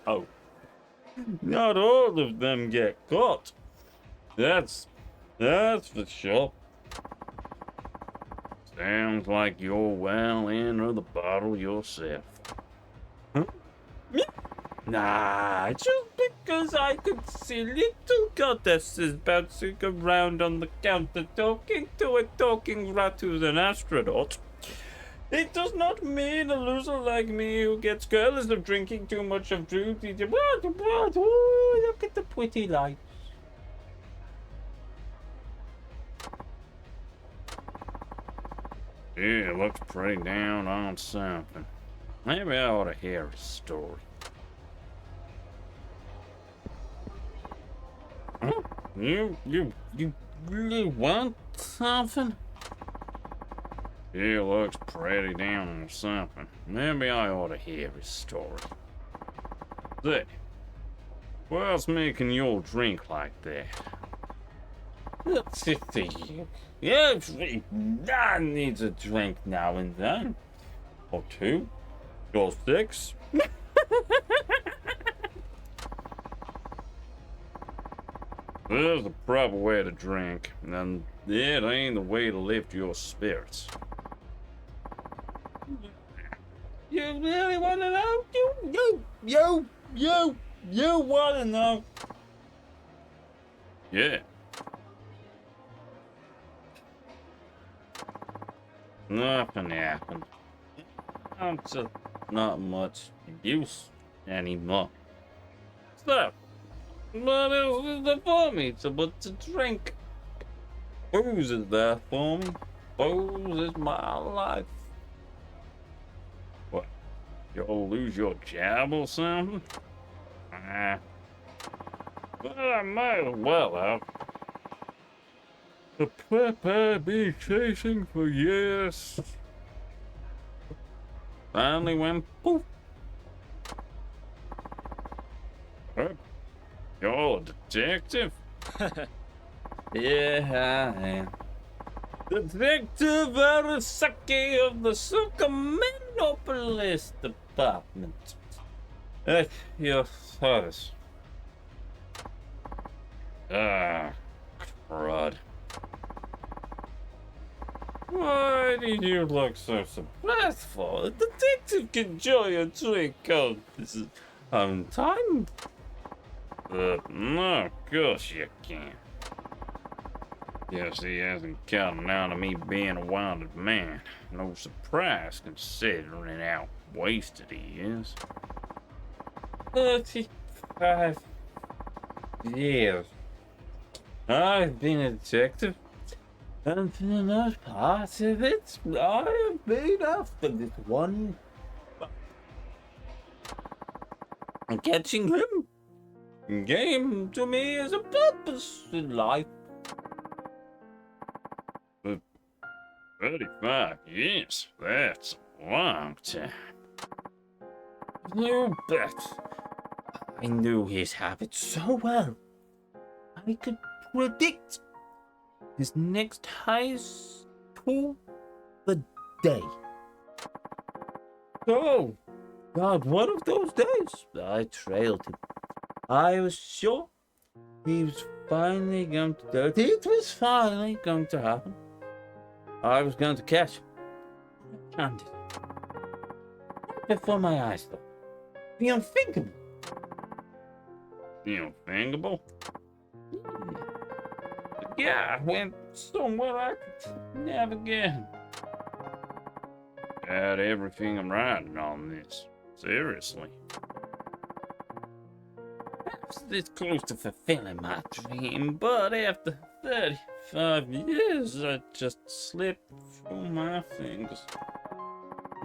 know. Not all of them get caught. That's for sure. Sounds like you're well into the bottle yourself. Nah, just because I could see little goddesses bouncing around on the counter talking to a talking rat who's an astronaut. It does not mean a loser like me who gets careless of drinking too much of juice. Ooh, look at the pretty lights. Yeah, looks pretty down on something. Maybe I ought to hear his story. Huh? You want something? He looks pretty down on something. Maybe I ought to hear his story. Say, what's making you drink like that? That's it to you. Every man needs a drink now and then. Or two. Or six. There's a proper way to drink, and it ain't the way to lift your spirits. You really want to know? You want to know? Yeah. Nothing happened. I'm just not much use anymore. So, what else is there for me but to drink? Booze is there for me. Booze is my life. What? You'll lose your job or something? Well, I might as well have. The prep I've been chasing for years finally went poof. You're a detective? Yeah, I am. Detective Arasaki of the Sacramento Department. Your service. Crud. Why did you look so surprised for? A detective can enjoy a drink on this is on time. No, of course you can't. Yes, he hasn't counted on to me being a wanted man. No surprise considering how wasted he is. 35 years. I've been a detective. And for the most part of it, I have been after this one. Catching him came to me as a purpose in life. 35 years, that's a long time. You bet. I knew his habits so well. I could predict his next high school the day. So, God, one of those days, I trailed him. I was sure he was finally going to do it. It was finally going to happen. I was going to catch him. I found it. Right before my eyes, though. The unthinkable. The unthinkable? Yeah, went somewhere I could never get him. Got everything I'm writing on this. Seriously. I was this close to fulfilling my dream, but after 35 years, I just slipped through my fingers.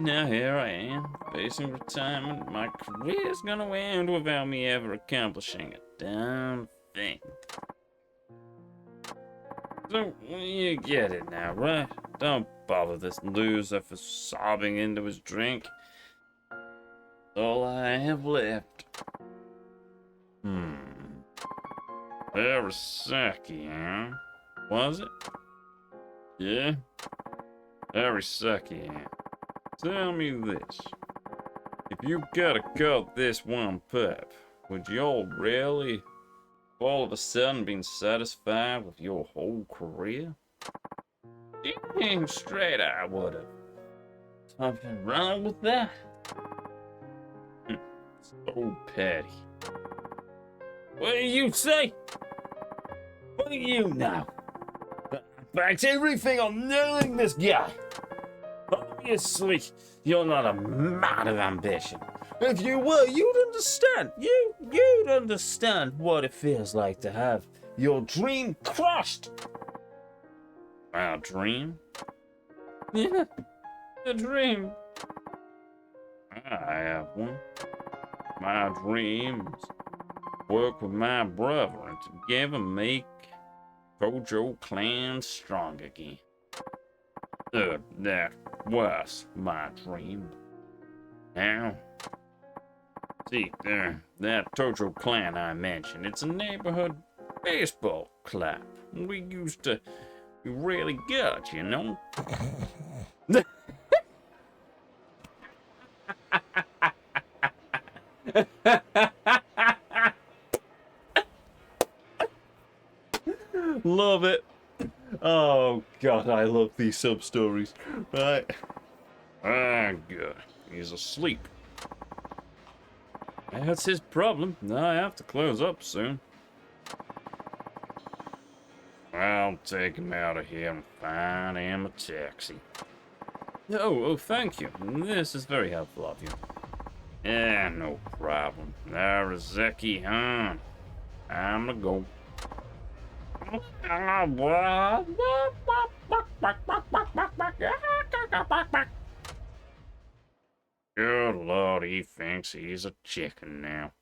Now here I am, facing retirement. My career's gonna end without me ever accomplishing a damn thing. So, you get it now, right? Don't bother this loser for sobbing into his drink. All I have left. Arasaki, huh? Was it? Yeah? Arasaki, huh? Tell me this. If you gotta cut this one pup, would you all really all of a sudden been satisfied with your whole career? Damn straight I would've. Something wrong with that? So petty. What do you say? What do you know? Backs everything on nailing this guy. Obviously, you're not a man of ambition. If you were, you'd understand. You'd understand what it feels like to have your dream crushed. My dream? Yeah, a dream. I have one. My dream is work with my brother and together make Kojo clan strong again. That was my dream. Now, see, that Tojo clan I mentioned, it's a neighborhood baseball club. We used to be really good, you know? Love it. Oh, God, I love these sub-stories. Right. Good. He's asleep. That's his problem. I have to close up soon. I'll take him out of here and find him a taxi. Oh, thank you. This is very helpful of you. Yeah, no problem. Narazeki, huh? I'm gonna go. Good Lord, he thinks he's a chicken now.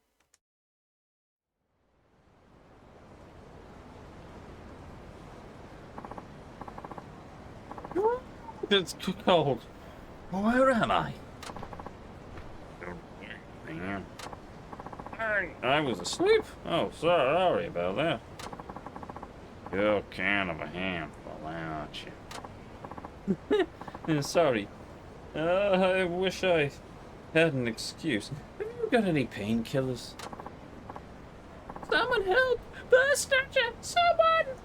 It's cold. Where am I? Man. I was asleep. Oh, sorry about that. You're kind of a handful, aren't you? Sorry. I wish I had an excuse. Have you got any painkillers? Someone help! Buster! Someone!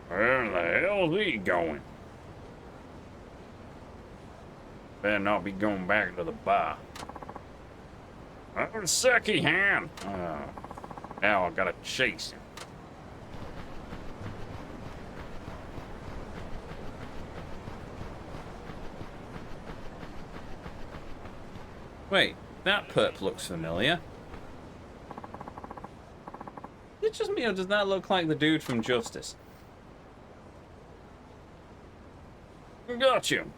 Where the hell's he going? Better not be going back to the bar. Oh, sucky hand! Now I gotta chase him. Wait, that perp looks familiar. Is it just me, or does that look like the dude from Justice? Got you.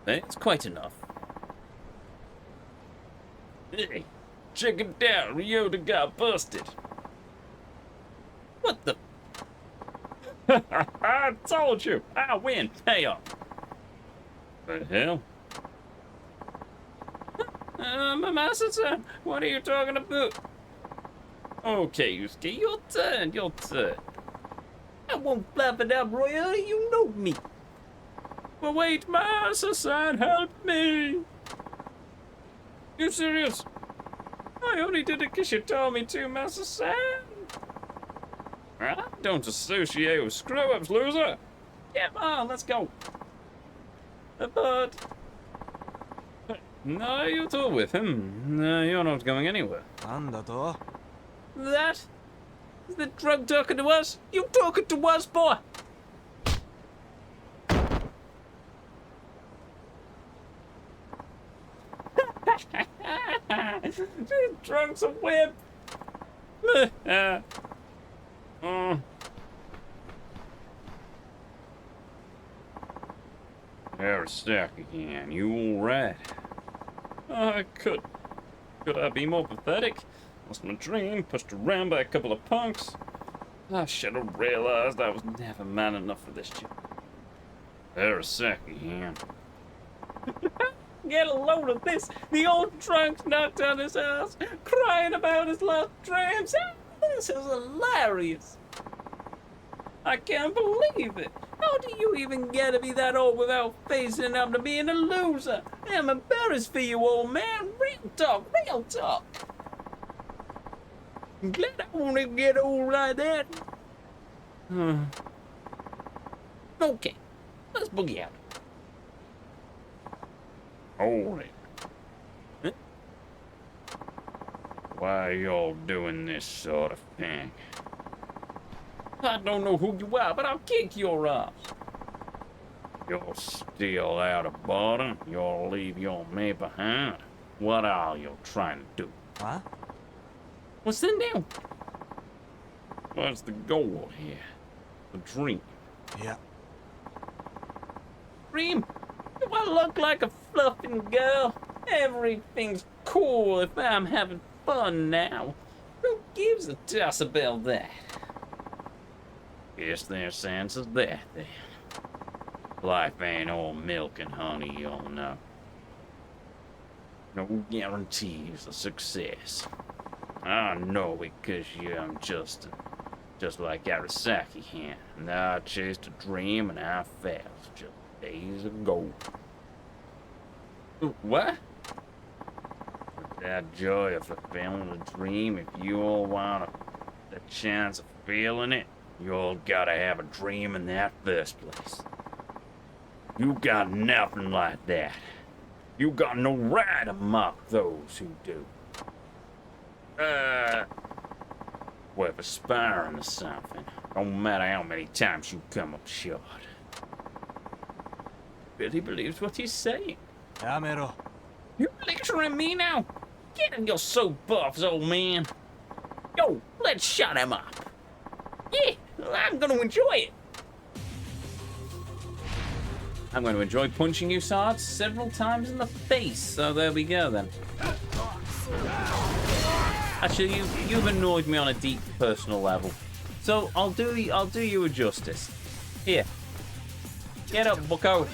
It's quite enough. Hey, check it out. Ryota got busted. What the? I told you, I win. Pay up. The hell? Master, what are you talking about? Okay, Yusuke, your turn, your turn. I won't bluff it up, Royal, you know me. But wait, Master-san, help me. You serious? I only did it because you told me to, Master-san. I don't associate with screw-ups, loser. Come on, let's go. But... No, you two with him. You're not going anywhere. なんだと That? Is the drug talking to us? You talking to us, boy? Drunk's a whip. There's stuck again. You alright? Could I be more pathetic? Lost my dream, pushed around by a couple of punks. I should have realized I was never man enough for this shit. There's stuck again. Get a load of this! The old drunk's knocked on his ass, crying about his lost dreams. This is hilarious. I can't believe it. How do you even get to be that old without facing up to being a loser? I'm embarrassed for you, old man. Real talk, real talk. I'm glad I won't get old like that. Okay, let's boogie out. Hold it. Huh? Why are y'all doing this sort of thing? I don't know who you are, but I'll kick your ass. You'll steal out of bottom? You'll leave your mate behind? What are you trying to do? あ What's the deal? What's the goal here? The dream. いや Dream? Do I look like a fluffing girl? Everything's cool if I'm having fun now. Who gives a toss about that? Guess their sense is that then. Life ain't all milk and honey, y'all know. No guarantees of success. I know because I'm just like Arasaki here. And I chased a dream and I failed just days ago. What? That joy of fulfilling a dream, if you all want the chance of feeling it, you all gotta have a dream in that first place. You got nothing like that. You got no right to mock those who do. Worth aspiring to something. No matter how many times you come up short. Really believes what he's saying. やめろ You lecturing me now? Get in your soapbox, old man. Yo, let's shut him up. Yeah, I'm gonna enjoy it. I'm going to enjoy punching you, Sarge, several times in the face. So there we go then. Actually, you've annoyed me on a deep personal level. So I'll do you a justice. Here. Get up, bucko.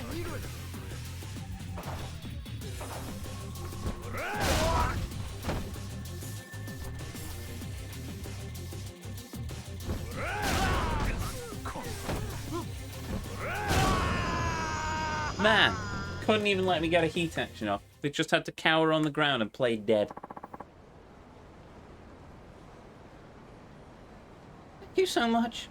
Man, couldn't even let me get a heat action off. They just had to cower on the ground and play dead. Thank you so much.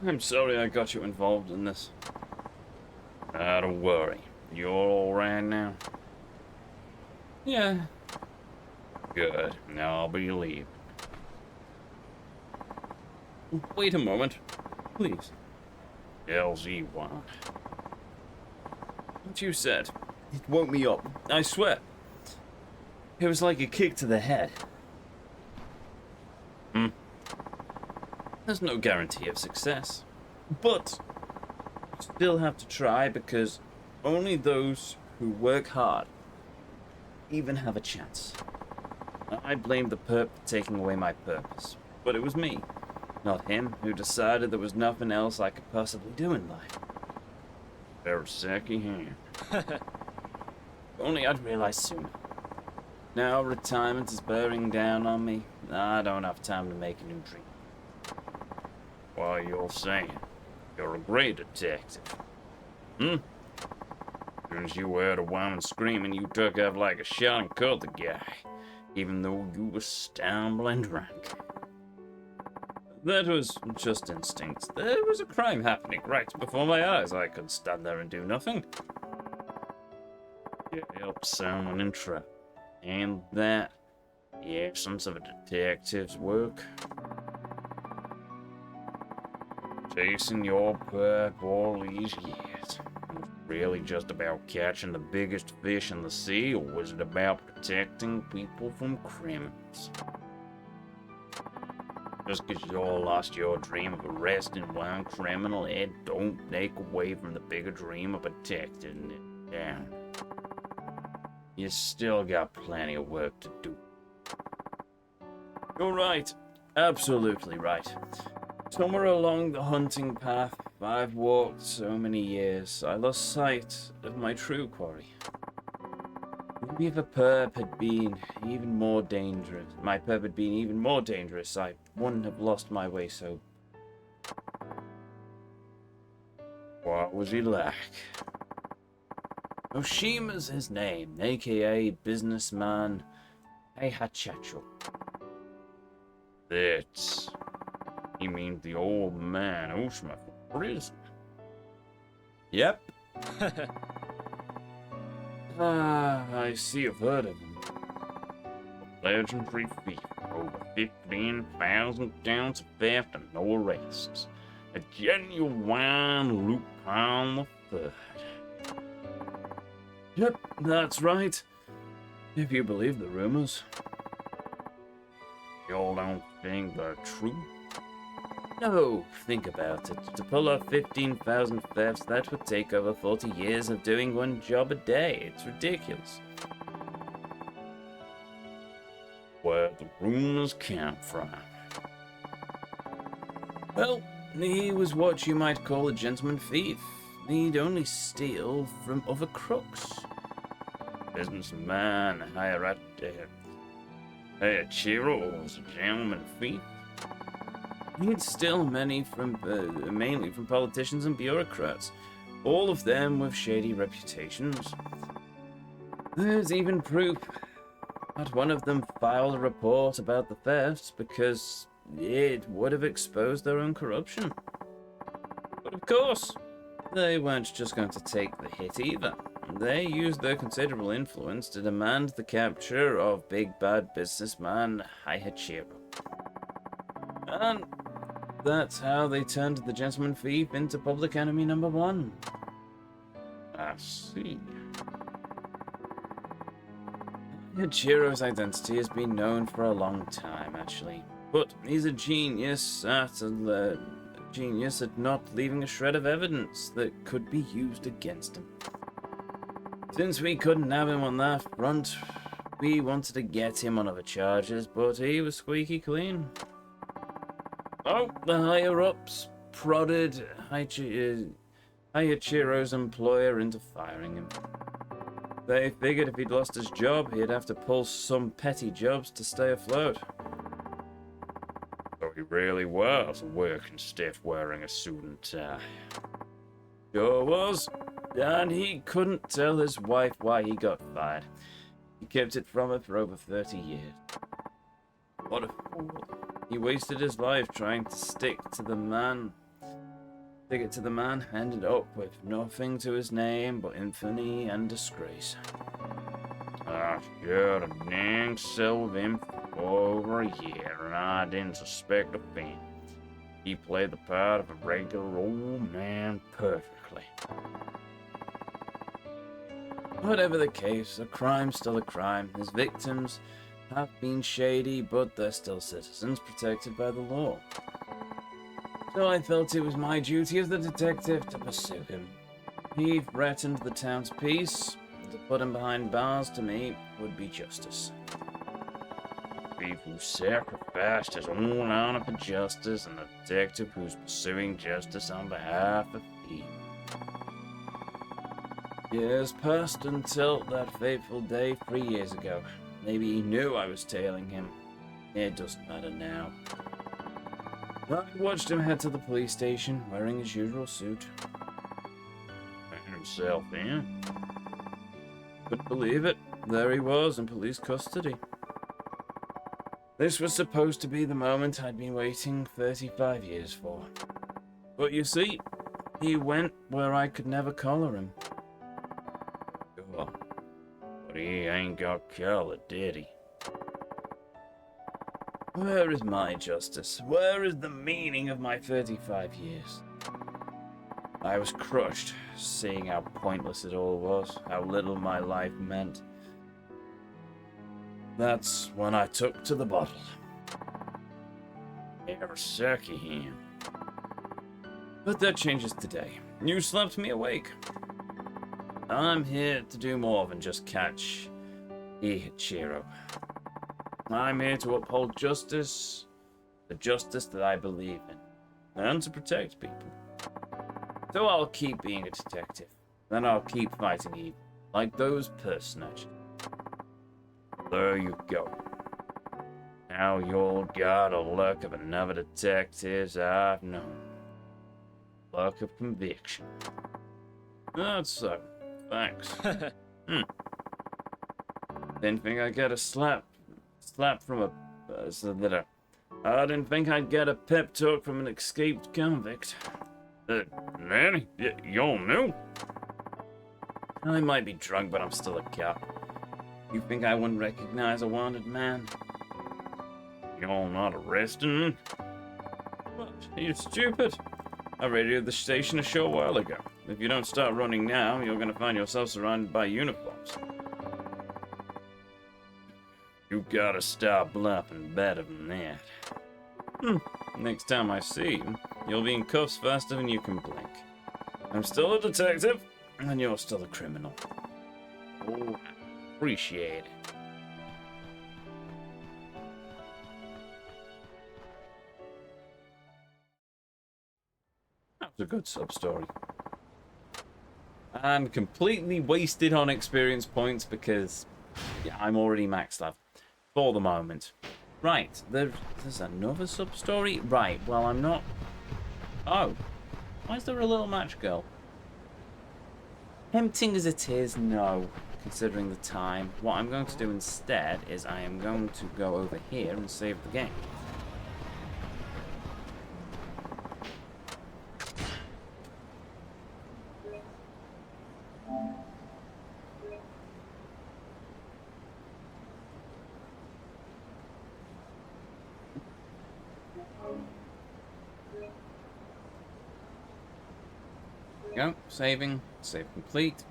I'm sorry I got you involved in this. Don't worry. You're all right now? Yeah. Good. Now I'll be leaving. Wait a moment. Please. LZ1. What you said, it woke me up. I swear. It was like a kick to the head. There's no guarantee of success. But you still have to try because only those who work hard even have a chance. I blame the perp for taking away my purpose, but it was me, not him, who decided there was nothing else I could possibly do in life. Veraseki hand. If only I'd realized sooner. Now retirement is bearing down on me. I don't have time to make a new dream. Why, you're saying you're a great detective. As soon as you heard a woman screaming, you took off like a shot and killed the guy, even though you were stumbling drunk. That was just instinct. There was a crime happening right before my eyes. I could stand there and do nothing. You helped someone in trouble. And that the essence of a detective's work. Chasing your perp all these years. Was it really just about catching the biggest fish in the sea, or was it about protecting people from criminals? Just because you all lost your dream of arresting one criminal, it don't take away from the bigger dream of protecting it down. You still got plenty of work to do. You're right. Absolutely right. Somewhere along the hunting path I've walked so many years, I lost sight of my true quarry. Maybe if a perp had been even more dangerous, my perp had been even more dangerous, I wouldn't have lost my way so. What was he like? Oshima's his name, aka businessman Heihachacho. That's... You mean the old man Oshima from prison? Yep. I see you've heard of him. A legendary thief, over 15,000 counts of theft and no arrests. A genuine Lupin III. Yep, that's right. If you believe the rumors. You all don't think they're true? No, think about it. To pull off 15,000 thefts, that would take over 40 years of doing one job a day. It's ridiculous. Where the rumors come from? Well, he was what you might call a gentleman thief. He'd only steal from other crooks. Businessman Heihachiru was a gentleman thief. He'd steal mainly from politicians and bureaucrats, all of them with shady reputations. There's even proof that one of them filed a report about the thefts because it would have exposed their own corruption. But of course, they weren't just going to take the hit either. they used their considerable influence to demand the capture of big bad businessman Haihachiro. And that's how they turned the gentleman thief into public enemy number one. I see. Hachiro's identity has been known for a long time, actually. But he's a genius at not leaving a shred of evidence that could be used against him. Since we couldn't have him on that front, we wanted to get him on other charges, but he was squeaky clean. Oh, the higher-ups prodded Hayachiro's employer into firing him. They figured if he'd lost his job, he'd have to pull some petty jobs to stay afloat. So he really was working stiff wearing a suit and tie. Sure was. And he couldn't tell his wife why he got fired. He kept it from her for over 30 years. What a fool. He wasted his life trying to stick it to the man, ended up with nothing to his name but infamy and disgrace. I shared a dang cell with him for over a year, and I didn't suspect a thing. He played the part of a regular old man perfectly. Whatever the case, a crime's still a crime. His victims have been shady, but they're still citizens protected by the law. So I felt it was my duty as the detective to pursue him. He threatened the town's peace. To put him behind bars, to me, would be justice. Thief who sacrificed his own honor for justice, and a detective who's pursuing justice on behalf of thieves. Years passed until that fateful day 3 years ago. Maybe he knew I was tailing him. It doesn't matter now. I watched him head to the police station, wearing his usual suit. And himself in. Couldn't believe it. There he was in police custody. This was supposed to be the moment I'd been waiting 35 years for. But you see, he went where I could never collar him. Sure. But he ain't got colored, did he? Where is my justice? Where is the meaning of my 35 years? I was crushed, seeing how pointless it all was, how little my life meant. That's when I took to the bottle. You're sucky him. But that changes today. You slept me awake. I'm here to do more than just catch Ichiro. I'm here to uphold justice, the justice that I believe in, and to protect people. So I'll keep being a detective, then I'll keep fighting evil, like those personages. There you go. Now you'll got a luck of another detectives I've known. Luck of conviction. That's so. Thanks. Didn't think I'd get a slap from a... I didn't think I'd get a pep talk from an escaped convict. Nanny, you knew? I might be drunk, but I'm still a cop. You think I wouldn't recognize a wanted man? You're not arresting me? What? Are you stupid? I radioed the station a short while ago. If you don't start running now, you're gonna find yourself surrounded by uniforms. You gotta stop bluffing better than that. Next time I see you, you'll be in cuffs faster than you can blink. I'm still a detective, and you're still a criminal. Oh, appreciate it. That was a good sub-story. And completely wasted on experience points because I'm already maxed level. For the moment. Right, there's another sub-story? Right, well I'm not... Oh. Why is there a little match girl? Tempting as it is, no. Considering the time. What I'm going to do instead is I am going to go over here and save the game. go. Saving. Save complete.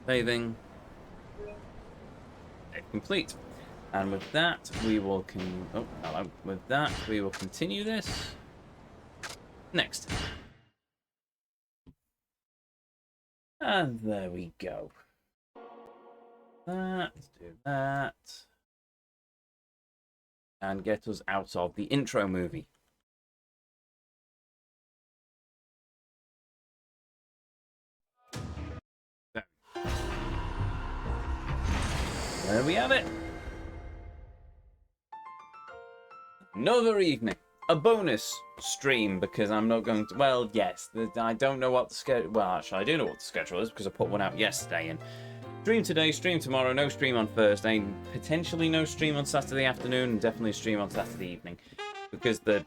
Saving. Save complete. And with that, we will With that, we will continue this next. And there we go. Let's do that. And get us out of the intro movie. There we have it. Another evening. A bonus stream because I'm not going to... Well, yes. I don't know what the schedule... Well, actually, I do know what the schedule is because I put one out yesterday. And stream today, stream tomorrow, no stream on Thursday, potentially no stream on Saturday afternoon, and definitely a stream on Saturday evening because the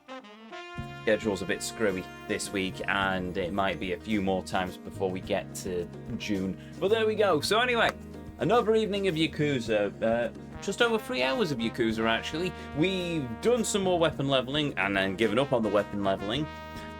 schedule's a bit screwy this week and it might be a few more times before we get to June. But there we go. So anyway, another evening of Yakuza. Just over 3 hours of Yakuza, actually. We've done some more weapon leveling and then given up on the weapon leveling.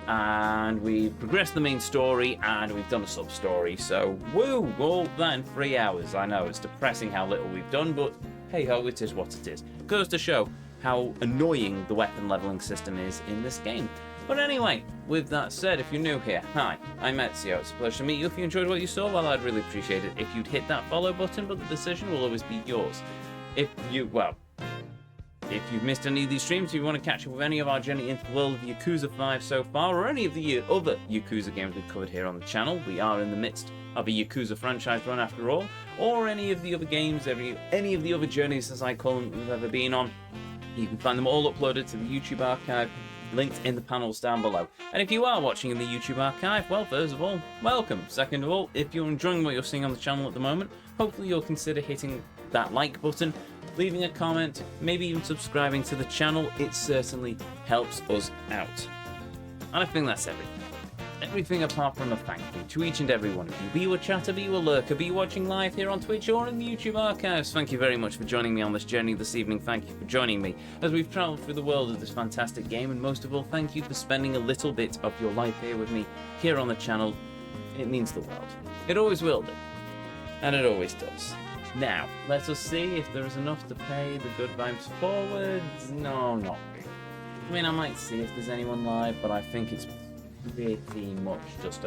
And we've progressed the main story and we've done a sub-story. So, woo! All that in 3 hours. I know, it's depressing how little we've done, but hey-ho, it is what it is. It goes to show how annoying the weapon leveling system is in this game. But anyway, with that said, if you're new here, hi, I'm Ezio. It's a pleasure to meet you. If you enjoyed what you saw, well, I'd really appreciate it if you'd hit that follow button, but the decision will always be yours. If you've missed any of these streams, if you want to catch up with any of our journey into the world of Yakuza 5 so far, or any of the other Yakuza games we've covered here on the channel, we are in the midst of a Yakuza franchise run after all, or any of the other games, any of the other journeys, as I call them, we've ever been on, you can find them all uploaded to the YouTube archive, linked in the panels down below. And if you are watching in the YouTube archive, well, first of all, welcome. Second of all, if you're enjoying what you're seeing on the channel at the moment, hopefully you'll consider hitting that like button, leaving a comment, maybe even subscribing to the channel. It certainly helps us out. And I think that's everything. Everything apart from a thank you to each and every one of you. Be you a chatter, be you a lurker, be you watching live here on Twitch or in the YouTube archives. Thank you very much for joining me on this journey this evening. Thank you for joining me as we've travelled through the world of this fantastic game. And most of all, thank you for spending a little bit of your life here with me, here on the channel. It means the world. It always will do. And it always does. Now, let us see if there is enough to pay the good vibes forward. No, not really. I mean, I might see if there's anyone live, but I think it's pretty much just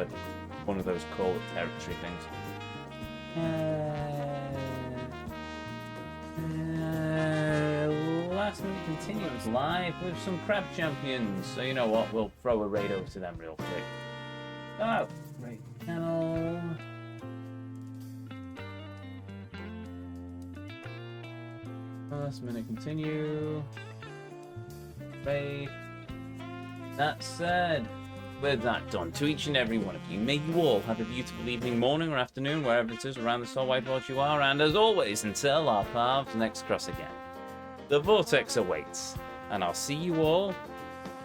one of those call it territory things. Last minute continues live with some crab champions. So you know what? We'll throw a raid over to them real quick. Oh, raid channel. Last minute continue. Raid. That said, with that done, to each and every one of you, may you all have a beautiful evening, morning, or afternoon, wherever it is around this whole wide world you are. And as always, until our paths next cross again, the Vortex awaits, and I'll see you all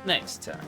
next time.